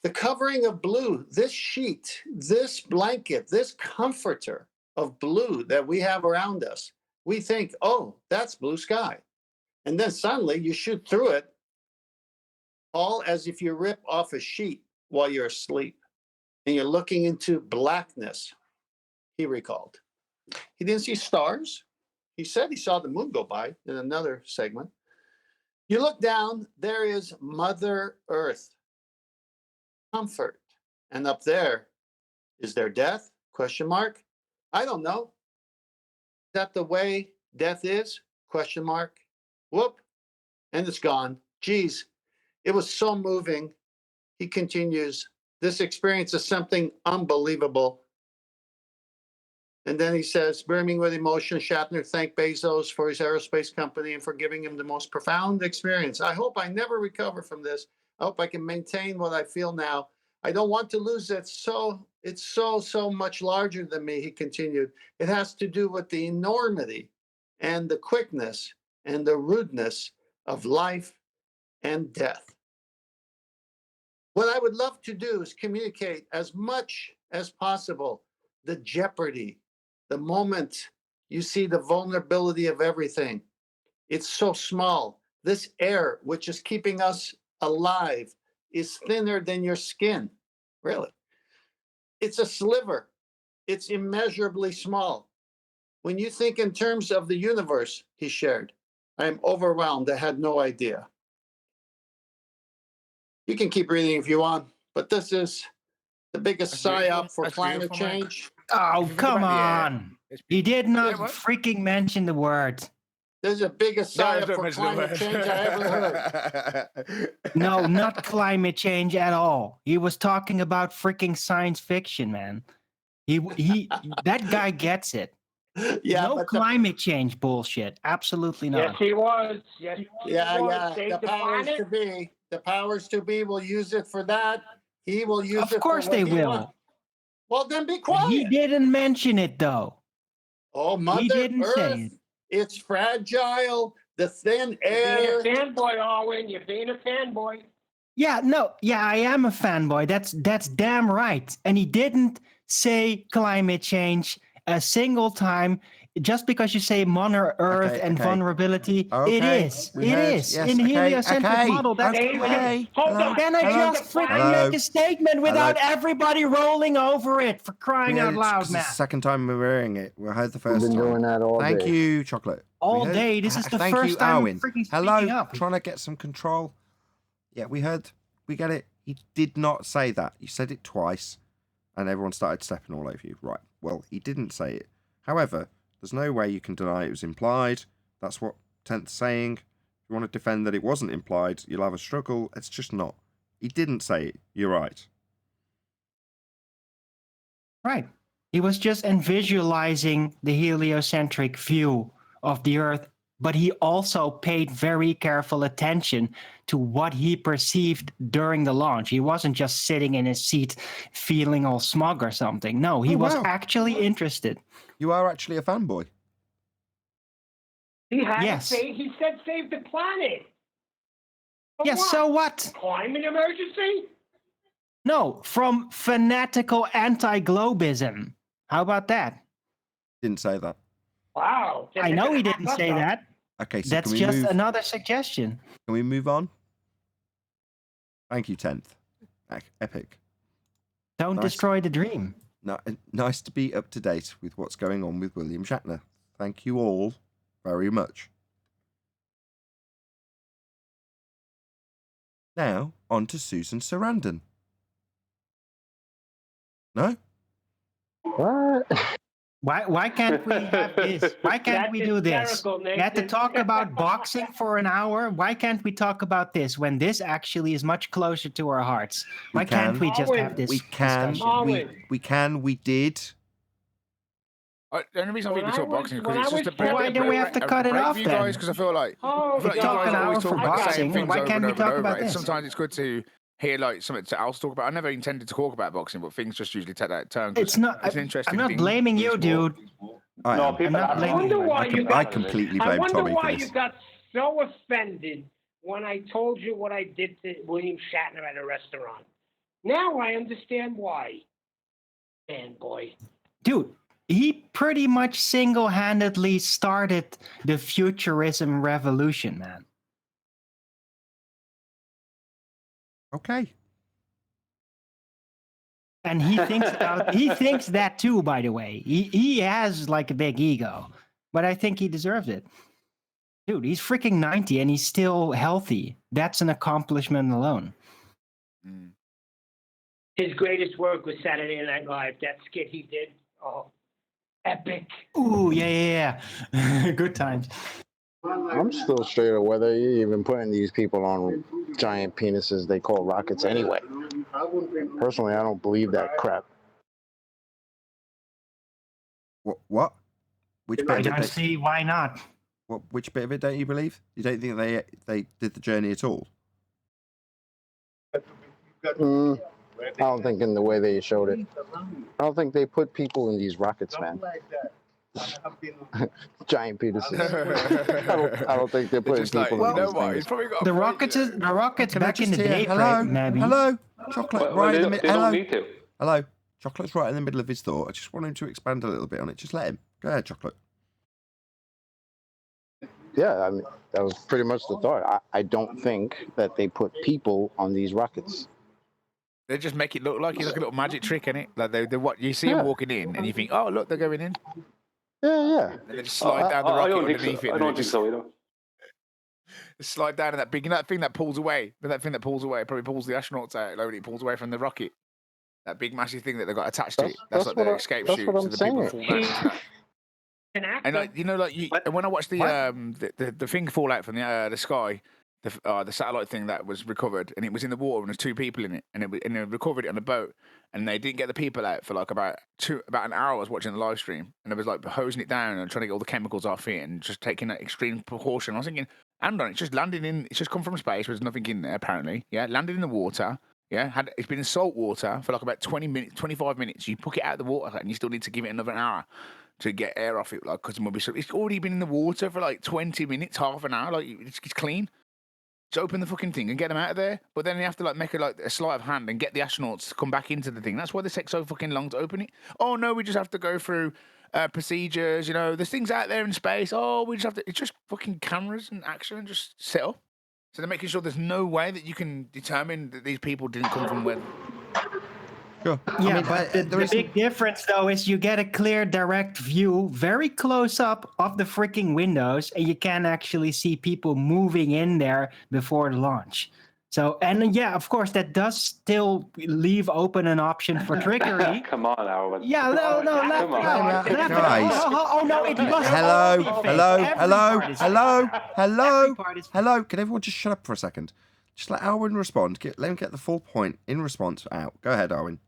The covering of blue, this sheet, this blanket, this comforter of blue that we have around us, we think, oh, that's blue sky. And then suddenly you shoot through it, all as if you rip off a sheet while you're asleep. And you're looking into blackness, he recalled. He didn't see stars. He said he saw the moon go by in another segment. You look down, there is Mother Earth. Comfort. And up there, is there death? Question mark. I don't know. Is that the way death is? Question mark. Whoop. And it's gone. Geez, it was so moving. He continues, this experience is something unbelievable. And then he says, brimming with emotion, Shatner thanked Bezos for his aerospace company and for giving him the most profound experience. I hope I never recover from this. I hope I can maintain what I feel now. I don't want to lose it. It's so much larger than me, he continued. It has to do with the enormity and the quickness and the rudeness of life and death. What I would love to do is communicate as much as possible the jeopardy, the moment you see the vulnerability of everything. It's so small. This air, which is keeping us alive, is thinner than your skin. Really. It's a sliver. It's immeasurably small. When you think in terms of the universe, he shared, I am overwhelmed. I had no idea. You can keep reading if you want, but this is the biggest psyop for climate change. Oh, come on. He did not freaking mention the word. This is the biggest psyop for climate change I ever heard. No, not climate change at all. He was talking about freaking science fiction, man. He that guy gets it. Yeah, no but climate change bullshit. Absolutely Yes, not. he was. Yes, he yeah, was. yeah. Save The the powers planet. to be, the powers to be will use it for that. He will use Of it course for what they he will. wants. Well, then be He quiet. didn't mention it though. Oh, He Mother didn't say Earth, it. it's fragile. The thin You're air. being a fanboy, Alwyn. You're being a fanboy. Yeah, no, yeah, I am a fanboy. That's damn right. And he didn't say climate change a single time. Just because you say Mother Earth and vulnerability, it Okay, is. we It heard. is. Yes, In the okay, heliocentric okay, model, that's okay. correct. Hold on. Then I Hello? just freaking Hello? make a statement without everybody rolling over it for crying We heard out it loud, 'cause man. it's the second time we were hearing it. We heard the We've first been time. doing that all Thank day. you, Chocolate. All We heard- day. This is the Thank first you, time I'm Alwyn. freaking Hello, speaking up. trying to get some control. Yeah, we heard. We get it. He did not say that. You said it twice, and everyone started stepping all over you. Right. Well, he didn't say it. However, there's no way you can deny it was implied. That's what Tent's saying. If you want to defend that it wasn't implied, you'll have a struggle. It's just not. He didn't say it. You're right. Right. He was just visualizing the heliocentric view of the Earth, but he also paid very careful attention to what he perceived during the launch. He wasn't just sitting in his seat feeling all smug or something. No, he was actually interested. You are actually a fanboy. He had Yes. to say. He said, "Save the planet." For Yes, what? so what? Climate emergency? No, from fanatical anti-globism. How about that? Didn't say that. Wow. I know he didn't say that. Okay, so That's can we just move? another suggestion. Can we move on? Thank you, 10th. Epic. Don't Nice. destroy the dream. Nice to be up to date with what's going on with William Shatner. Thank you all very much. Now, on to Susan Sarandon. No? What? Why can't we have this? Why can't we do this? hysterical, We had to Nathan. talk about boxing for an hour. Why can't we talk about this when this actually is much closer to our hearts? Why can't we just have this We can. discussion? We did. The only reason I think we talk boxing is when because it's I just a was break. Why do we have to cut it break off for you then? guys, because I feel like, Oh, We you talk guys an hour always for talk about the same boxing. things Why over can't and we over talk and about over. And this? sometimes it's good to hear like something else to talk about. I never intended to talk about boxing, but things just usually take that turn. 'cause It's not. It's an interesting I'm not thing blaming in you, sport. dude. I No, am. people I'm not have blaming I wonder you. why you got. I completely I blame wonder Tommy why for you this. got so offended when I told you what I did to William Shatner at a restaurant. Now I understand why. Fanboy. Dude, he pretty much single-handedly started the futurism revolution, man. Okay. And he thinks that too, by the way. He has like a big ego, but I think he deserves it. Dude, he's freaking 90 and he's still healthy. That's an accomplishment alone. His greatest work was Saturday Night Live. That skit he did. Oh, epic. Ooh, yeah. Good times. I'm still straight on whether you're even putting these people on giant penises they call rockets anyway. Personally, I don't believe that crap. What? Which I bit of don't it? see why not. Which bit of it don't you believe? You don't think they did the journey at all? I don't think in the way they showed it. I don't think they put people in these rockets, man. Giant penises. I don't think they're putting people in these things. The rockets Can I back in just the hear, day, hello, maybe. hello, Chocolate, Well, right they in the don't- middle. they Hello, don't need to. hello, Chocolate's right in the middle of his thought. I just want him to expand a little bit on it. Just let him. Go ahead, Chocolate. Yeah, I mean, that was pretty much the thought. I don't think that they put people on these rockets. They just make it look like it's like a little magic trick, innit? Like they what you see them Yeah. walking in, and you think, oh look, they're going in. Yeah. And they just slide down the I rocket don't think underneath so. it. I and don't they think just so either. slide down in that big, that thing that pulls away. That thing that pulls away probably pulls the astronauts out. Like when it pulls away from the rocket. That big massive thing that they got attached to it. That's like the escape chute. what So I'm the people saying. fall down into that. An actor. And like you know, like you, and when I watched the thing fall out from the sky, the satellite thing that was recovered, and it was in the water, and there's 2 people in it, and they recovered it on a boat, and they didn't get the people out for like about an hour. I was watching the live stream, and it was like hosing it down and trying to get all the chemicals off it, and just taking that extreme precaution. I was thinking, and on it's just landed in, it's just come from space. There's nothing in there apparently. Yeah, landed in the water. Yeah, it's been in salt water for like about 20 minutes, 25 minutes. You pull it out of the water, and you still need to give it another hour to get air off it, like because it's already been in the water for like 20 minutes, half an hour. Like it's clean. Just open the fucking thing and get them out of there. But then you have to like make a sleight of hand and get the astronauts to come back into the thing. That's why they take so fucking long to open it. Oh no, we just have to go through procedures. You know, there's things out there in space. Oh, we just have to. It's just fucking cameras and action and just set up. So they're making sure there's no way that you can determine that these people didn't come from where. Sure. Yeah, but the big difference though is you get a clear, direct view, very close up of the freaking windows, and you can actually see people moving in there before the launch. So, and yeah, of course, that does still leave open an option for trickery. Come on, Aaron. Yeah, no, Come on. Guys. Oh no, it must Hello, all be fake. hello, Every hello, part is hello, fake. hello, Every part is fake. hello. Can everyone just shut up for a second? Just let Arwen respond. Let him get the full point in response out. Go ahead, Arwen.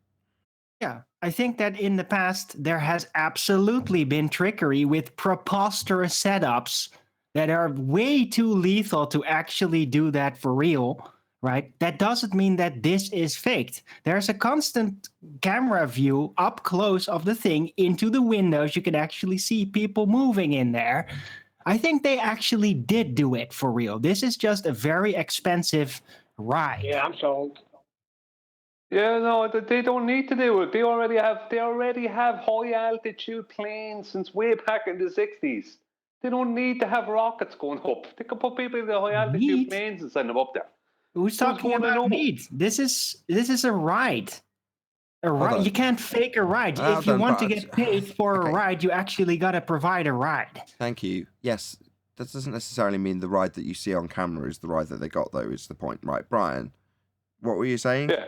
Yeah, I think that in the past there has absolutely been trickery with preposterous setups that are way too lethal to actually do that for real, right? That doesn't mean that this is faked. There's a constant camera view up close of the thing into the windows. You can actually see people moving in there. I think they actually did do it for real. This is just a very expensive ride. Yeah, I'm sold. Yeah, no, they don't need to do it. They already have high altitude planes since way back in the 60s. They don't need to have rockets going up. They can put people in the high altitude planes and send them up there. Who's talking about need? This is a ride. A Hold ride. on. You can't fake a ride. Hold If you on, want to but- get paid for Okay. a ride, you actually got to provide a ride. Thank you. Yes, that doesn't necessarily mean the ride that you see on camera is the ride that they got, though, is the point. Right, Brian, what were you saying? Yeah.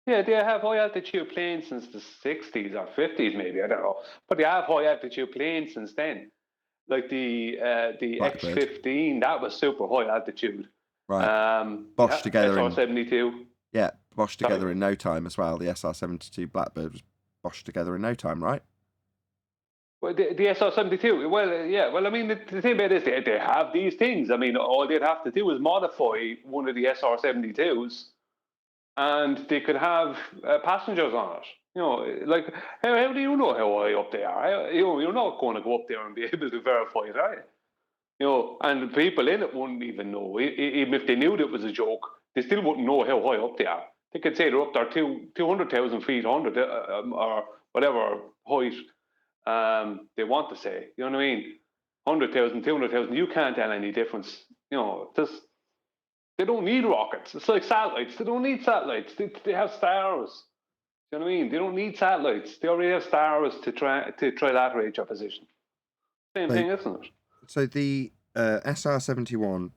Yeah, they have high altitude planes since the 60s or 50s, maybe, I don't know. But they have high altitude planes since then. Like the Blackbird. X-15, that was super high altitude. Right. Bosch together in SR-72. Yeah, Bosch Sorry? together in no time as well. The SR-72 Blackbird was Bosch together in no time, right? Well, the SR-72, well, yeah. Well, I mean, the thing about this, they have these things. I mean, all they'd have to do is modify one of the SR-72s, and they could have passengers on it. You know, like, how do you know how high up they are? You're not going to go up there and be able to verify it, are you? You know, and the people in it wouldn't even know. Even if they knew that it was a joke, they still wouldn't know how high up they are. They could say they're up there 200,000 feet, 100 or whatever height they want to say. You know what I mean? 100,000, 200,000. You can't tell any difference. You know, they don't need rockets. It's like satellites. They don't need satellites. They have stars. You know what I mean? They don't need satellites. They already have stars to trilaterate your position. Same thing, isn't it? So the SR-71,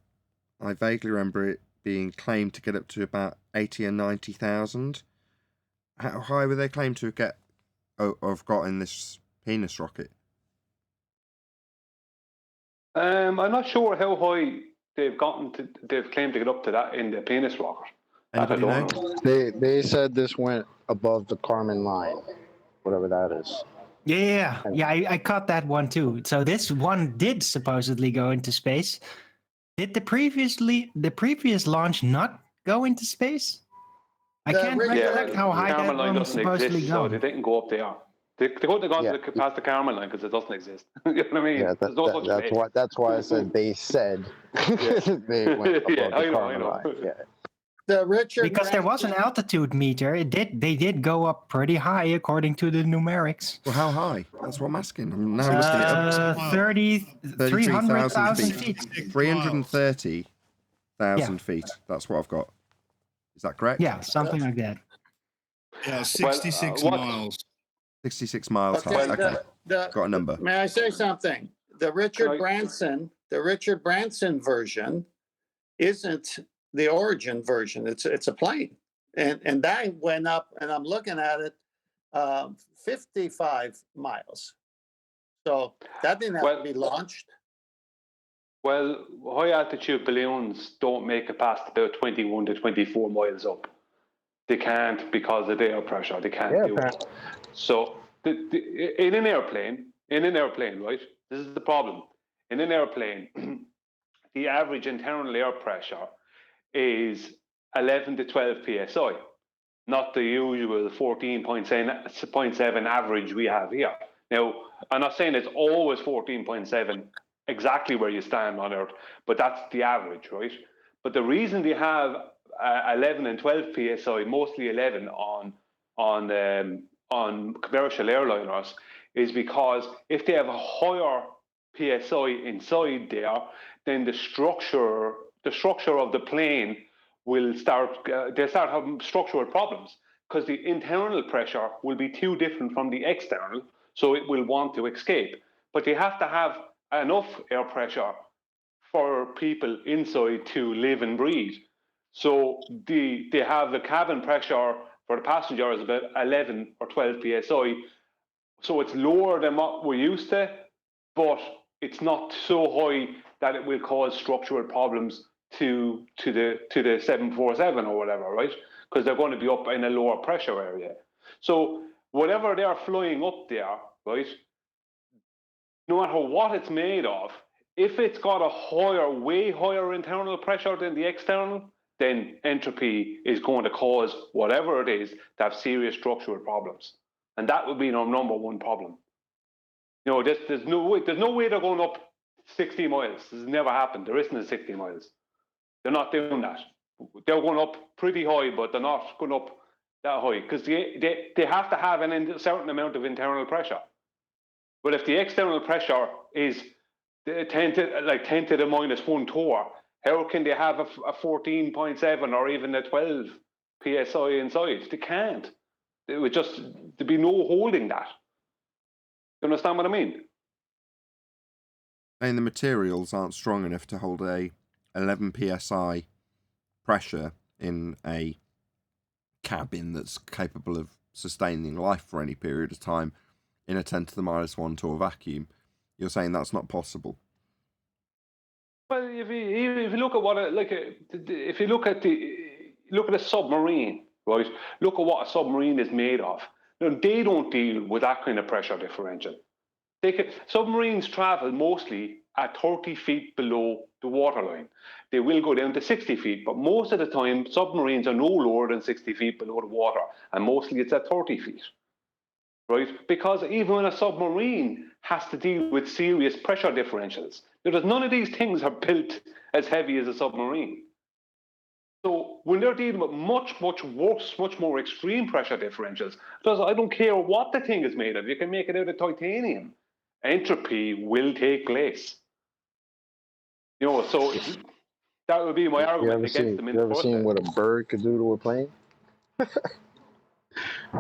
I vaguely remember it being claimed to get up to about 80 and 90,000. How high were they claimed to have got in this penis rocket? I'm not sure how high they've claimed to get up to that in the penis rocket. Anybody know? They said this went above the Kármán line, whatever that is. Yeah, I caught that one too. So this one did supposedly go into space. Did the previous launch not go into space? I can't recollect how high that Kármán line one was doesn't supposed to exist, go. so they didn't go up there. They couldn't have gone past the Kármán line because it doesn't exist. You know what I mean? Yeah, There's no such place. that's why I said they said they went above Yeah, the I know. Kármán line. Yeah. The Richard Because there was an altitude meter. They did go up pretty high according to the numerics. Well, how high? That's what I'm asking. I'm now looking it up. 300,000 feet. 330,000 feet. That's what I've got. Is that correct? Yeah, something like that. Yeah, 66 miles. 66 miles Okay, high. Okay. Got a number. May I say something? The Richard Branson version isn't the origin version. It's a plane, and that went up. And I'm looking at it, 55 miles. So that didn't have to be launched. Well, high altitude balloons don't make it past about 21 to 24 miles up. They can't because of the air pressure. They can't do it. So in an airplane, right? This is the problem. In an airplane, the average internal air pressure is 11 to 12 psi, not the usual 14.7 average we have here. Now, I'm not saying it's always 14.7 exactly where you stand on Earth, but that's the average, right? But the reason they have 11 and 12 psi, mostly 11 on commercial airliners, is because if they have a higher psi inside there, then the structure of the plane will start. They start having structural problems because the internal pressure will be too different from the external, so it will want to escape. But you have to have enough air pressure for people inside to live and breathe. So they have the cabin pressure for the passenger is about 11 or 12 psi. So it's lower than what we're used to, but it's not so high that it will cause structural problems to the 747 or whatever, right? Because they're going to be up in a lower pressure area. So whatever they're flying up there, right, no matter what it's made of, if it's got a higher, way higher internal pressure than the external, then entropy is going to cause whatever it is to have serious structural problems. And that would be our number one problem. You know, there's no way they're going up 60 miles. This has never happened. There isn't a 60 miles. They're not doing that. They're going up pretty high, but they're not going up that high because they have to have a certain amount of internal pressure. But if the external pressure is 10 to the minus 1 torr, how can they have a 14.7 or even a 12 psi inside? They can't. It would just, there'd be no holding that. You understand what I mean? And the materials aren't strong enough to hold a 11 psi pressure in a cabin that's capable of sustaining life for any period of time in a 10 to the minus 1 torr vacuum. You're saying that's not possible? Well, if you look at if you look at a submarine, right? Look at what a submarine is made of. Now, they don't deal with that kind of pressure differential. Submarines travel mostly at 30 feet below the waterline. They will go down to 60 feet, but most of the time, submarines are no lower than 60 feet below the water, and mostly it's at 30 feet. Right? Because even when a submarine has to deal with serious pressure differentials, because none of these things are built as heavy as a submarine. So when they're dealing with much, much worse, much more extreme pressure differentials, because I don't care what the thing is made of, you can make it out of titanium, entropy will take place. You know, so that would be my argument against them in the first place. You ever seen what a bird could do to a plane?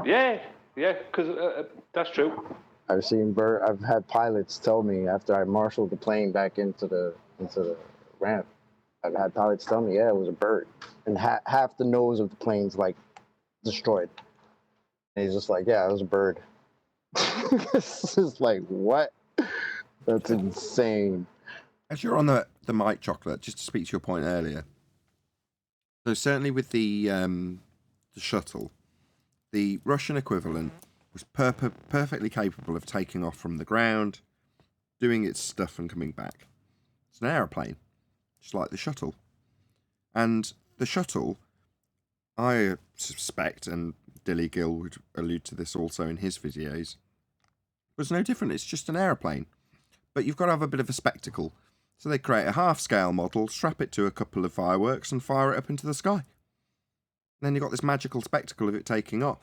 Yeah, because that's true. I've had pilots tell me after I marshaled the plane back into the ramp. I've had pilots tell me, yeah, it was a bird, and half the nose of the plane's like destroyed. And he's just like, yeah, it was a bird. It's just like, what? That's insane. As you're on the mic, Chocolate, just to speak to your point earlier. So certainly with the shuttle, the Russian equivalent was perfectly capable of taking off from the ground, doing its stuff and coming back. It's an aeroplane, just like the shuttle. And the shuttle, I suspect, and Dilly Gill would allude to this also in his videos, was no different. It's just an aeroplane. But you've got to have a bit of a spectacle. So they create a half-scale model, strap it to a couple of fireworks and fire it up into the sky. And then you've got this magical spectacle of it taking off.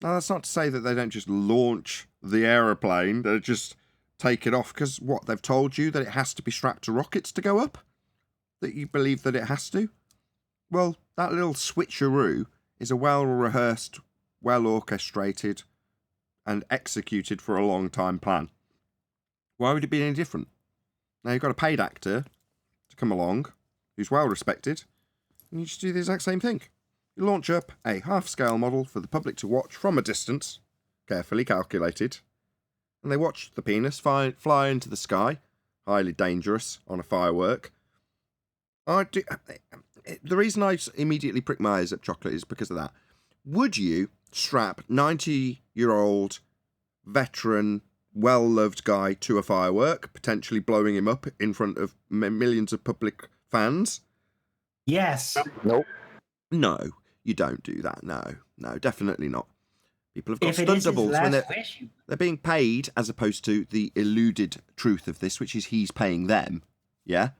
Now, that's not to say that they don't just launch the aeroplane, they just take it off, because what, they've told you that it has to be strapped to rockets to go up? That you believe that it has to? Well, that little switcheroo is a well-rehearsed, well-orchestrated, and executed for a long time plan. Why would it be any different? Now, you've got a paid actor to come along, who's well-respected, and you just do the exact same thing. You launch up a half-scale model for the public to watch from a distance, carefully calculated, and they watch the penis fly into the sky, highly dangerous on a firework. The reason I immediately prick my ears at chocolate is because of that. Would you strap 90-year-old veteran, well-loved guy to a firework, potentially blowing him up in front of millions of public fans? Yes. Nope. No, you don't do that. No, definitely not. People have got If it stunt is his doubles when last wish, they're being paid, as opposed to the eluded truth of this, which is he's paying them. Yeah?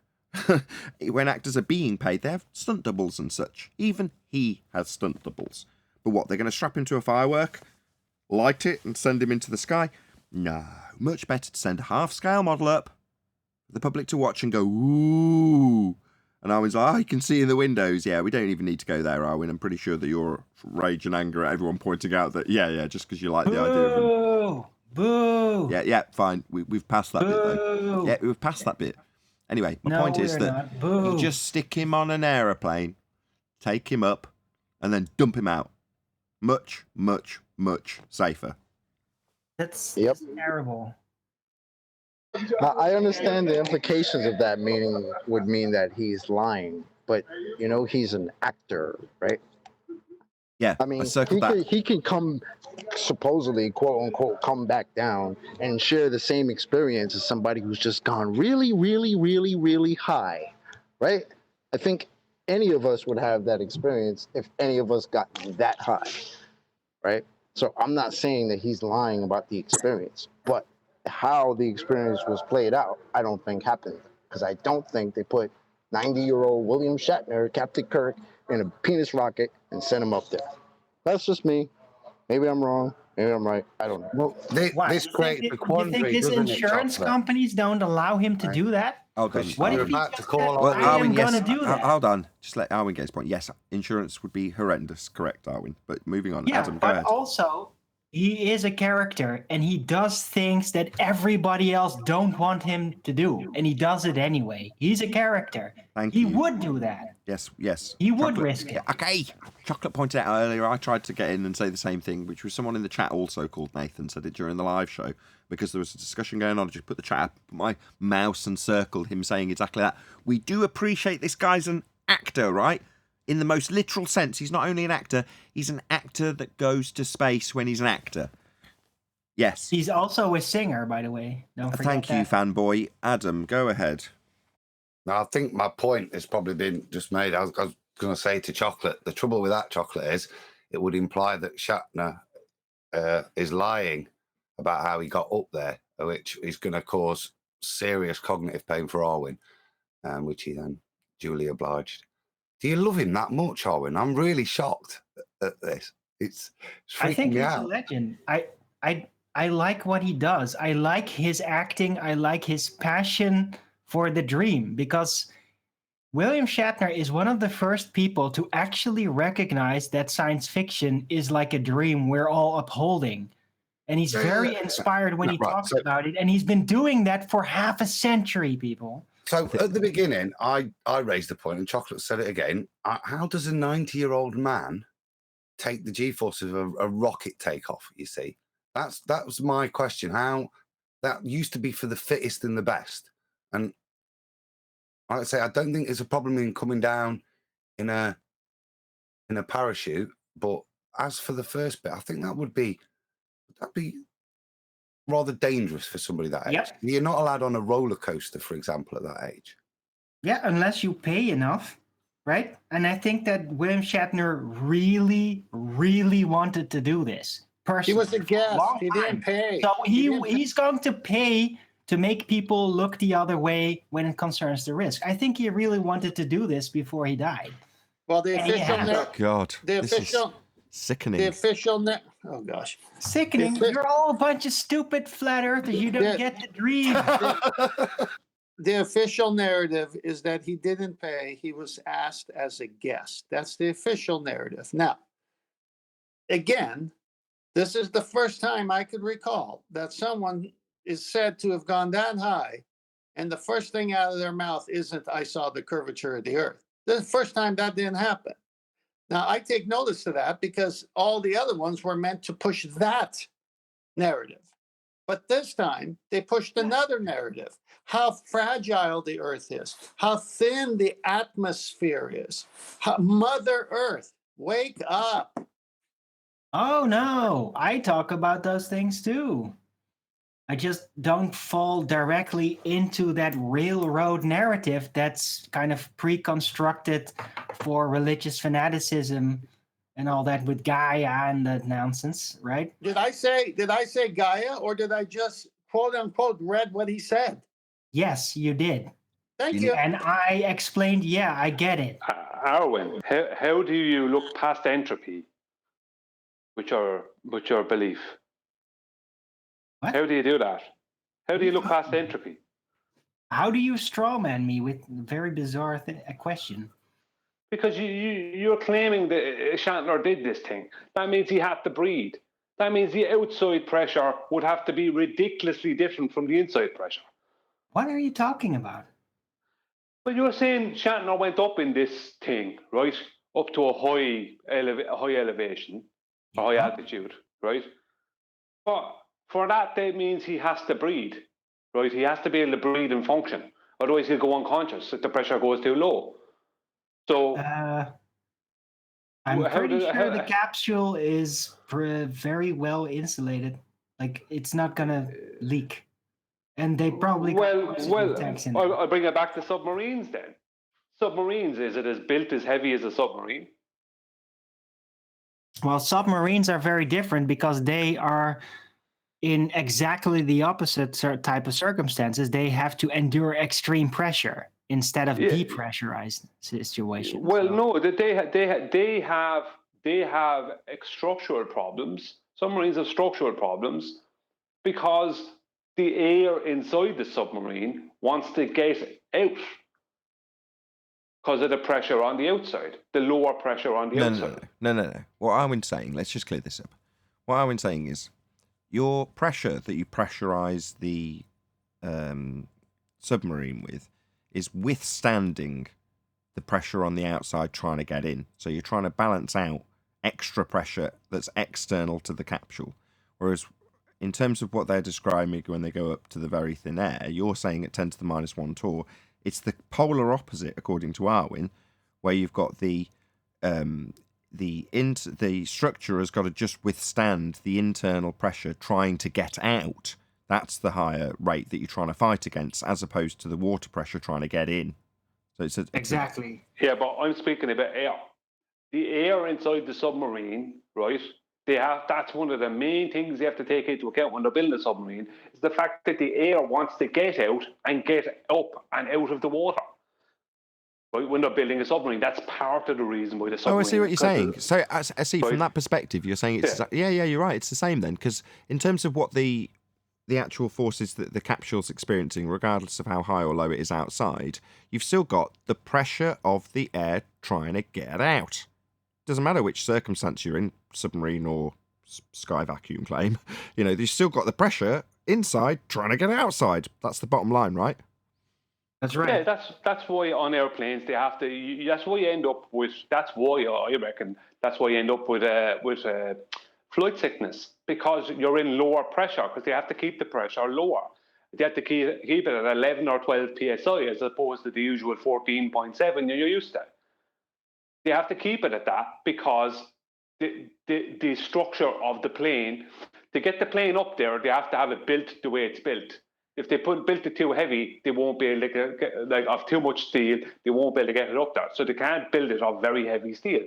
When actors are being paid, they have stunt doubles and such. Even he has stunt doubles. But what, they're going to strap him to a firework, light it, and send him into the sky? No, much better to send a half-scale model up for the public to watch and go, ooh. And Arwen's like, oh, you can see in the windows. Yeah, we don't even need to go there, Arwen. I'm pretty sure that your rage and anger at everyone pointing out that, yeah, just because you like the idea of them. Boo! Yeah, fine. We've passed that bit, though. Yeah, we've passed that bit. Anyway, my point is that you just stick him on an aeroplane, take him up, and then dump him out. Much, much, much safer. That's terrible. I understand the implications of that meaning would mean that he's lying, but he's an actor, right? Yeah, I mean, he can come, supposedly, quote unquote, come back down and share the same experience as somebody who's just gone really, really, really, really high, right? I think any of us would have that experience if any of us got that high, right? So I'm not saying that he's lying about the experience, but how the experience was played out, I don't think happened, because I don't think they put 90-year-old William Shatner, Captain Kirk, in a penis rocket and sent him up there. That's just me. Maybe I'm wrong. Maybe I'm right. I don't know. Well, this creates a quandary, you think his doesn't it, insurance Chocolate? companies don't allow him to do that? Hold on. What if he just said, I am going to do that? Hold on. Just let Arwen get his point. Yes, insurance would be horrendous. Correct, Arwen. But moving on. Yeah, Adam, go but ahead. also, he is a character, and he does things that everybody else don't want him to do, and he does it anyway. He's a character. He would do that. Yes. He would risk it. Okay. Chocolate pointed out earlier, I tried to get in and say the same thing, which was someone in the chat also called Nathan, said it during the live show, because there was a discussion going on. I just put the chat up, put my mouse and circled him saying exactly that. We do appreciate this guy's an actor, right? In the most literal sense, he's not only an actor, he's an actor that goes to space when he's an actor. Yes. He's also a singer, by the way. Don't forget Thank you, fanboy. Adam, go ahead. Now, I think my point has probably been just made. I was going to say to Chocolate, the trouble with that, Chocolate, is it would imply that Shatner is lying about how he got up there, which is going to cause serious cognitive pain for Arwen, which he then duly obliged. Do you love him that much, Arwen? I'm really shocked at this. It's freaking I think me he's out. a legend. I like what he does. I like his acting. I like his passion for the dream, because William Shatner is one of the first people to actually recognize that science fiction is like a dream we're all upholding. And he's very inspired when he talks about it. And he's been doing that for half a century, people. So at the beginning, I raised the point, and Chocolate said it again. How does a 90-year-old man take the G-forces of a rocket takeoff, you see? That was my question. How that used to be for the fittest and the best. And like I say, I don't think there's a problem in coming down in a parachute. But as for the first bit, I think that'd be rather dangerous for somebody that age. Yep. You're not allowed on a roller coaster, for example, at that age. Yeah, unless you pay enough, right? And I think that William Shatner really, really wanted to do this. Personally, He was a guest. He didn't pay. So he's going to pay to make people look the other way when it concerns the risk. I think he really wanted to do this before he died. Well, the official God, the this official is sickening. the official oh gosh, Sickening. You're all a bunch of stupid flat earthers. You don't get the dream. The official narrative is that he didn't pay. He was asked as a guest. That's the official narrative. Now, again, this is the first time I could recall that someone is said to have gone that high, and the first thing out of their mouth isn't, I saw the curvature of the earth. This is the first time that didn't happen. Now, I take notice of that because all the other ones were meant to push that narrative. But this time, they pushed another narrative. How fragile the Earth is, how thin the atmosphere is. Mother Earth, wake up. Oh no, I talk about those things too. I just don't fall directly into that railroad narrative that's kind of pre-constructed for religious fanaticism and all that with Gaia and that nonsense, right? Did I say Gaia, or did I just quote unquote read what he said? Yes, you did. Thank you. And I explained, yeah, I get it. Arwen, how do you look past entropy with your belief? What? How do you do that? How do you look past entropy? How do you strawman me with a very bizarre question? Because you're claiming that Shatner did this thing. That means he had to breathe. That means the outside pressure would have to be ridiculously different from the inside pressure. What are you talking about? But you're saying Shatner went up in this thing, right? Up to a high elevation, a high altitude, right? But for that means he has to breathe, right? He has to be able to breathe and function. Otherwise he'll go unconscious if the pressure goes too low. So I'm pretty sure the capsule is very well insulated. Like it's not gonna leak. And they probably I'll bring it back to submarines then. Submarines, is it as built as heavy as a submarine? Well, submarines are very different because they are in exactly the opposite type of circumstances. They have to endure extreme pressure instead of depressurized situations. Well, no, they have structural problems. Submarines have structural problems because the air inside the submarine wants to get out because of the pressure on the outside, the lower pressure on the outside. No. What Arwen's saying, let's just clear this up. What Arwen's saying is your pressure that you pressurize the submarine with is withstanding the pressure on the outside trying to get in. So you're trying to balance out extra pressure that's external to the capsule. Whereas in terms of what they're describing when they go up to the very thin air, you're saying at 10 to the minus 1 torr, it's the polar opposite, according to Arwen, where you've got the structure has got to just withstand the internal pressure trying to get out. That's the higher rate that you're trying to fight against, as opposed to the water pressure trying to get in. So it's exactly. Yeah, but I'm speaking about air. The air inside the submarine, right? That's one of the main things they have to take into account when they're building a submarine, is the fact that the air wants to get out and get up and out of the water. Right? When they're building a submarine, that's part of the reason why the submarine. Oh, I see what you're saying. So I see from that perspective, you're saying it's yeah, you're right. It's the same then, because in terms of what the actual forces that the capsule's experiencing, regardless of how high or low it is outside, you've still got the pressure of the air trying to get out. Doesn't matter which circumstance you're in, submarine or sky vacuum claim, you've still got the pressure inside trying to get outside. That's the bottom line, right? That's right. Yeah, that's why on airplanes they have to. That's why you end up with. That's why I reckon. That's why you end up with flight sickness, because you're in lower pressure, because they have to keep the pressure lower. They have to keep it at 11 or 12 psi as opposed to the usual 14.7 you're used to. They have to keep it at that because the structure of the plane, to get the plane up there, they have to have it built the way it's built. If they built it too heavy, they won't be able to get, of too much steel, they won't be able to get it up there. So they can't build it of very heavy steel.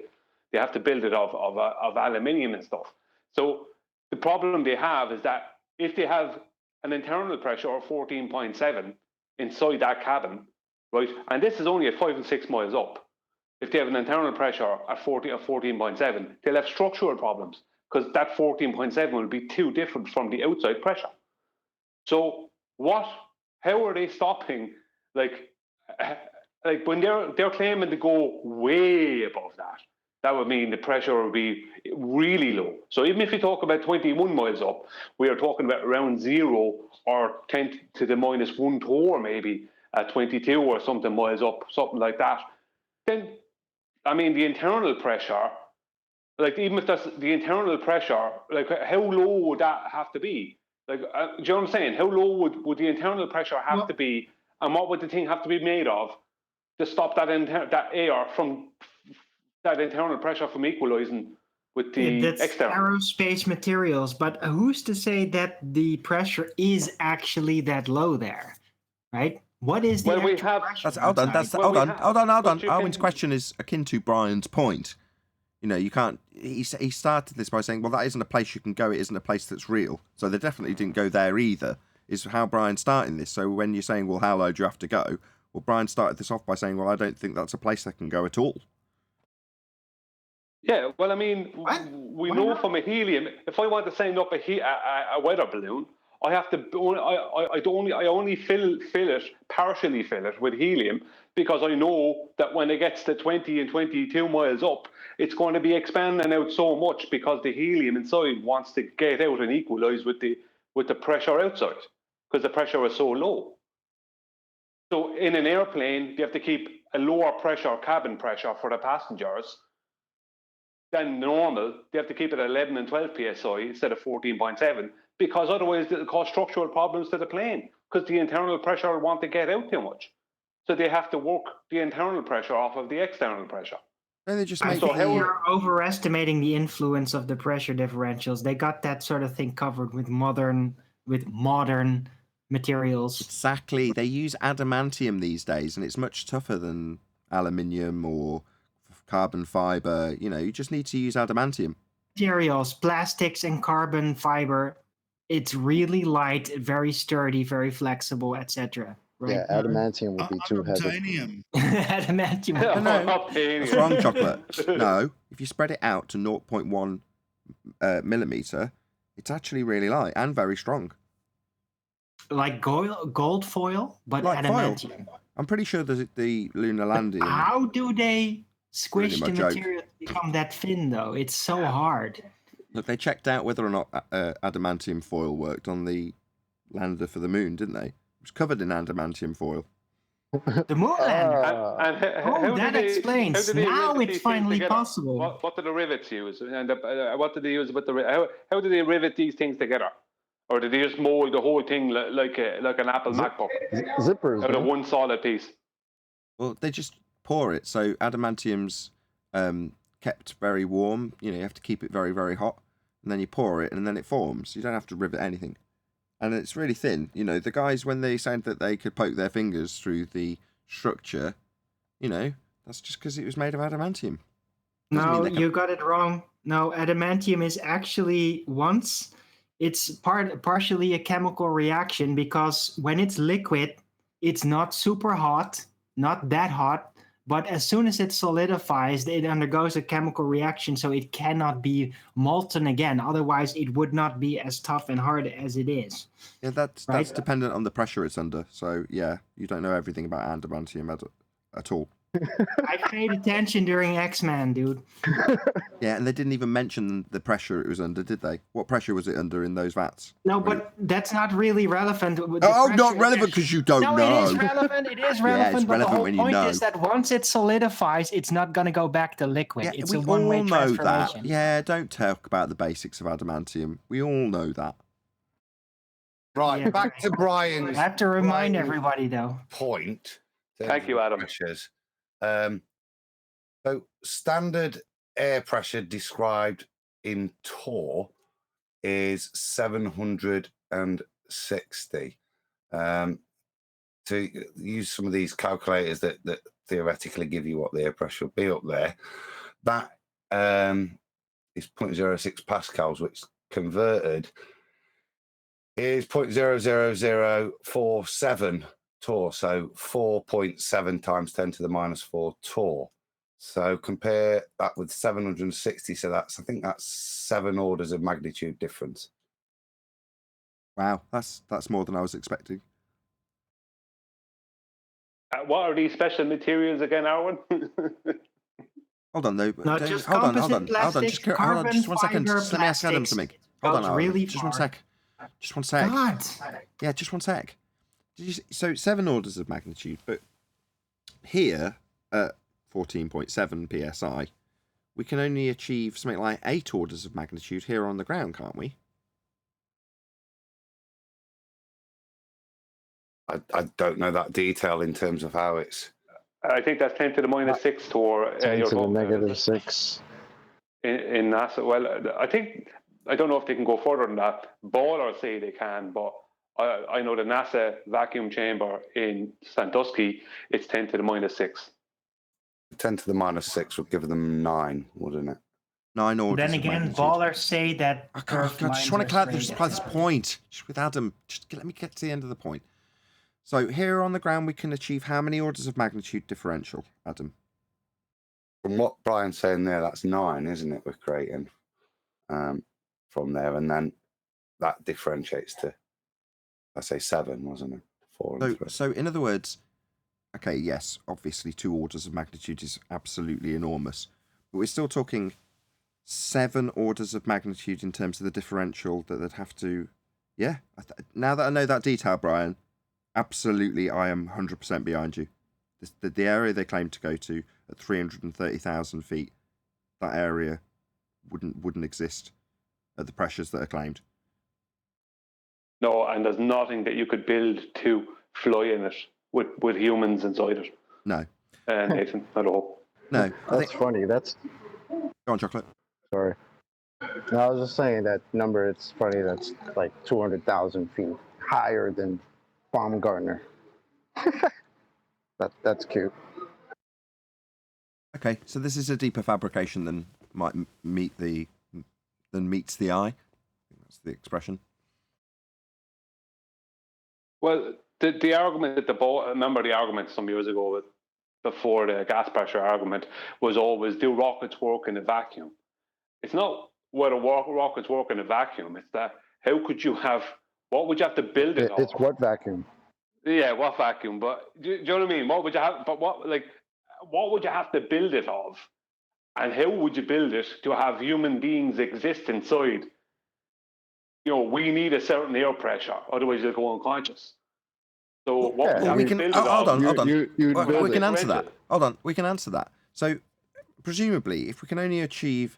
They have to build it of aluminium and stuff. So the problem they have is that if they have an internal pressure of 14.7 inside that cabin, right, and this is only at 5 and 6 miles up, if they have an internal pressure at 14.7, they'll have structural problems because that 14.7 will be too different from the outside pressure. So how are they stopping, like when they're claiming to go way above that, that would mean the pressure would be really low. So even if you talk about 21 miles up, we are talking about around 0 or 10 to the minus 1 torr maybe at 22 or something miles up, something like that. Then, I mean, the internal pressure, like even if that's the internal pressure, like how low would that have to be? Like, do you know what I'm saying? How low would the internal pressure have to be, and what would the thing have to be made of to stop that internal pressure from equalizing with the That's external? aerospace materials, but who's to say that the pressure is actually that low there, right? What is the we actual have. pressure? Hold on. outside? Hold on. but you Arwen's can- question is akin to Brian's point. You know, you can't. He started this by saying, "Well, that isn't a place you can go. It isn't a place that's real." So they definitely didn't go there either. Is how Brian's starting this. So when you're saying, "Well, how low do you have to go?" Well, Brian started this off by saying, "Well, I don't think that's a place that can go at all." Yeah, well, I mean, we know from a helium. If I want to send up a weather balloon, I have to. I only partially fill it with helium, because I know that when it gets to 20 and 22 miles up, it's going to be expanding out so much because the helium inside wants to get out and equalize with the pressure outside, because the pressure is so low. So in an airplane, you have to keep a lower pressure cabin pressure for the passengers than normal. They have to keep it at 11 and 12 psi instead of 14.7, because otherwise it'll cause structural problems to the plane, because the internal pressure will want to get out too much. So they have to work the internal pressure off of the external pressure. And they just I make think it. you're overestimating the influence of the pressure differentials. They got that sort of thing covered with modern materials. Exactly. They use adamantium these days, and it's much tougher than aluminium or carbon fiber. You know, you just need to use adamantium. Materials, plastics and carbon fiber. It's really light, very sturdy, very flexible, etc. Right? Yeah, adamantium would be too heavy. Unobtainium. Adamantium. No, that's wrong, chocolate. No, if you spread it out to 0.1 millimeter, it's actually really light and very strong. Like gold foil, but Like adamantium. foil. I'm pretty sure the lunar landing. How do they squish Really the my joke. material to become that thin, though? It's so hard. Look, they checked out whether or not adamantium foil worked on the lander for the moon, didn't they? It was covered in adamantium foil. The moon lander. How that did they- explains. how did they Now rivet it's these things finally together? possible. What did the rivets use? And what did they use with how did they rivet these things together? Or did they just mold the whole thing like an Apple MacBook Zippers, out of man. one solid piece? Well, they just pour it. So adamantium's kept very warm. You know, you have to keep it very, very hot. And then you pour it, and then it forms. You don't have to rivet anything. And it's really thin. You know, the guys, when they said that they could poke their fingers through the structure, you know, that's just because it was made of adamantium. Doesn't mean No, they can- you got it wrong. No, adamantium is actually it's partially a chemical reaction, because when it's liquid, it's not super hot, not that hot, but as soon as it solidifies, it undergoes a chemical reaction, so it cannot be molten again. Otherwise, it would not be as tough and hard as it is. Yeah, that's Right? dependent on the pressure it's under. So, yeah, you don't know everything about adamantium at all. I paid attention during X-Men, dude. Yeah, and they didn't even mention the pressure it was under, did they? What pressure was it under in those vats? No, but that's not really relevant. With the Oh, not pressure. relevant because you don't No, know. it is relevant. It is Yeah, relevant. it's but relevant the whole when you point know. is that once it solidifies, it's not going to go back to liquid. Yeah, It's we a all one-way know that. transformation. Yeah, don't talk about the basics of adamantium. We all know that. Right, Yeah, back to Brian's. I have to remind Brian's everybody, though. point. in Thank terms you, of Adam. Pressures. So standard air pressure described in Tor is 760. To use some of these calculators that theoretically give you what the air pressure will be up there, that is 0.06 pascals, which converted is 0.00047 torr, so 4.7 times 10 to the minus 4 torr. So compare that with 760. So I think that's 7 orders of magnitude difference. Wow, that's more than I was expecting. What are these special materials again, Arwen? Hold on, though. Not just Hold on. composite plastics, Just 1 second. carbon Just let me ask Adam plastics. something. Hold on, Goes Adam. really Just 1 far. sec. Just 1 sec. God. Yeah, just 1 sec. So 7 orders of magnitude, but here at 14.7 psi, we can only achieve something like 8 orders of magnitude here on the ground, can't we? I don't know that detail in terms of how it's. I think that's 10 to the minus 6 to 10 your to the vote. negative 6. In NASA. Well, I don't know if they can go further than that. Ballers say they can, but I know the NASA vacuum chamber in Sandusky, it's 10 to the minus 6. 10 to the minus 6 would give them 9, wouldn't it? 9 orders. Then of again, magnitude. ballers say that I curved just lines want are to clarify straight, this etc. point. Just with Adam, let me get to the end of the point. So here on the ground, we can achieve how many orders of magnitude differential, Adam? From what Brian's saying there, that's 9, isn't it? We're creating from there, and then that differentiates to, I say 7, wasn't it? 4 and 3. So in other words, okay, yes, obviously 2 orders of magnitude is absolutely enormous, but we're still talking 7 orders of magnitude in terms of the differential that they'd have to. Yeah, now that I know that detail, Brian, absolutely, I am 100% behind you. The area they claim to go to at 330,000 feet, that area wouldn't exist at the pressures that are claimed. No, and there's nothing that you could build to fly in it with humans inside it. No. Nathan, not all. No. That's funny. That's. Go on, Chocolate. Sorry. No, I was just saying that number, it's funny, that's like 200,000 feet higher than Baumgartner. That's cute. Okay, so this is a deeper fabrication than might meets the eye. I think that's the expression. Well, the argument that remember the argument some years ago before the gas pressure argument was always, do rockets work in a vacuum? It's not whether rockets work in a vacuum. It's that how could you have, what would you have to build it It's of? what vacuum? Yeah, what vacuum? But do you know what I mean? What would you have? But what would you have to build it of? And how would you build it to have human beings exist inside? You know, we need a certain air pressure, otherwise you'll go unconscious. So what Well, we can build it hold of? on. We can answer differential. that. Hold on, we can answer that. So, presumably, if we can only achieve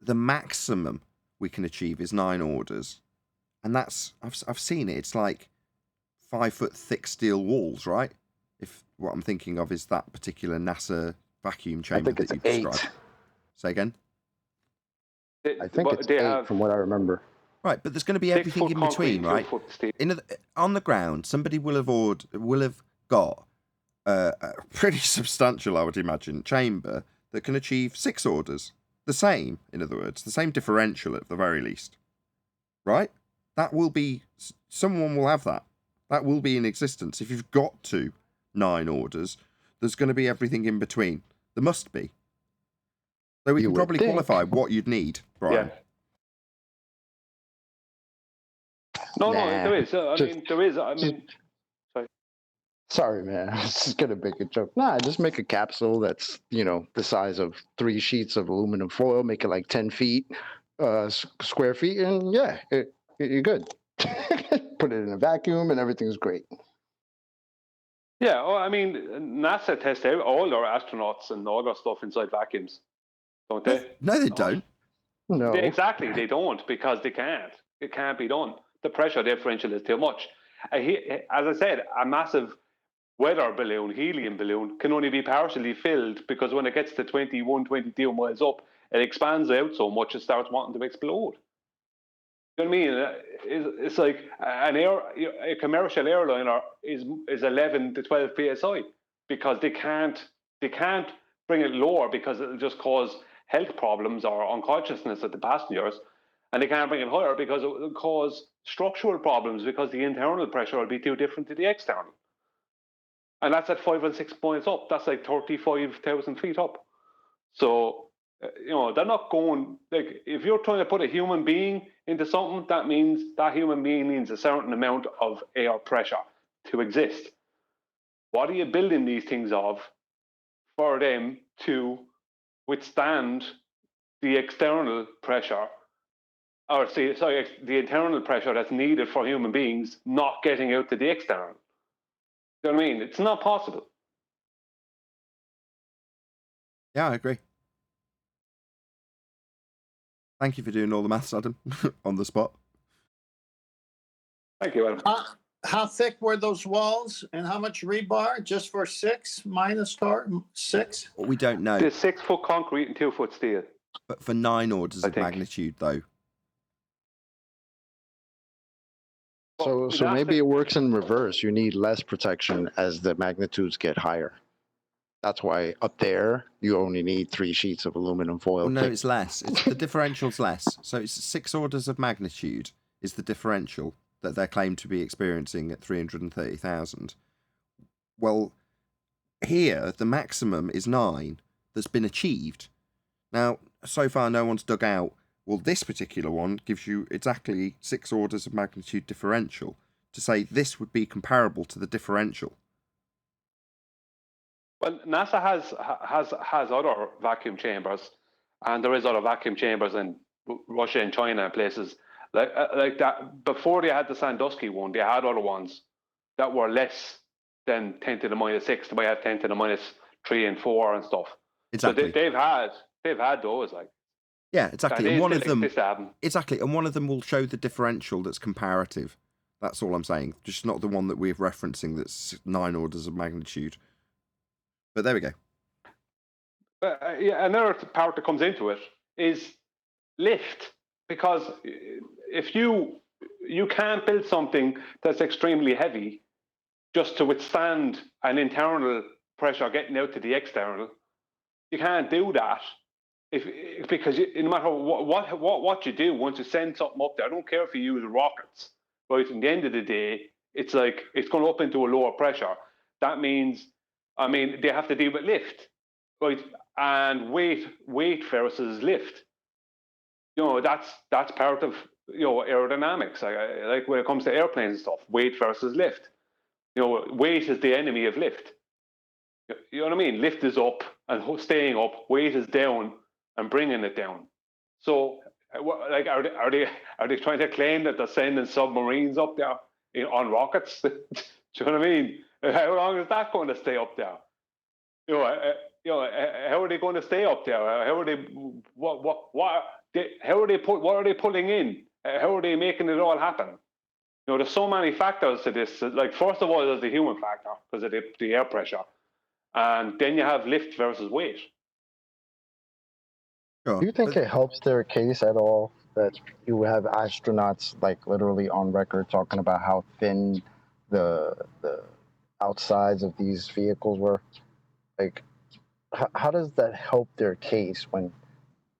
the maximum we can achieve is 9 orders, and that's I've seen it. It's like 5 foot thick steel walls, right? If what I'm thinking of is that particular NASA vacuum chamber that you've described. Say again. I think it's 8 from what I remember. Right, but there's going to be everything in between, right? On the ground, somebody will have got a pretty substantial, I would imagine, chamber that can achieve 6 orders. The same, in other words, the same differential at the very least. Right? That will be, someone will have that. That will be in existence. If you've got to 9 orders, there's going to be everything in between. There must be. So we can probably qualify what you'd need, Brian. Yeah. No, there is. There is. Sorry, man. I was just going to make a joke. Nah, just make a capsule that's, the size of 3 sheets of aluminum foil, make it like 10 feet, square feet, and yeah, you're good. Put it in a vacuum and everything's great. Yeah, well, NASA tests out all their astronauts and all their stuff inside vacuums, don't they? No, they don't. No. Exactly, they don't, because they can't. It can't be done. The pressure differential is too much. As I said, a massive weather balloon, helium balloon, can only be partially filled because when it gets to 21, 22 miles up, it expands out so much it starts wanting to explode. You know what I mean? It's like a commercial airliner is 11 to 12 psi because they can't bring it lower because it'll just cause health problems or unconsciousness of the passengers, and they can't bring it higher because it will cause structural problems because the internal pressure will be too different to the external. And that's at 5 and 6 points up. That's like 35,000 feet up. So, they're not going, like, if you're trying to put a human being into something, that means that human being needs a certain amount of air pressure to exist. What are you building these things of for them to withstand the external pressure, or the internal pressure that's needed for human beings not getting out to the external? You know what I mean? It's not possible. Yeah, I agree. Thank you for doing all the maths, Adam, on the spot. Thank you, Adam. How thick were those walls and how much rebar? Just for 6 minus tar? 6? We don't know. There's 6 foot concrete and 2 foot steel. But for 9 orders I of think. magnitude, though. So maybe it works in reverse. You need less protection as the magnitudes get higher. That's why up there you only need 3 sheets of aluminum foil. Well, no, tape. it's less. The differential's less. So it's 6 orders of magnitude is the differential that they're claimed to be experiencing at 330,000. Well, here the maximum is 9 that's been achieved. Now, so far no one's dug out. Well, this particular one gives you exactly 6 orders of magnitude differential to say this would be comparable to the differential. Well, NASA has other vacuum chambers, and there is other vacuum chambers in Russia and China and places like that. Before they had the Sandusky one, they had other ones that were less than 10 to the minus 6. They might have 10 to the minus 3 and 4 and stuff. Exactly. So they've had those like. Yeah, exactly. And one of them, exactly, and one of them will show the differential that's comparative. That's all I'm saying. Just not the one that we're referencing that's 9 orders of magnitude. But there we go. Yeah, another part that comes into it is lift, because if you can't build something that's extremely heavy just to withstand an internal pressure getting out to the external, you can't do that. Because no matter what you do, once you send something up there, I don't care if you use rockets, right? At the end of the day, it's like it's going up into a lower pressure. That means, they have to deal with lift, right? And weight versus lift. That's part of aerodynamics. Like when it comes to airplanes and stuff, weight versus lift. Weight is the enemy of lift. You know what I mean? Lift is up and staying up. Weight is down and bringing it down. So, like, are they trying to claim that they're sending submarines up there on rockets? Do you know what I mean? How long is that going to stay up there? How are they going to stay up there? How are they? How are they what are they pulling in? How are they making it all happen? There's so many factors to this. Like, first of all, there's the human factor because of the air pressure, and then you have lift versus weight. Do you think it helps their case at all that you have astronauts like literally on record talking about how thin the outsides of these vehicles were? Like, how does that help their case when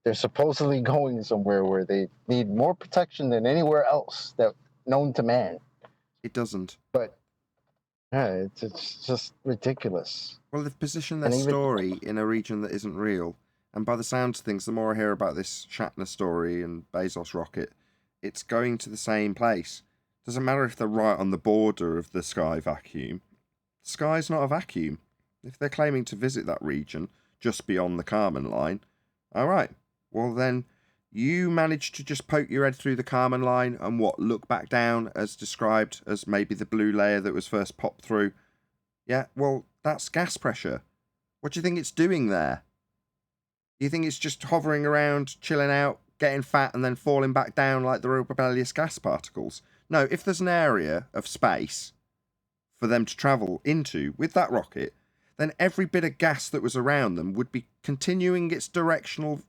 they're supposedly going somewhere where they need more protection than anywhere else that known to man? It doesn't. But yeah, it's just ridiculous. Well, they've positioned their story in a region that isn't real. And by the sounds of things, the more I hear about this Shatner story and Bezos rocket, it's going to the same place. Doesn't matter if they're right on the border of the sky vacuum. The sky's not a vacuum. If they're claiming to visit that region just beyond the Kármán line, all right, well then you managed to just poke your head through the Kármán line and look back down as described as maybe the blue layer that was first popped through. Yeah, well, that's gas pressure. What do you think it's doing there? You think it's just hovering around, chilling out, getting fat, and then falling back down like the rebellious gas particles? No, if there's an area of space for them to travel into with that rocket, then every bit of gas that was around them would be continuing its directional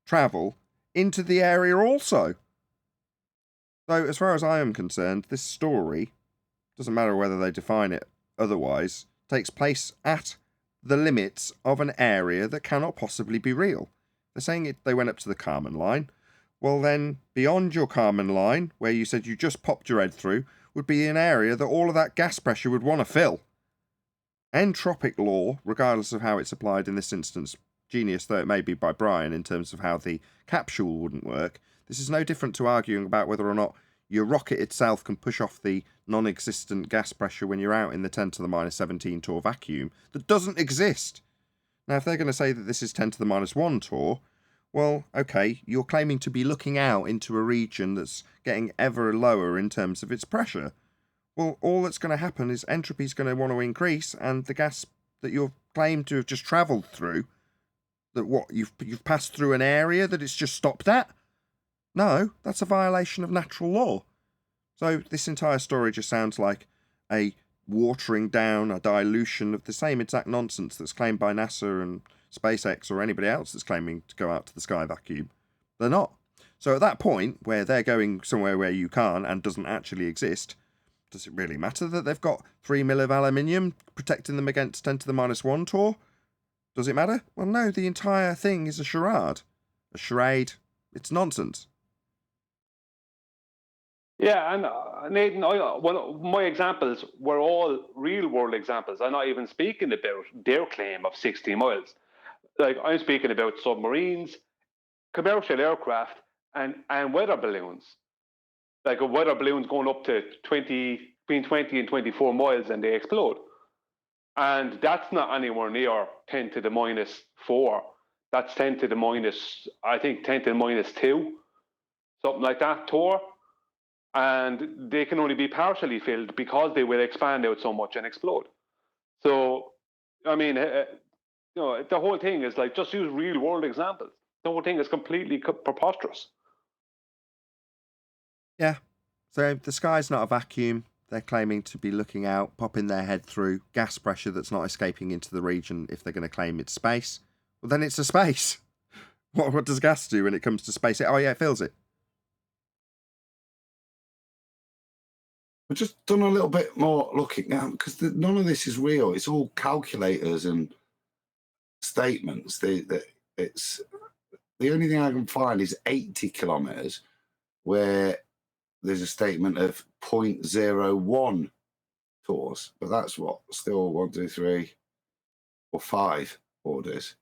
travel into the area also. So, as far as I am concerned, this story, doesn't matter whether they define it otherwise, takes place at the limits of an area that cannot possibly be real. They're saying they went up to the Kármán line. Well then, beyond your Kármán line, where you said you just popped your head through, would be an area that all of that gas pressure would want to fill. Entropic law, regardless of how it's applied in this instance, genius though it may be by Brian in terms of how the capsule wouldn't work, this is no different to arguing about whether or not your rocket itself can push off the non-existent gas pressure when you're out in the 10 to the minus 17 torr vacuum that doesn't exist. Now, if they're going to say that this is 10 to the minus 1 torr, well, okay, you're claiming to be looking out into a region that's getting ever lower in terms of its pressure. Well, all that's going to happen is entropy is going to want to increase, and the gas that you've claimed to have just travelled through, that you've passed through an area that it's just stopped at? No, that's a violation of natural law. So this entire story just sounds like a watering down, a dilution of the same exact nonsense that's claimed by NASA and SpaceX or anybody else that's claiming to go out to the sky vacuum. They're not. So at that point, where they're going somewhere where you can't and doesn't actually exist, does it really matter that they've got 3 mil of aluminium protecting them against 10 to the minus 1 Tor? Does it matter? Well, no, the entire thing is a charade. A charade. It's nonsense. Yeah, and Nathan, my examples were all real-world examples. I'm not even speaking about their claim of 60 miles. Like, I'm speaking about submarines, commercial aircraft, and weather balloons. Like a weather balloon's going up to between 20 and 24 miles and they explode. And that's not anywhere near 10 to the minus 4. That's 10 to the minus, I think 10 to the minus 2, something like that, Tor. And they can only be partially filled because they will expand out so much and explode. So, I mean, you know, the whole thing is like, just use real world examples. The whole thing is completely preposterous. Yeah. So the sky's not a vacuum. They're claiming to be looking out, popping their head through gas pressure that's not escaping into the region if they're going to claim it's space. Well, then it's a space. What does gas do when it comes to space? Oh, yeah, it fills it. We've just done a little bit more looking now because none of this is real. It's all calculators and statements. It's the only thing I can find is 80 kilometers where there's a statement of 0.01 Tors, but that's what still 1, 2, 3, or 5 orders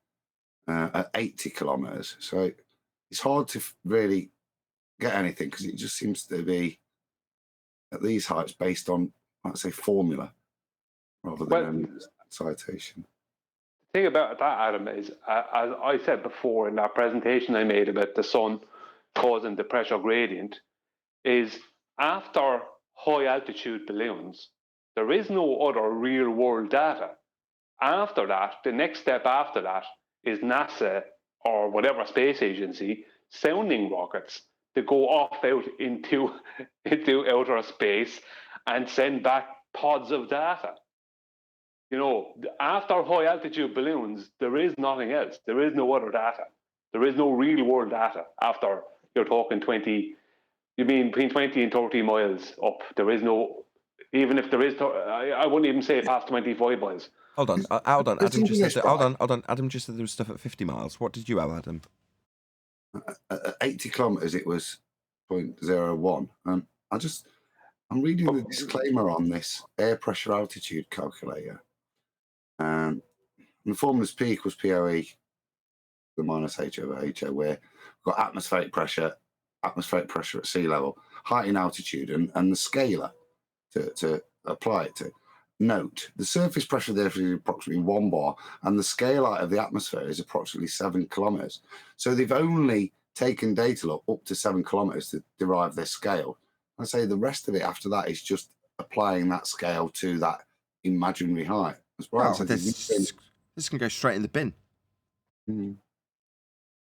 at 80 kilometers. So it's hard to really get anything because it just seems to be at these heights based on, let's say, formula rather than citation. The thing about that, Adam, is as I said before in that presentation I made about the sun causing the pressure gradient, is after high altitude balloons, there is no other real world data. After that, the next step after that is NASA or whatever space agency sounding rockets to go off out into outer space and send back pods of data. You know, after high altitude balloons, there is nothing else. There is no other data. There is no real world data after you're talking 20, you mean between 20 and 30 miles up. There is no, even if there is, I wouldn't even say past 25 miles. Hold on. Adam just said that, hold on. Adam just said there was stuff at 50 miles. What did you have, Adam? At 80 kilometers, it was 0.01. I'm reading the disclaimer on this air pressure altitude calculator. And the formula's P equals POE, the minus H over HO, where we've got atmospheric pressure at sea level, height in altitude, and the scalar to apply it to. Note, the surface pressure there is approximately 1 bar, and the scale height of the atmosphere is approximately 7 kilometers. So they've only taken data up to 7 kilometers to derive their scale. I say the rest of it after that is just applying that scale to that imaginary height. Well, this can go straight in the bin.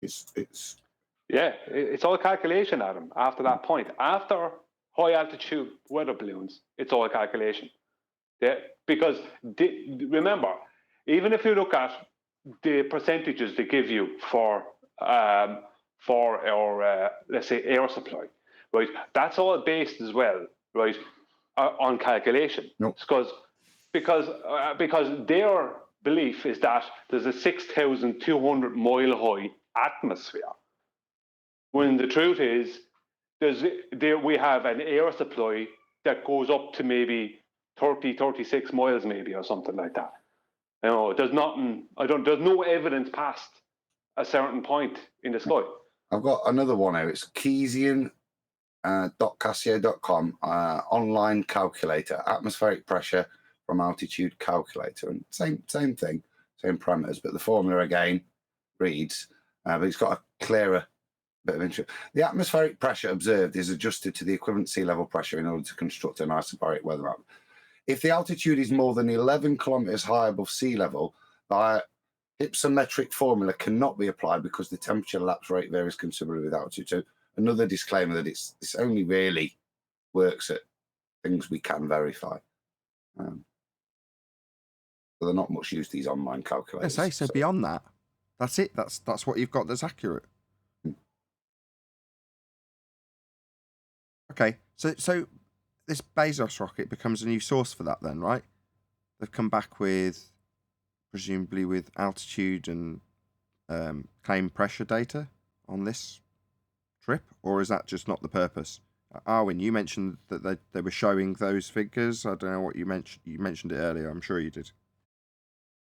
It's all calculation, Adam. After that point, after high altitude weather balloons, it's all calculation. Because remember, even if you look at the percentages they give you for our let's say air supply, right? That's all based as well, right, on calculation. Nope. Because their belief is that there's a 6,200 mile high atmosphere, when the truth is we have an air supply that goes up to maybe 30, 36 miles maybe or something like that. You know, there's no evidence past a certain point in the sky. I've got another one here. It's Keesian.casio.com online calculator, atmospheric pressure from altitude calculator, and same thing, same parameters, but the formula again reads, but it's got a clearer bit of intro. The atmospheric pressure observed is adjusted to the equivalent sea level pressure in order to construct an isobaric weather map. If the altitude is more than 11 kilometers high above sea level, the hypsometric formula cannot be applied because the temperature lapse rate varies considerably with altitude. So another disclaimer that it's only really works at things we can verify. So they're not much used, these online I calculators. say, so beyond that, that's it. That's what you've got that's accurate. Okay, so this Bezos rocket becomes a new source for that then, right? They've come back with, presumably with altitude and claim pressure data on this trip, or is that just not the purpose? Arwin, you mentioned that they were showing those figures. I don't know what you mentioned. You mentioned it earlier. I'm sure you did.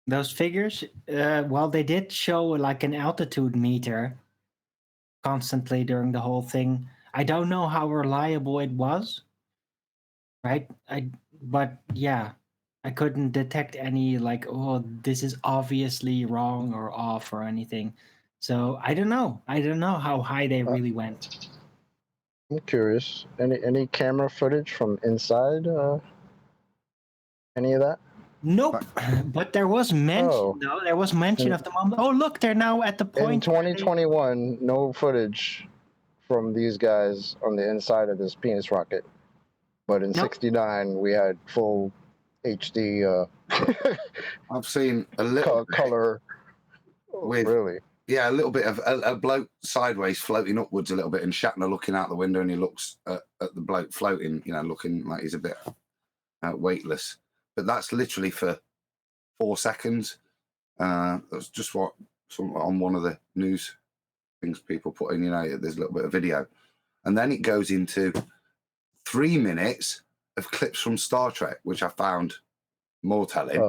Those figures, well, they did show like an altitude meter constantly during the whole thing. I don't know how reliable it was, right? But yeah, I couldn't detect any like, oh, this is obviously wrong or off or anything. So I don't know. I don't know how high they really went. I'm curious. Any camera footage from inside? Any of that? Nope. But there was mention, Oh. though. There was mention of the moment. Oh, look, they're now at the In point. where they- 2021, no footage from these guys on the inside of this penis rocket. But in Nope. 69, we had full HD. I've seen a little color. With, really? Yeah, a little bit of a bloke sideways floating upwards a little bit, and Shatner looking out the window, and he looks at the bloke floating, you know, looking like he's a bit weightless. But that's literally for 4 seconds. That's just what on one of the news things people put in, you know, there's a little bit of video. And then it goes into 3 minutes of clips from Star Trek, which I found more telling.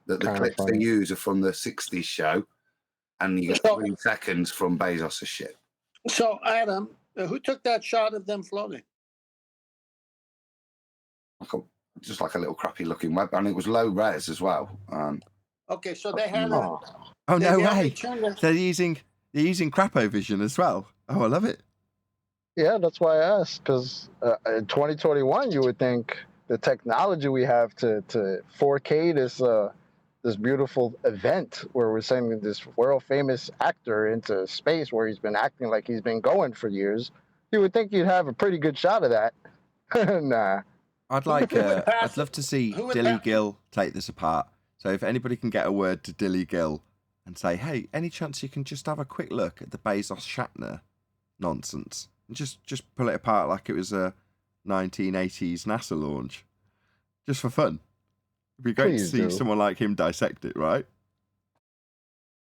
That the clips they use are from the 60s show, and you get 3 seconds from Bezos' shit. So, Adam, who took that shot of them floating? Just like a little crappy looking web, and it was low res as well. Okay, so they had Oh no they way! only turned it- They're using Crapovision as well. Oh, I love it. Yeah, that's why I asked. Because in 2021, you would think the technology we have to 4K this beautiful event where we're sending this world famous actor into space where he's been acting like he's been going for years. You would think you'd have a pretty good shot of that. Nah. I'd love to see Dilly Gill take this apart. So if anybody can get a word to Dilly Gill and say, hey, any chance you can just have a quick look at the Bezos Shatner nonsense and just pull it apart like it was a 1980s NASA launch, just for fun. It'd be great to see someone like him dissect it, right?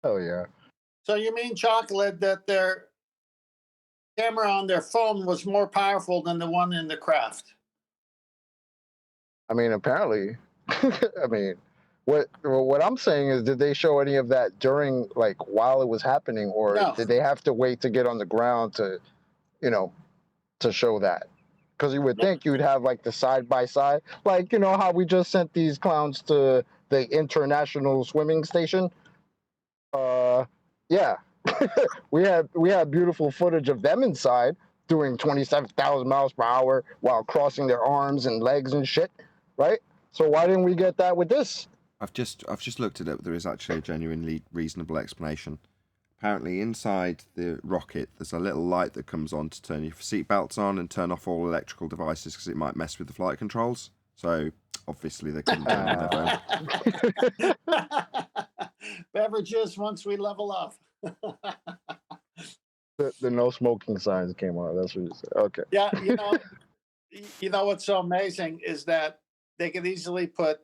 Oh yeah. So you mean, Chocolate, that their camera on their phone was more powerful than the one in the craft? I mean, apparently. I mean, what I'm saying is, did they show any of that during, like, while it was happening, or did they have to wait to get on the ground to, you know, to show that? Because you would think you'd have like the side by side, like, you know how we just sent these clowns to the International Swimming Station. Yeah, we had beautiful footage of them inside doing 27,000 miles per hour while crossing their arms and legs and shit, right? So why didn't we get that with this? I've just looked it up. There is actually a genuinely reasonable explanation. Apparently, inside the rocket, there's a little light that comes on to turn your seatbelts on and turn off all electrical devices because it might mess with the flight controls. So obviously they couldn't turn on their phone. Beverages once we level up. The no smoking signs came on. That's what you said. Okay. Yeah, you know what's so amazing is that they could easily put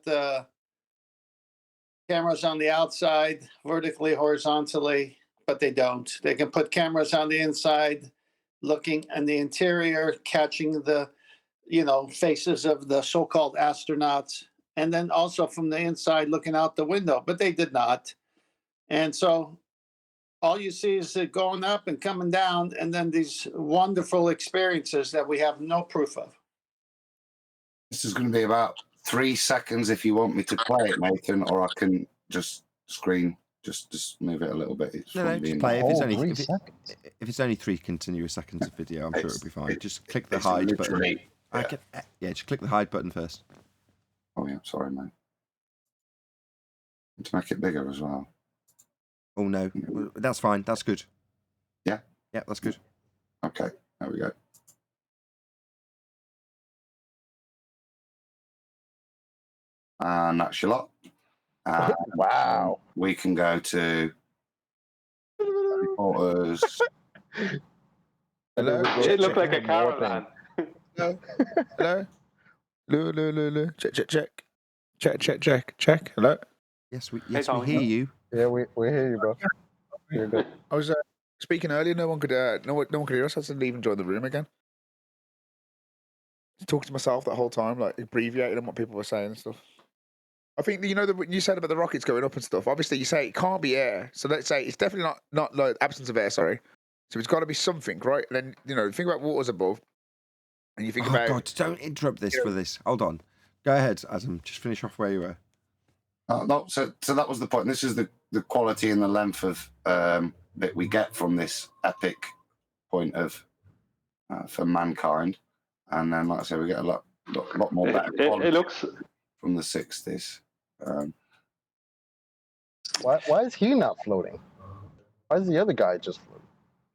cameras on the outside, vertically, horizontally, but they don't. They can put cameras on the inside, looking in the interior, catching the, faces of the so-called astronauts, and then also from the inside looking out the window, but they did not. And so all you see is it going up and coming down, and then these wonderful experiences that we have no proof of. This is going to be about 3 seconds if you want me to play it, Nathan, or I can just screen, just move it a little bit. It's No, just play. If it's only 3 continuous seconds of video, I'm sure it'll be fine. Just click the hide button. Just click the hide button first. Oh yeah, sorry, mate. To make it bigger as well. Oh no, that's fine. That's good. Yeah? Yeah, that's good. Okay, there we go. And that's your lot. Wow. We can go to reporters. Hello? It looked like a caravan. Hello? Hello? Hello? Check. Hello? Yes, we Tommy. hear you. Yeah, we hear you, bro. You're good. I was speaking earlier. No one could hear us. I had to leave and join the room again. Talking to myself that whole time, like abbreviating on what people were saying and stuff. I think when you said about the rockets going up and stuff. Obviously, you say it can't be air. So let's say it's definitely not like absence of air. Sorry. So it's got to be something, right? And then think about waters above, and you think about. God, don't interrupt this for this. Hold on. Go ahead, Adam. Just finish off where you were. No, so that was the point. This is the quality and the length of that we get from this epic point of for mankind, and then like I say, we get a lot more better quality It looks from the 60s. Why is he not floating? Why is the other guy just floating?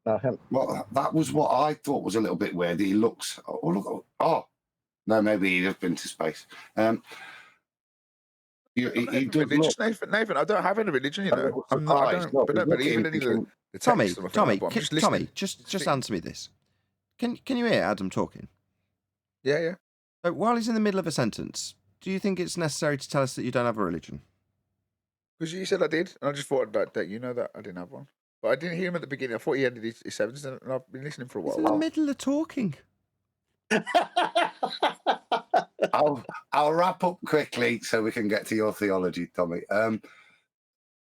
Not him. Well, that was what I thought was a little bit weird. He looks. Oh, no, maybe he'd have been to space. He religious, Nathan. I don't have any religion, you know. I don't believe in any of the Tommy, text and stuff like that, but I'm just listening. just answer me this. Can you hear Adam talking? Yeah. So while he's in the middle of a sentence, do you think it's necessary to tell us that you don't have a religion? Because you said I did, and I just thought that I didn't have one. But I didn't hear him at the beginning. I thought he ended his sentence, and I've been listening for a while. He's in the middle of talking. I'll wrap up quickly so we can get to your theology, Tommy.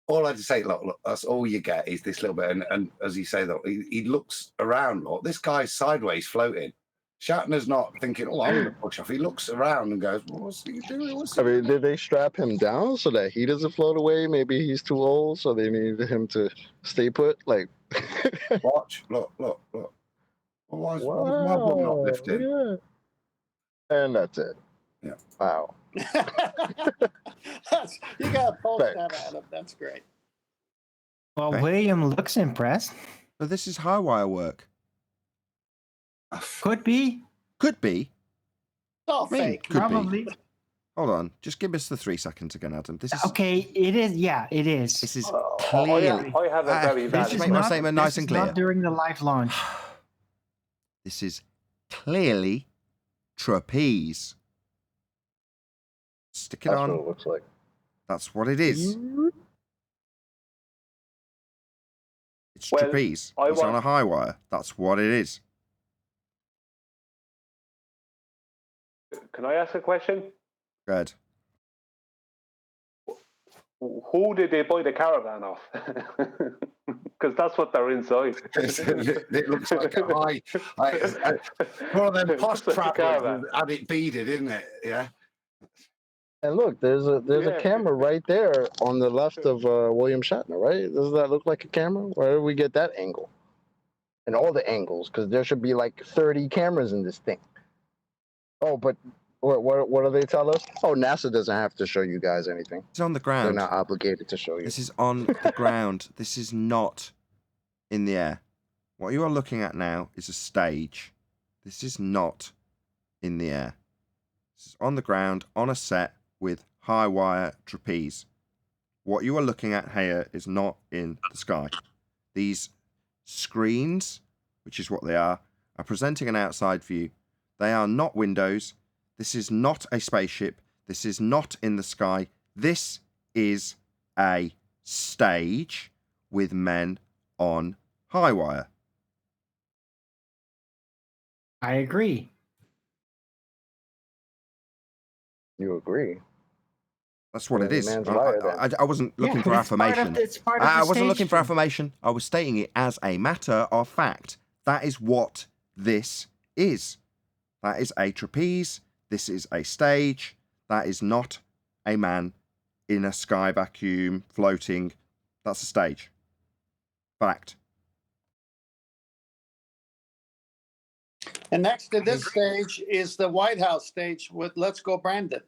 All I'd say, look, that's all you get is this little bit, and as you say, though, he looks around. Look, this guy's sideways floating. Shatner's not thinking, "Oh, I'm going to push off." He looks around and goes, "What's he doing?" I mean, did they strap him down so that he doesn't float away? Maybe he's too old, so they needed him to stay put. Like, watch, look. Well, why is my bum not lifting? Yeah. And that's it. Yeah. Wow. You got to post that, Adam. That's great. Well, Okay. William looks impressed. So this is high wire work. Could be. Could be. All fake. Could Probably. be. Hold on. Just give us the 3 seconds again, Adam. This is Okay, it is. Yeah, it is. This is clearly. I have a very bad. Just make my statement nice and clear. Not during the live launch. This is clearly trapeze. Stick it That's on. what it looks like. That's what it is. It's Well, trapeze. It's on a high wire. That's what it is. Can I ask a question? Go ahead. Who did they buy the caravan off? Because that's what they're inside. It looks like a high. One of them posh trappers had it beaded, isn't it? Yeah. And look, there's a camera right there on the left of William Shatner, right? Does that look like a camera? Where did we get that angle? And all the angles, because there should be like 30 cameras in this thing. Oh, but what do they tell us? Oh, NASA doesn't have to show you guys anything. It's on the ground. They're not obligated to show you. This is on the ground. This is not in the air. What you are looking at now is a stage. This is not in the air. This is on the ground, on a set with high wire trapeze. What you are looking at here is not in the sky. These screens, which is what they are presenting an outside view. They are not windows. This is not a spaceship. This is not in the sky. This is a stage with men on high wire. I agree. You agree? That's what it is. Man's a liar, I wasn't looking for affirmation. I wasn't looking for affirmation. I was stating it as a matter of fact. That is what this is. That is a trapeze. This is a stage. That is not a man in a sky vacuum floating. That's a stage. Fact. And next to this stage is the White House stage with "Let's Go Brandon."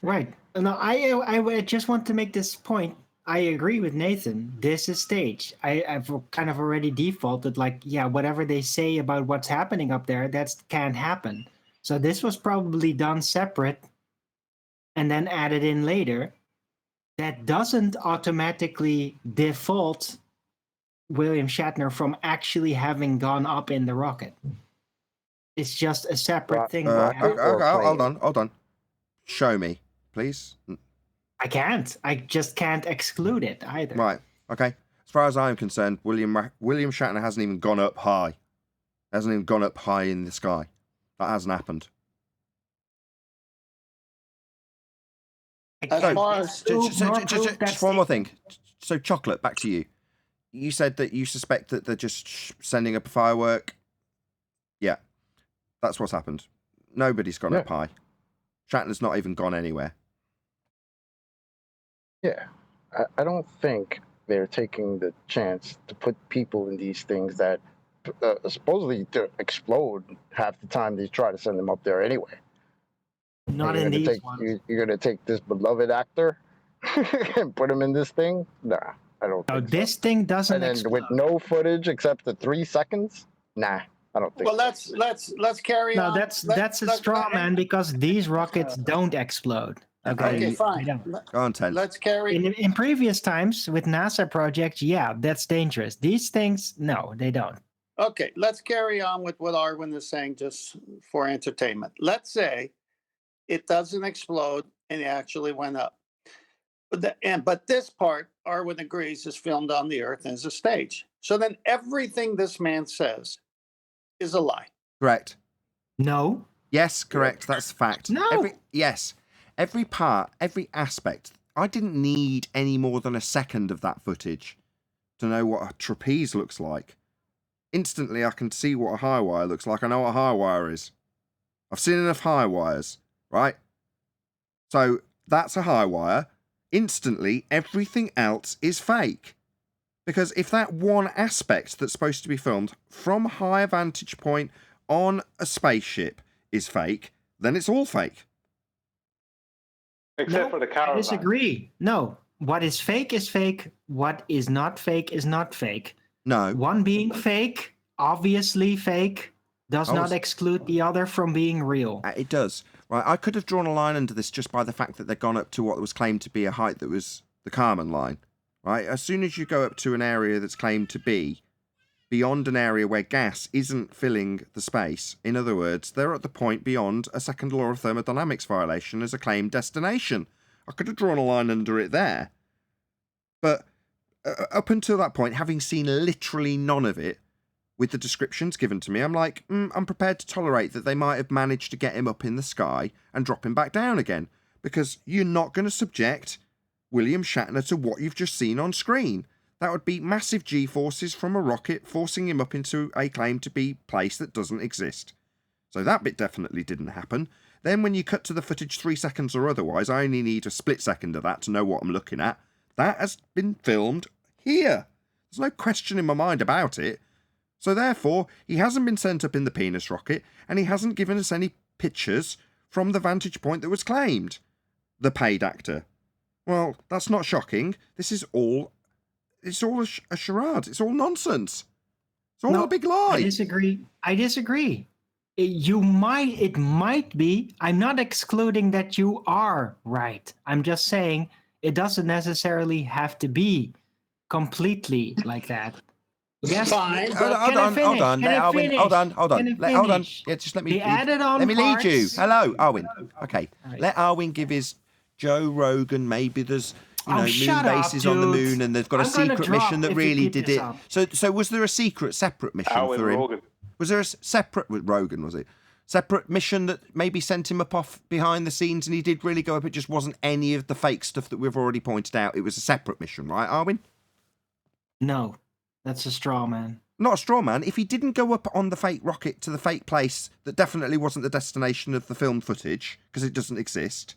Right. No, I just want to make this point. I agree with Nathan. This is staged. I've kind of already defaulted, like, yeah, whatever they say about what's happening up there, that can't happen. So this was probably done separate and then added in later. That doesn't automatically default William Shatner from actually having gone up in the rocket. It's just a separate thing. Hold on. Show me, please. I can't. I just can't exclude it either. Right. Okay. As far as I'm concerned, William Shatner hasn't even gone up high. Hasn't even gone up high in the sky. That hasn't happened. As far as just one more thing. So, Chocolate, back to you. You said that you suspect that they're just sending up a firework. Yeah, that's what's happened. Nobody's gone up high. Shatner's not even gone anywhere. Yeah, I don't think they're taking the chance to put people in these things that supposedly to explode half the time they try to send them up there anyway. Not in these ones. You're going to take this beloved actor and put him in this thing? Nah, I don't think this thing doesn't and then explode. with no footage except the 3 seconds? Nah, I don't think Well, let's carry No, on. that's a straw man because these rockets don't explode. Okay, fine. They don't. Go on, Ted. Let's carry. In previous times with NASA projects, yeah, that's dangerous. These things, no, they don't. Okay, let's carry on with what Arwin is saying just for entertainment. Let's say it doesn't explode and it actually went up. But this part, Arwin agrees, is filmed on the Earth and is a stage. So then everything this man says is a lie. Correct. No. Yes, correct. That's fact. No. Every part, every aspect. I didn't need any more than a second of that footage to know what a trapeze looks like. Instantly, I can see what a high wire looks like. I know what a high wire is. I've seen enough high wires, right? So that's a high wire. Instantly, everything else is fake. Because if that one aspect that's supposed to be filmed from a higher vantage point on a spaceship is fake, then it's all fake. Except for the caravan. I disagree. No. What is fake is fake. What is not fake is not fake. No. One being fake, obviously fake, does not exclude the other from being real. It does. Right, I could have drawn a line under this just by the fact that they'd gone up to what was claimed to be a height that was the Kármán line. Right? As soon as you go up to an area that's claimed to be beyond an area where gas isn't filling the space, in other words, they're at the point beyond a second law of thermodynamics violation as a claimed destination. I could have drawn a line under it there. But up until that point, having seen literally none of it, with the descriptions given to me, I'm like, I'm prepared to tolerate that they might have managed to get him up in the sky and drop him back down again, because you're not going to subject William Shatner to what you've just seen on screen. That would be massive G-forces from a rocket forcing him up into a claim to be place that doesn't exist. So that bit definitely didn't happen. Then when you cut to the footage 3 seconds or otherwise, I only need a split second of that to know what I'm looking at. That has been filmed here. There's no question in my mind about it. So therefore, he hasn't been sent up in the penis rocket, and he hasn't given us any pictures from the vantage point that was claimed. The paid actor. Well, that's not shocking. This is all... It's all a charade. It's all nonsense. It's all a big lie. I disagree. It might be. I'm not excluding that you are right. I'm just saying it doesn't necessarily have to be completely like that. Yes, fine. Hold on. Yeah, just let me. Let me lead you. Hello, Arwin. Okay, let Arwin give his Joe Rogan. Maybe there's moon bases on the moon, and they've got a secret mission that really did it. So was there a separate mission for him? Rogan. Was there a separate with Rogan? Was it separate mission that maybe sent him up off behind the scenes, and he did really go up? It just wasn't any of the fake stuff that we've already pointed out. It was a separate mission, right, Arwin? No. That's a straw man. Not a straw man. If he didn't go up on the fake rocket to the fake place that definitely wasn't the destination of the film footage, because it doesn't exist,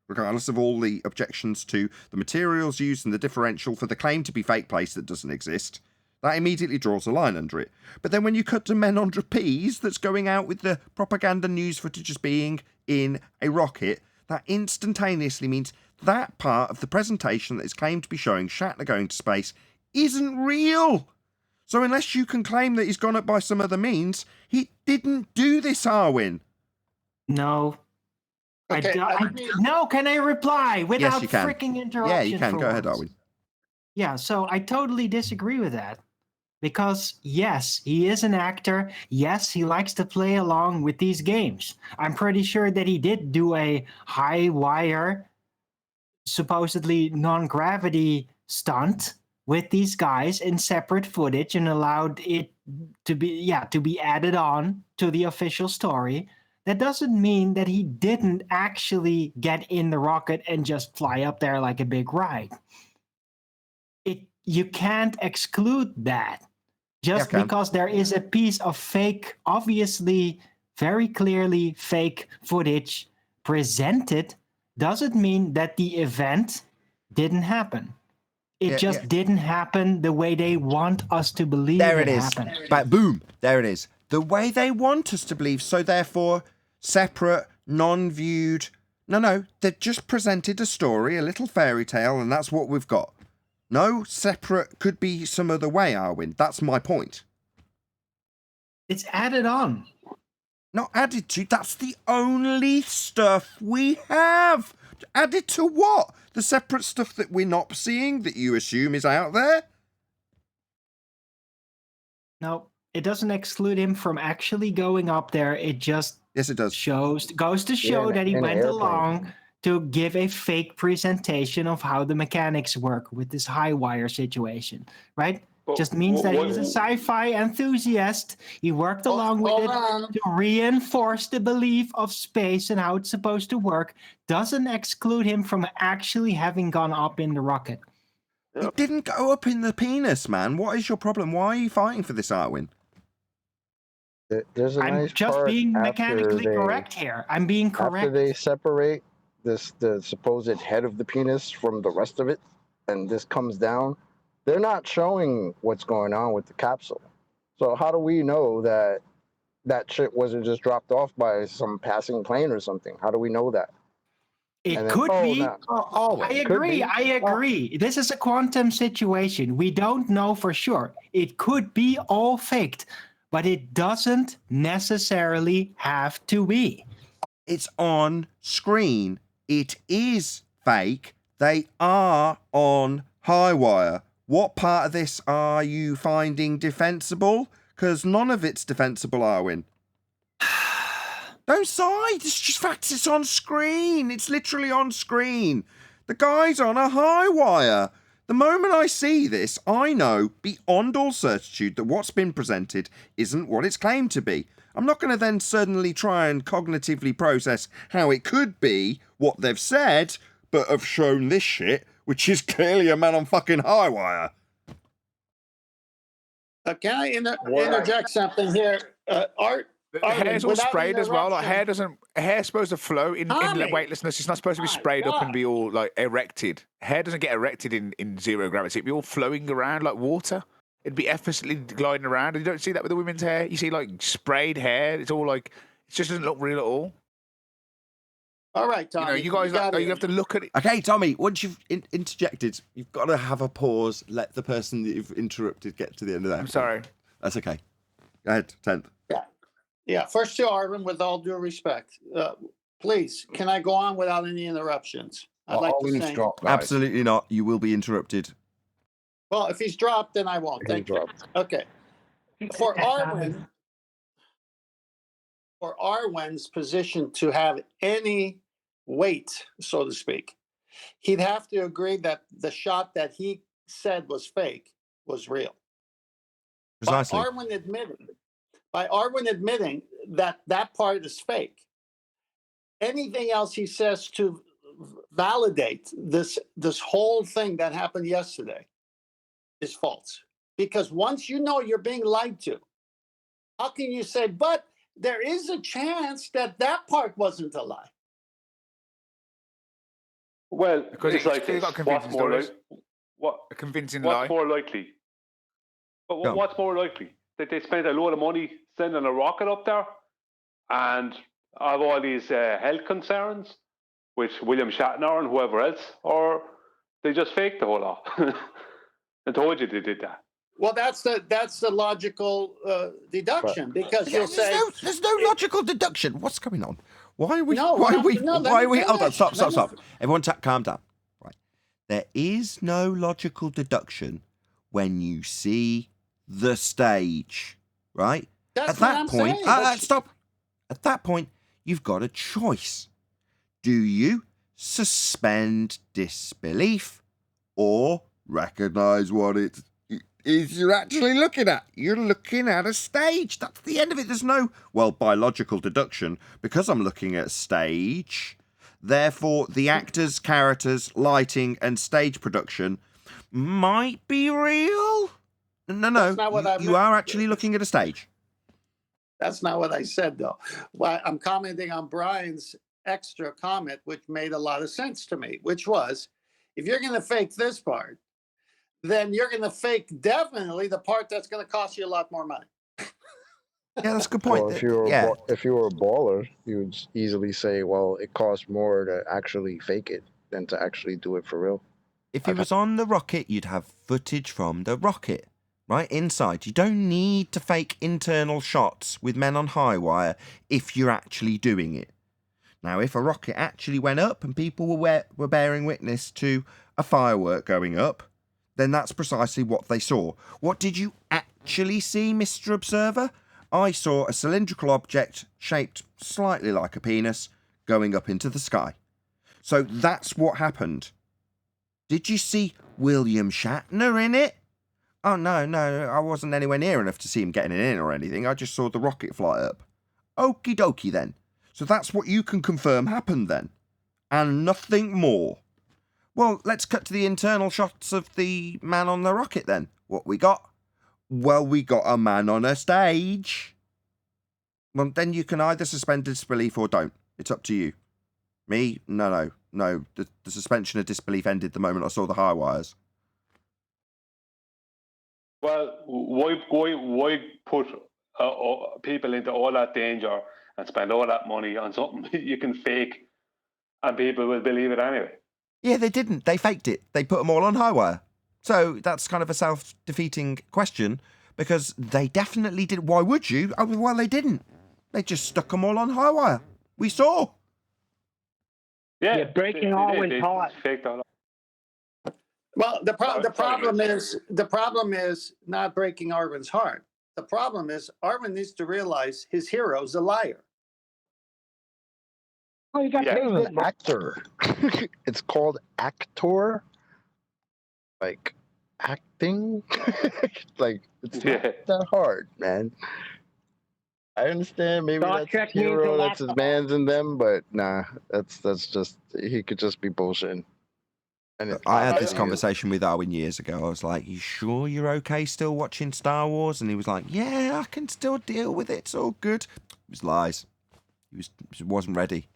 regardless of all the objections to the materials used and the differential for the claim to be fake place that doesn't exist, that immediately draws a line under it. But then when you cut to men on trapeze that's going out with the propaganda news footage as being in a rocket, that instantaneously means that part of the presentation that is claimed to be showing Shatner going to space isn't real. So unless you can claim that he's gone up by some other means, he didn't do this, Arwin. No. Okay, No, can I reply without you can. freaking interruption? Yeah, you can. for Go ahead, once? Darwin. Yeah, so I totally disagree with that. Because, yes, he is an actor. Yes, he likes to play along with these games. I'm pretty sure that he did do a high wire, supposedly non-gravity stunt with these guys in separate footage and allowed it to be added on to the official story. That doesn't mean that he didn't actually get in the rocket and just fly up there like a big ride. You can't exclude that. Just because there is a piece of fake, obviously, very clearly fake footage presented, doesn't mean that the event didn't happen. It just didn't happen the way they want us to believe There it it is. happened. But boom, there it is. The way they want us to believe. So therefore, separate, non-viewed. No, they've just presented a story, a little fairy tale, and that's what we've got. No, separate could be some other way, Arwin. That's my point. It's added on. Not added to. That's the only stuff we have. Added to what? The separate stuff that we're not seeing that you assume is out there? No, it doesn't exclude him from actually going up there. It just yes, it does. Goes to show that he went along to give a fake presentation of how the mechanics work with this high wire situation, right? Just means that he's a sci-fi enthusiast. He worked along with it to reinforce the belief of space and how it's supposed to work. Doesn't exclude him from actually having gone up in the rocket. It didn't go up in the penis, man. What is your problem? Why are you fighting for this, Arwin? There's a I'm nice just part being after mechanically correct here. I'm being correct. After they separate the supposed head of the penis from the rest of it, and this comes down, they're not showing what's going on with the capsule. So how do we know that that shit wasn't just dropped off by some passing plane or something? How do we know that? It could be. I agree. This is a quantum situation. We don't know for sure. It could be all faked, but it doesn't necessarily have to be. It's on screen. It is fake. They are on high wire. What part of this are you finding defensible? Because none of it's defensible, Arwin. Don't side. It's just facts. It's on screen. It's literally on screen. The guy's on a high wire. The moment I see this, I know beyond all certitude that what's been presented isn't what it's claimed to be. I'm not going to then suddenly try and cognitively process how it could be what they've said, but have shown this shit, which is clearly a man on fucking high wire. Can I interject something here? Art? The hair's all sprayed as well. Like hair's supposed to flow in weightlessness. It's not supposed to be sprayed up and be all like erected. Hair doesn't get erected in zero gravity. It'd be all flowing around like water. It'd be effortlessly gliding around. You don't see that with the women's hair. You see like sprayed hair. It's all like it just doesn't look real at all. All right, Tommy. You guys you have to look at it. Okay, Tommy, once you've interjected, you've got to have a pause. Let the person that you've interrupted get to the end of that. I'm sorry. That's okay. Go ahead, 10th. Yeah, first to Arvin, with all due respect. Please, can I go on without any interruptions? I'd like to say. Absolutely not. You will be interrupted. Well, if he's dropped, then I won't. Thank you. Okay. For Arwen's position to have any weight, so to speak, he'd have to agree that the shot that he said was fake was real. Precisely. By Arwen admitting that that part is fake, anything else he says to validate this whole thing that happened yesterday is false. Because once you know you're being lied to, how can you say, but there is a chance that that part wasn't a lie? Well, because it's like what's more likely? A convincing lie. What's more likely? But what's more likely? That they spent a load of money sending a rocket up there and have all these health concerns with William Shatner and whoever else, or they just faked the whole lot and told you they did that. Well, that's the logical deduction, because you'll say there's no logical deduction. What's going on? Why are we? No, why we're are not- we? no, let why me are we? Hold on, finish. stop. Let me- Everyone, calm down. Right, there is no logical deduction when you see the stage. Right. That's At what that I'm point, saying, but- stop. At that point, you've got a choice. Do you suspend disbelief or recognize what it is you're actually looking at? You're looking at a stage. That's the end of it. There's no, well, by logical deduction, because I'm looking at a stage, therefore the actors, characters, lighting, and stage production might be real. No, That's not what I you meant. are actually looking at a stage. That's not what I said, though. Well, I'm commenting on Brian's extra comment, which made a lot of sense to me, which was, if you're going to fake this part, then you're going to fake definitely the part that's going to cost you a lot more money. Yeah, that's a good point. Well, if you were a baller, you would easily say, well, it costs more to actually fake it than to actually do it for real. If it was on the rocket, you'd have footage from the rocket, right? Inside. You don't need to fake internal shots with men on high wire if you're actually doing it. Now, if a rocket actually went up and people were bearing witness to a firework going up, then that's precisely what they saw. What did you actually see, Mr. Observer? I saw a cylindrical object shaped slightly like a penis going up into the sky. So that's what happened. Did you see William Shatner in it? Oh, no, I wasn't anywhere near enough to see him getting in or anything. I just saw the rocket fly up. Okie dokie then. So that's what you can confirm happened then. And nothing more. Well, let's cut to the internal shots of the man on the rocket then. What we got? Well, we got a man on a stage. Well, then you can either suspend disbelief or don't. It's up to you. Me? No. The suspension of disbelief ended the moment I saw the high wires. Well, why put people into all that danger and spend all that money on something you can fake and people will believe it anyway? Yeah, they didn't. They faked it. They put them all on high wire. So that's kind of a self-defeating question because they definitely did. Why would you? Oh, well, they didn't. They just stuck them all on high wire. We saw. Yeah, You're breaking Arwen's heart. Faked all that. Well, the problem is not breaking Arwen's heart. The problem is Arwen needs to realize his hero's a liar. Oh, you got An actor. It's called actor. Like acting. Like it's not that hard, man. I understand maybe Star that's Trek his hero, means a that's his lot. man's in them, but nah, that's just he could just be bullshitting. And I had this conversation with Arwen years ago. I was like, you sure you're okay still watching Star Wars? And he was like, yeah, I can still deal with it. It's all good. It was lies. He wasn't ready.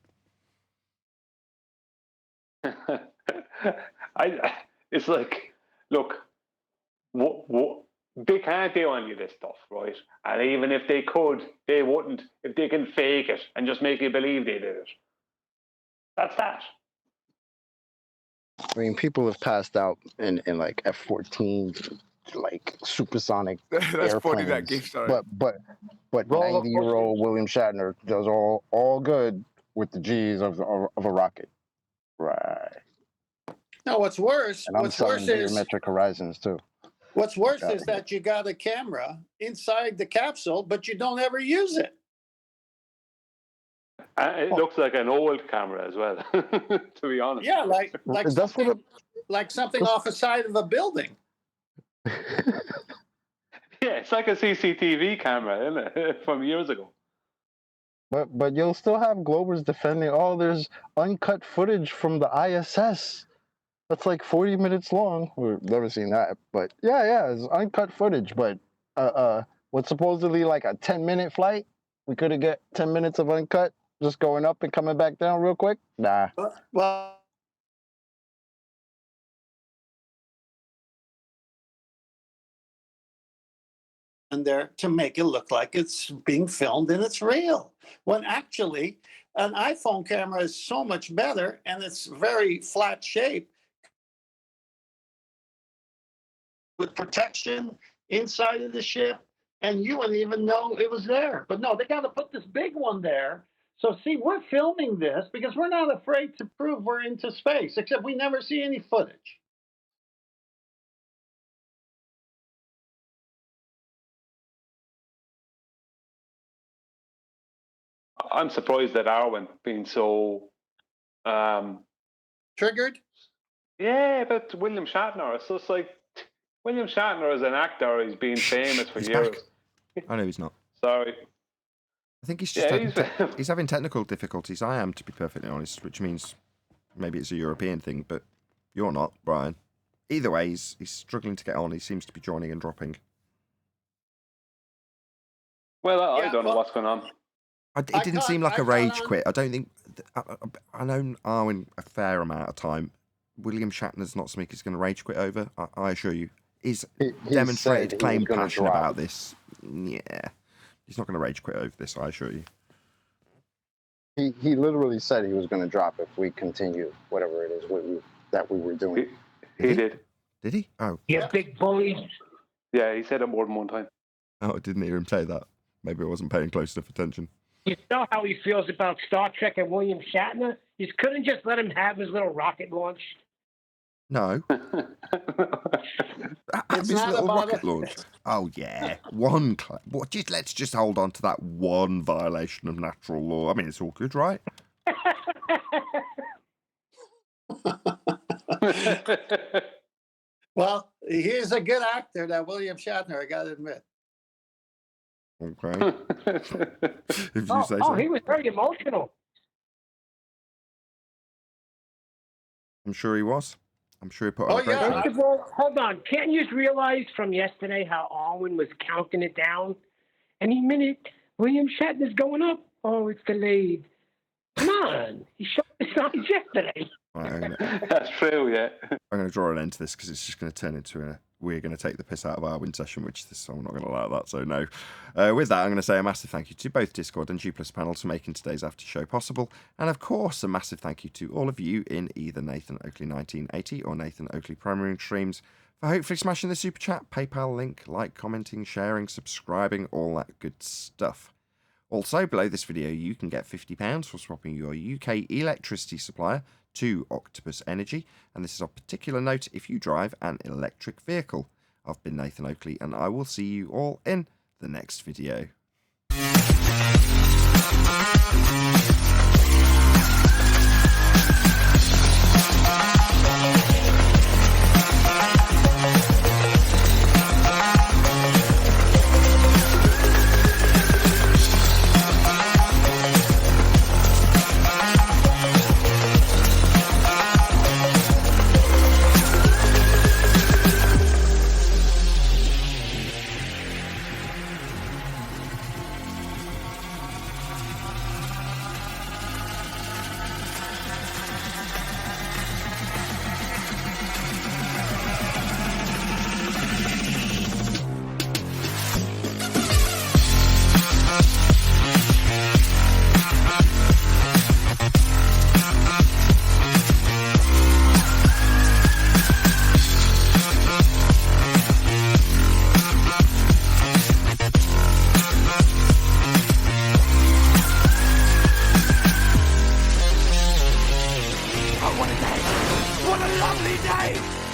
It's like, look, what they can't do any of this stuff, right? And even if they could, they wouldn't. If they can fake it and just make you believe they did it, that's that. I mean, people have passed out in like F-14, like supersonic That's funny, that airplanes. gift, sorry. But Roller 90-year-old William Shatner does all good with the G's of a rocket. Right. No, what's worse? And I'm What's selling worse is geometric horizons too. what's worse Got is it. that you got a camera inside the capsule, but you don't ever use it. It looks like an old camera as well, to be honest. Yeah, like That's something, like something off the side of a building. Yeah, it's like a CCTV camera, isn't it, from years ago. But you'll still have Globers defending. Oh, there's uncut footage from the ISS. That's like 40 minutes long. We've never seen that, but yeah, it's uncut footage. But what's supposedly like a 10-minute flight? We could have get 10 minutes of uncut, just going up and coming back down real quick. Nah. Well, and there to make it look like it's being filmed and it's real. When actually, an iPhone camera is so much better and it's very flat shape with protection inside of the ship, and you wouldn't even know it was there. But no, they got to put this big one there So see, we're filming this because we're not afraid to prove we're into space, except we never see any footage. I'm surprised at Arwen being so triggered. Yeah, but William Shatner. It's just like William Shatner as an actor. He's been famous for He's years. back. I know he's not. Sorry. I think he's just he's having technical difficulties. I am, to be perfectly honest, which means maybe it's a European thing, but you're not, Brian. Either way, he's struggling to get on. He seems to be joining and dropping. Well, I don't know what's going on. It didn't seem like a rage quit. I don't think... I know Arwen a fair amount of time. William Shatner's not something he's going to rage quit over, I assure you. He's demonstrated plain passion about this. Yeah. He's not going to rage quit over this, I assure you. He literally said he was going to drop if we continue whatever it is that we were doing. He did. Did he? Oh. You big bully. Yeah, he said it more than one time. Oh, I didn't hear him say that. Maybe I wasn't paying close enough attention. You know how he feels about Star Trek and William Shatner? You couldn't just let him have his little rocket launch. No. His little rocket launch. Oh yeah, let's just hold on to that one violation of natural law. I mean, it's all good, right? Well, he's a good actor, that William Shatner, I gotta admit. Okay. If you say so. He was very emotional. I'm sure he was. I'm sure he put on a great First of all, hold on. Can't you just realize from yesterday how Arwen was counting it down? Any minute, William Shatner's going up. Oh, it's delayed. Come on. He showed the signs yesterday. Right, That's true, yeah. I'm going to draw an end to this because it's just going to turn into we're going to take the piss out of Arwen session, which I'm not going to allow that, so no. With that, I'm going to say a massive thank you to both Discord and G+ panels for making today's after show possible, and of course a massive thank you to all of you in either Nathan Oakley 1980 or Nathan Oakley Premiering streams for hopefully smashing the super chat, PayPal link, like, commenting, sharing, subscribing, all that good stuff. Also, below this video, you can get £50 for swapping your UK electricity supplier to Octopus Energy, and this is of particular note if you drive an electric vehicle. I've been Nathan Oakley, and I will see you all in the next video. What a lovely day!